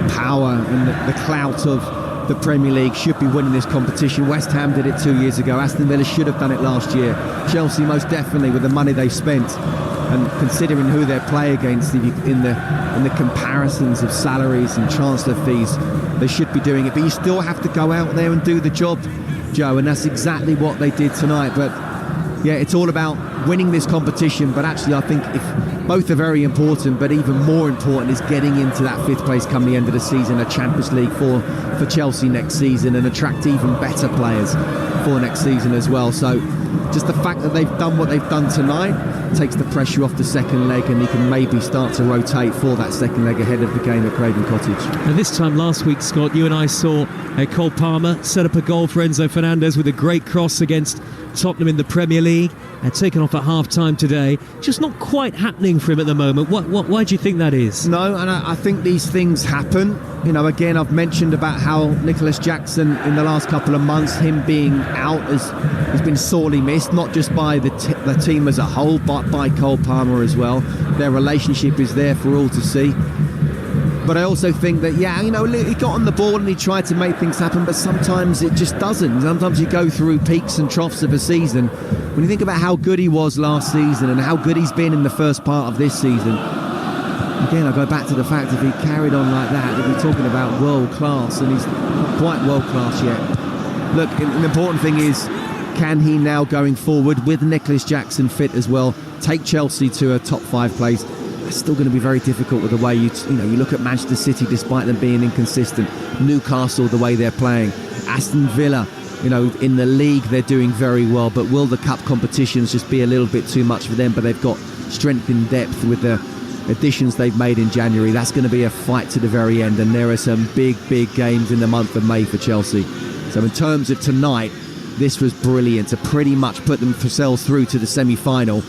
power and the clout of the Premier League, should be winning this competition. West Ham did it 2 years ago. Aston Villa should have done it last year. Chelsea most definitely, with the money they've spent, and considering who they play against in the comparisons of salaries and transfer fees, they should be doing it. But you still have to go out there and do the job, Joe, and that's exactly what they did tonight. But yeah, it's all about winning this competition, but actually I think if both are very important, but even more important is getting into that 5th place come the end of the season, a Champions League for Chelsea next season, and attract even better players for next season as well. So just the fact that they've done what they've done tonight takes the pressure off the second leg, and you can maybe start to rotate for that second leg ahead of the game at Craven Cottage. And this time last week, Scott, you and I saw Cole Palmer set up a goal for Enzo Fernandez with a great cross against Tottenham in the Premier League. taken off at half-time today. Just not quite happening for him at the moment. Why do you think that is? No, and I think these things happen. You know, again, I've mentioned about how Nicholas Jackson in the last couple of months, him being out has been sorely missed, not just by the team as a whole, but by Cole Palmer as well. Their relationship is there for all to see. But I also think that, he got on the ball and he tried to make things happen, but sometimes it just doesn't. Sometimes you go through peaks and troughs of a season. When you think about how good he was last season and how good he's been in the first part of this season, again, I go back to the fact if he carried on like that, we'd be talking about world class, and he's not quite world class yet. Look, the important thing is, can he now going forward with Nicholas Jackson fit as well, take Chelsea to a top 5 place? It's still going to be very difficult with the way you look at Manchester City, despite them being inconsistent. Newcastle, the way they're playing. Aston Villa, in the league they're doing very well, but will the cup competitions just be a little bit too much for them? But they've got strength in depth with the additions they've made in January. That's going to be a fight to the very end, and there are some big games in the month of May for Chelsea. So in terms of tonight, this was brilliant to pretty much put themselves through to the semi-final.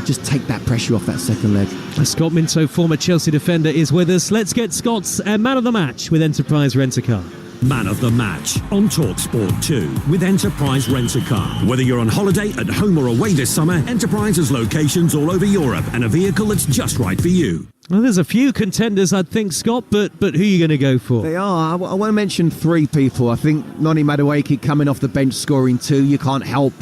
Just take that pressure off that second leg. Scott Minto, former Chelsea defender, is with us. Let's get Scott's man of the match with Enterprise Rent-A-Car. Man of the match on Talksport 2 with Enterprise Rent-A-Car. Whether you're on holiday, at home or away this summer, Enterprise has locations all over Europe and a vehicle that's just right for you. Well, there's a few contenders, I'd think, Scott, but who are you going to go for? They are. I want to mention 3 people. I think Noni Madueke coming off the bench scoring 2. You can't help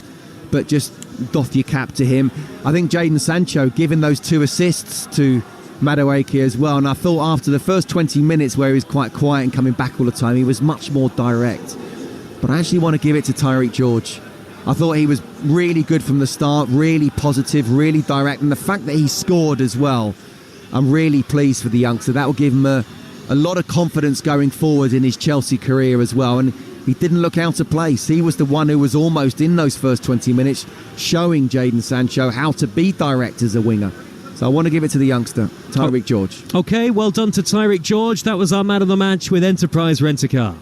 but just doff your cap to him. I think Jadon Sancho giving those 2 assists to Madueke as well, and I thought after the first 20 minutes where he was quite quiet and coming back all the time, he was much more direct. But I actually want to give it to Tyreek George. I thought he was really good from the start, really positive, really direct, and the fact that he scored as well, I'm really pleased for the youngster. That will give him a lot of confidence going forward in his Chelsea career as well, and he didn't look out of place. He was the one who was almost in those first 20 minutes showing Jadon Sancho how to be direct as a winger. So I want to give it to the youngster, Tyreek George. Okay, well done to Tyreek George. That was our man of the match with Enterprise Rent-A-Car.